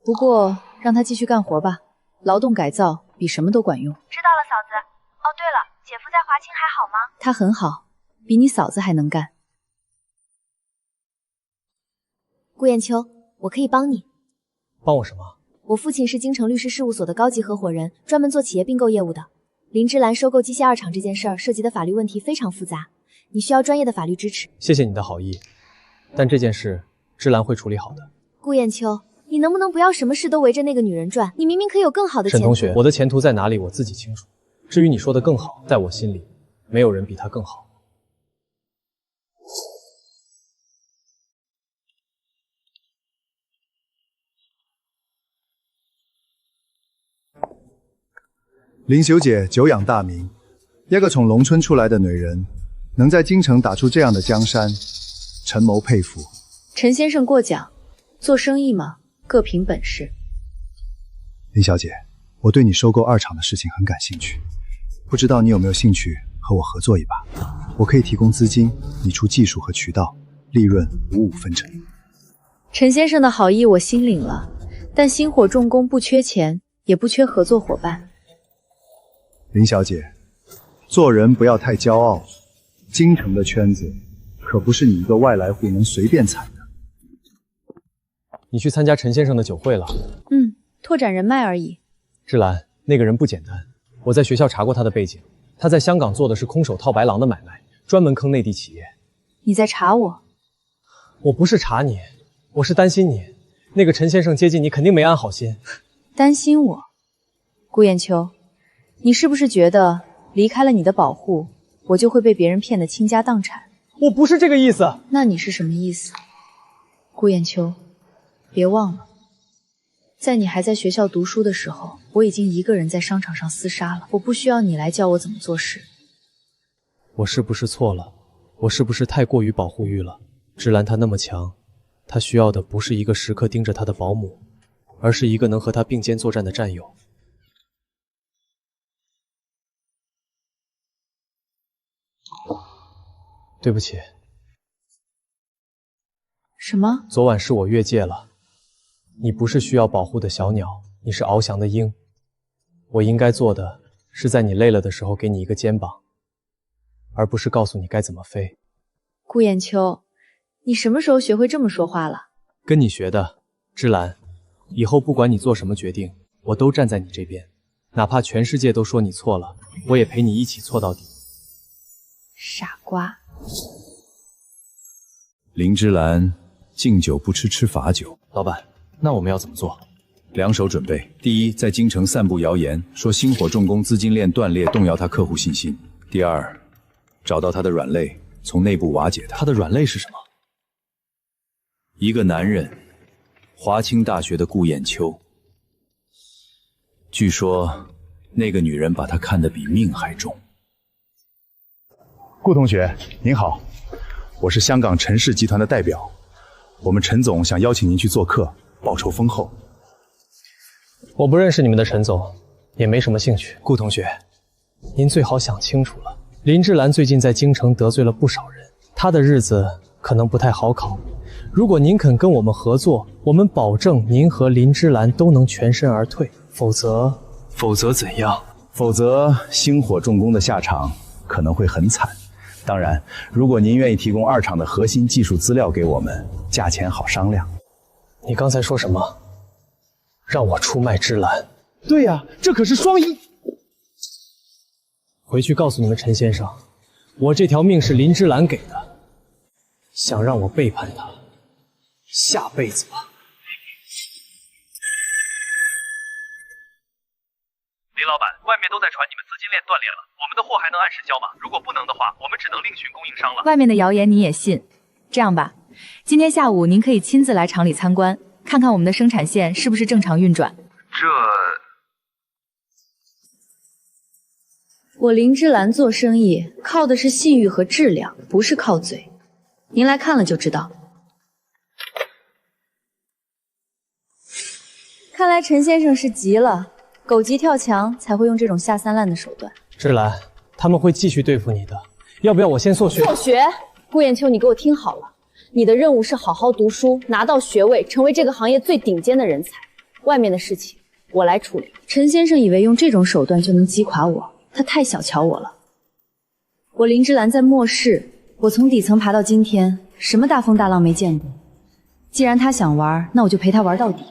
不过让他继续干活吧，劳动改造比什么都管用。知道了，嫂子。哦，对了，姐夫在华清还好吗？他很好，比你嫂子还能干。顾雁秋，我可以帮你。帮我什么？我父亲是京城律师事务所的高级合伙人，专门做企业并购业务的。林芝兰收购机械二厂这件事儿涉及的法律问题非常复杂，你需要专业的法律支持。谢谢你的好意，但这件事芝兰会处理好的。顾雁秋，你能不能不要什么事都围着那个女人转？你明明可以有更好的前途。沈同学，我的前途在哪里我自己清楚。至于你说的更好，在我心里，没有人比他更好。林小姐久仰大名，一个从农村出来的女人，能在京城打出这样的江山，陈某佩服。陈先生过奖，做生意嘛，各凭本事。林小姐，我对你收购二厂的事情很感兴趣，不知道你有没有兴趣和我合作一把？我可以提供资金，你出技术和渠道，利润55分成。陈先生的好意我心领了，但星火重工不缺钱，也不缺合作伙伴。林小姐，做人不要太骄傲，京城的圈子可不是你一个外来户能随便踩的。你去参加陈先生的酒会了？拓展人脉而已。芝兰，那个人不简单，我在学校查过他的背景，他在香港做的是空手套白狼的买卖，专门坑内地企业。你在查我？我不是查你，我是担心你。那个陈先生接近你肯定没安好心。担心我？顾砚秋，你是不是觉得离开了你的保护，我就会被别人骗得倾家荡产？我不是这个意思。那你是什么意思？顾砚秋，别忘了，在你还在学校读书的时候，我已经一个人在商场上厮杀了。我不需要你来教我怎么做事。我是不是错了？我是不是太过于保护欲了？芝兰她那么强，她需要的不是一个时刻盯着她的保姆，而是一个能和她并肩作战的战友。对不起。什么？昨晚是我越界了。你不是需要保护的小鸟，你是翱翔的鹰。我应该做的是在你累了的时候给你一个肩膀，而不是告诉你该怎么飞。顾砚秋，你什么时候学会这么说话了？跟你学的，芝兰。以后不管你做什么决定，我都站在你这边，哪怕全世界都说你错了，我也陪你一起错到底。傻瓜。林芝兰，敬酒不吃吃罚酒。老板，那我们要怎么做？2手准备：第一，在京城散布谣言，说星火重工资金链断裂，动摇他客户信心；第二，找到他的软肋，从内部瓦解他。他的软肋是什么？一个男人，华清大学的顾砚秋。据说那个女人把他看得比命还重。顾同学，您好，我是香港陈氏集团的代表，我们陈总想邀请您去做客，报酬丰厚。我不认识你们的陈总，也没什么兴趣。顾同学，您最好想清楚了，林芝兰最近在京城得罪了不少人，她的日子可能不太好考。如果您肯跟我们合作，我们保证您和林芝兰都能全身而退，否则怎样？否则星火重工的下场可能会很惨。当然，如果您愿意提供2厂的核心技术资料给我们，价钱好商量。你刚才说什么？让我出卖芝兰？对呀，这可是双赢。回去告诉你们陈先生，我这条命是林芝兰给的，想让我背叛他，下辈子吧。林老板，外面都在传你们资金链断裂了，我们的货还能按时交吗？如果不能的话，我们只能另寻供应商了。外面的谣言你也信？这样吧，今天下午您可以亲自来厂里参观，看看我们的生产线是不是正常运转。我林芝兰做生意靠的是信誉和质量，不是靠嘴。您来看了就知道。看来陈先生是急了。狗急跳墙才会用这种下三滥的手段。芝兰，他们会继续对付你的。要不要我先辍学？辍学？顾砚秋，你给我听好了，你的任务是好好读书，拿到学位，成为这个行业最顶尖的人才。外面的事情我来处理。陈先生以为用这种手段就能击垮我，他太小瞧我了。我林芝兰在末世，我从底层爬到今天，什么大风大浪没见过。既然他想玩，那我就陪他玩到底。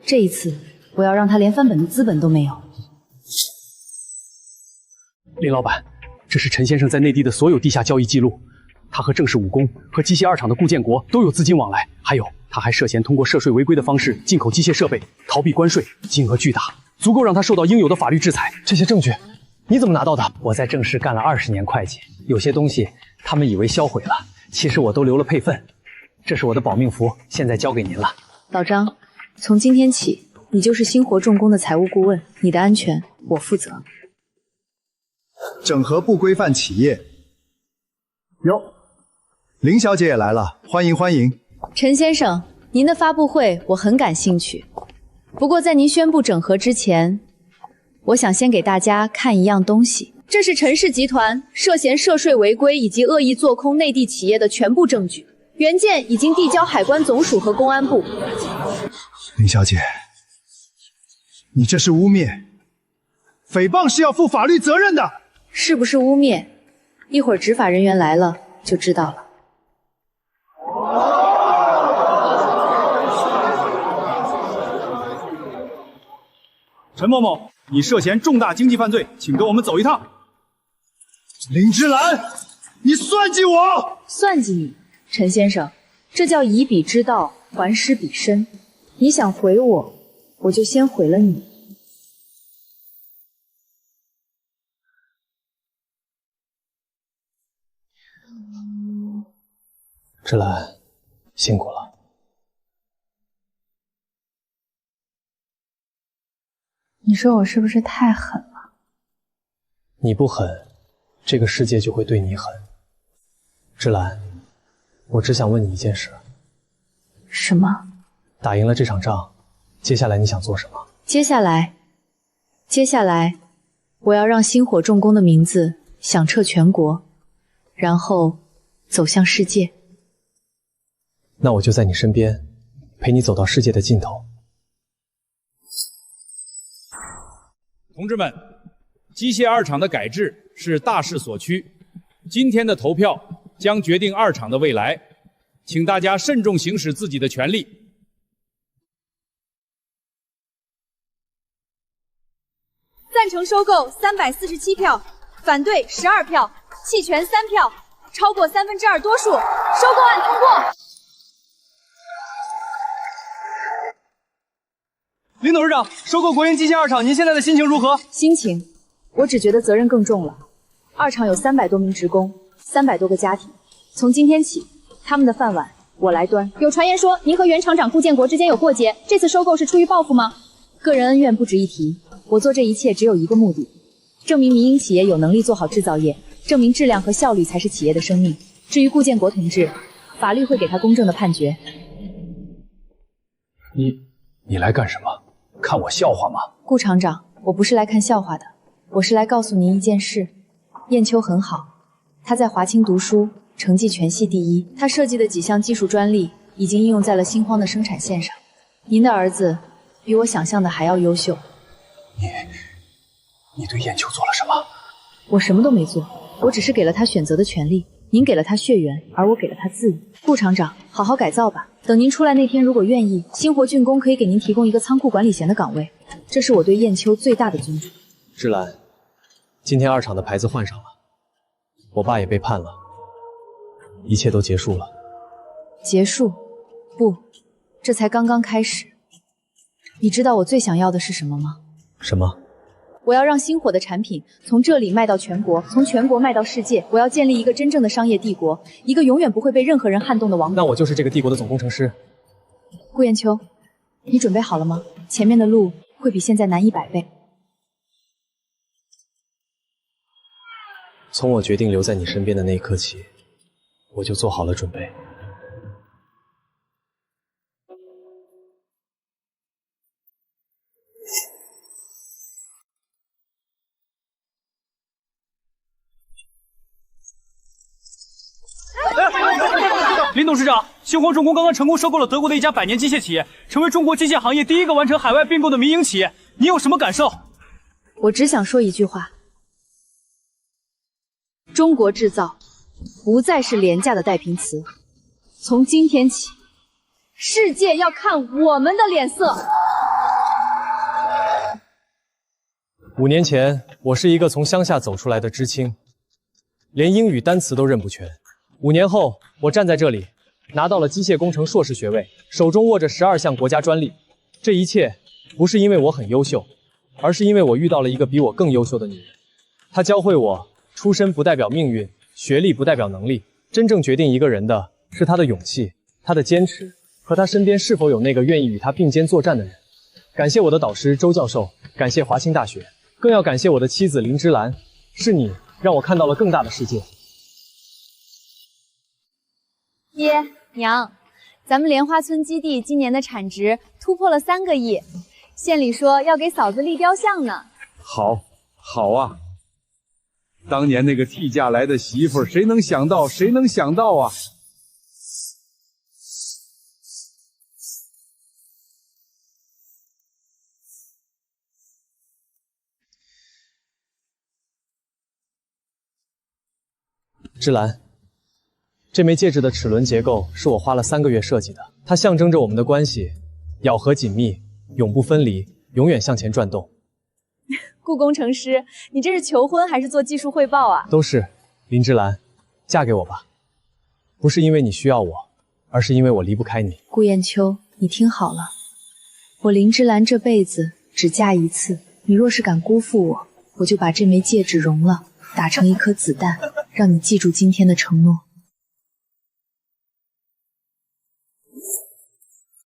这一次我要让他连翻本的资本都没有。林老板，这是陈先生在内地的所有地下交易记录，他和正氏武功和机械2厂的顾建国都有资金往来，还有他还涉嫌通过涉税违规的方式进口机械设备，逃避关税，金额巨大，足够让他受到应有的法律制裁。这些证据你怎么拿到的？我在正氏干了20年会计，有些东西他们以为销毁了，其实我都留了配份。这是我的保命符，现在交给您了。老张，从今天起你就是星火重工的财务顾问，你的安全我负责。整合不规范企业。哟，林小姐也来了，欢迎欢迎。陈先生，您的发布会我很感兴趣，不过在您宣布整合之前，我想先给大家看一样东西，这是陈氏集团涉嫌涉税违规以及恶意做空内地企业的全部证据。原件已经递交海关总署和公安部。林小姐，你这是污蔑，诽谤是要负法律责任的。是不是污蔑？一会儿执法人员来了就知道了。陈某某，你涉嫌重大经济犯罪，请跟我们走一趟。林芝兰，你算计我！算计你，陈先生，这叫以彼之道还施彼身。你想毁我，我就先毁了你。芝兰，辛苦了。你说我是不是太狠了？你不狠，这个世界就会对你狠。芝兰，我只想问你一件事。什么？打赢了这场仗，接下来你想做什么？接下来，我要让星火重工的名字响彻全国，然后走向世界。那我就在你身边，陪你走到世界的尽头。同志们，机械二厂的改制是大势所趋，今天的投票将决定二厂的未来，请大家慎重行使自己的权利。赞成收购347票，反对12票，弃权3票，超过2/3多数，收购案通过。林董事长，收购国营机械二厂，您现在的心情如何？心情，我只觉得责任更重了。二厂有300多名职工，300多个家庭，从今天起，他们的饭碗我来端。有传言说您和原厂长顾建国之间有过节，这次收购是出于报复吗？个人恩怨不值一提，我做这一切只有一个目的，证明民营企业有能力做好制造业，证明质量和效率才是企业的生命。至于顾建国同志，法律会给他公正的判决。你来干什么？看我笑话吗？顾厂长，我不是来看笑话的，我是来告诉您一件事。燕秋很好，他在华清读书，成绩全系第一。他设计的几项技术专利已经应用在了新荒的生产线上。您的儿子比我想象的还要优秀。你对燕秋做了什么？我什么都没做，我只是给了他选择的权利。您给了他血缘，而我给了他自由。顾厂长，好好改造吧。等您出来那天，如果愿意，星火竣工可以给您提供一个仓库管理衔的岗位，这是我对燕秋最大的尊重。芝兰，今天二厂的牌子换上了，我爸也被判了，一切都结束了。结束？不，这才刚刚开始。你知道我最想要的是什么吗？什么？我要让星火的产品从这里卖到全国，从全国卖到世界。我要建立一个真正的商业帝国，一个永远不会被任何人撼动的王国。那我就是这个帝国的总工程师。顾燕秋，你准备好了吗？前面的路会比现在难100倍。从我决定留在你身边的那一刻起，我就做好了准备。林董事长，星火重工刚刚成功收购了德国的一家100年机械企业，成为中国机械行业第一个完成海外并购的民营企业。你有什么感受？我只想说一句话：中国制造不再是廉价的代名词。从今天起，世界要看我们的脸色。5年前，我是一个从乡下走出来的知青，连英语单词都认不全。5年后，我站在这里，拿到了机械工程硕士学位，手中握着12项国家专利。这一切不是因为我很优秀，而是因为我遇到了一个比我更优秀的女人。她教会我，出身不代表命运，学历不代表能力，真正决定一个人的是他的勇气、他的坚持和他身边是否有那个愿意与他并肩作战的人。感谢我的导师周教授，感谢华清大学，更要感谢我的妻子林芝兰，是你让我看到了更大的世界。爹娘，咱们莲花村基地今年的产值突破了3个亿，县里说要给嫂子立雕像呢。好啊！当年那个替嫁来的媳妇儿，谁能想到啊？芝兰，这枚戒指的齿轮结构是我花了3个月设计的，它象征着我们的关系咬合紧密，永不分离，永远向前转动。顾工程师，你这是求婚还是做技术汇报啊？都是。林芝兰，嫁给我吧，不是因为你需要我，而是因为我离不开你。顾砚秋，你听好了，我林芝兰这辈子只嫁一次，你若是敢辜负我，我就把这枚戒指熔了，打成一颗子弹，让你记住今天的承诺。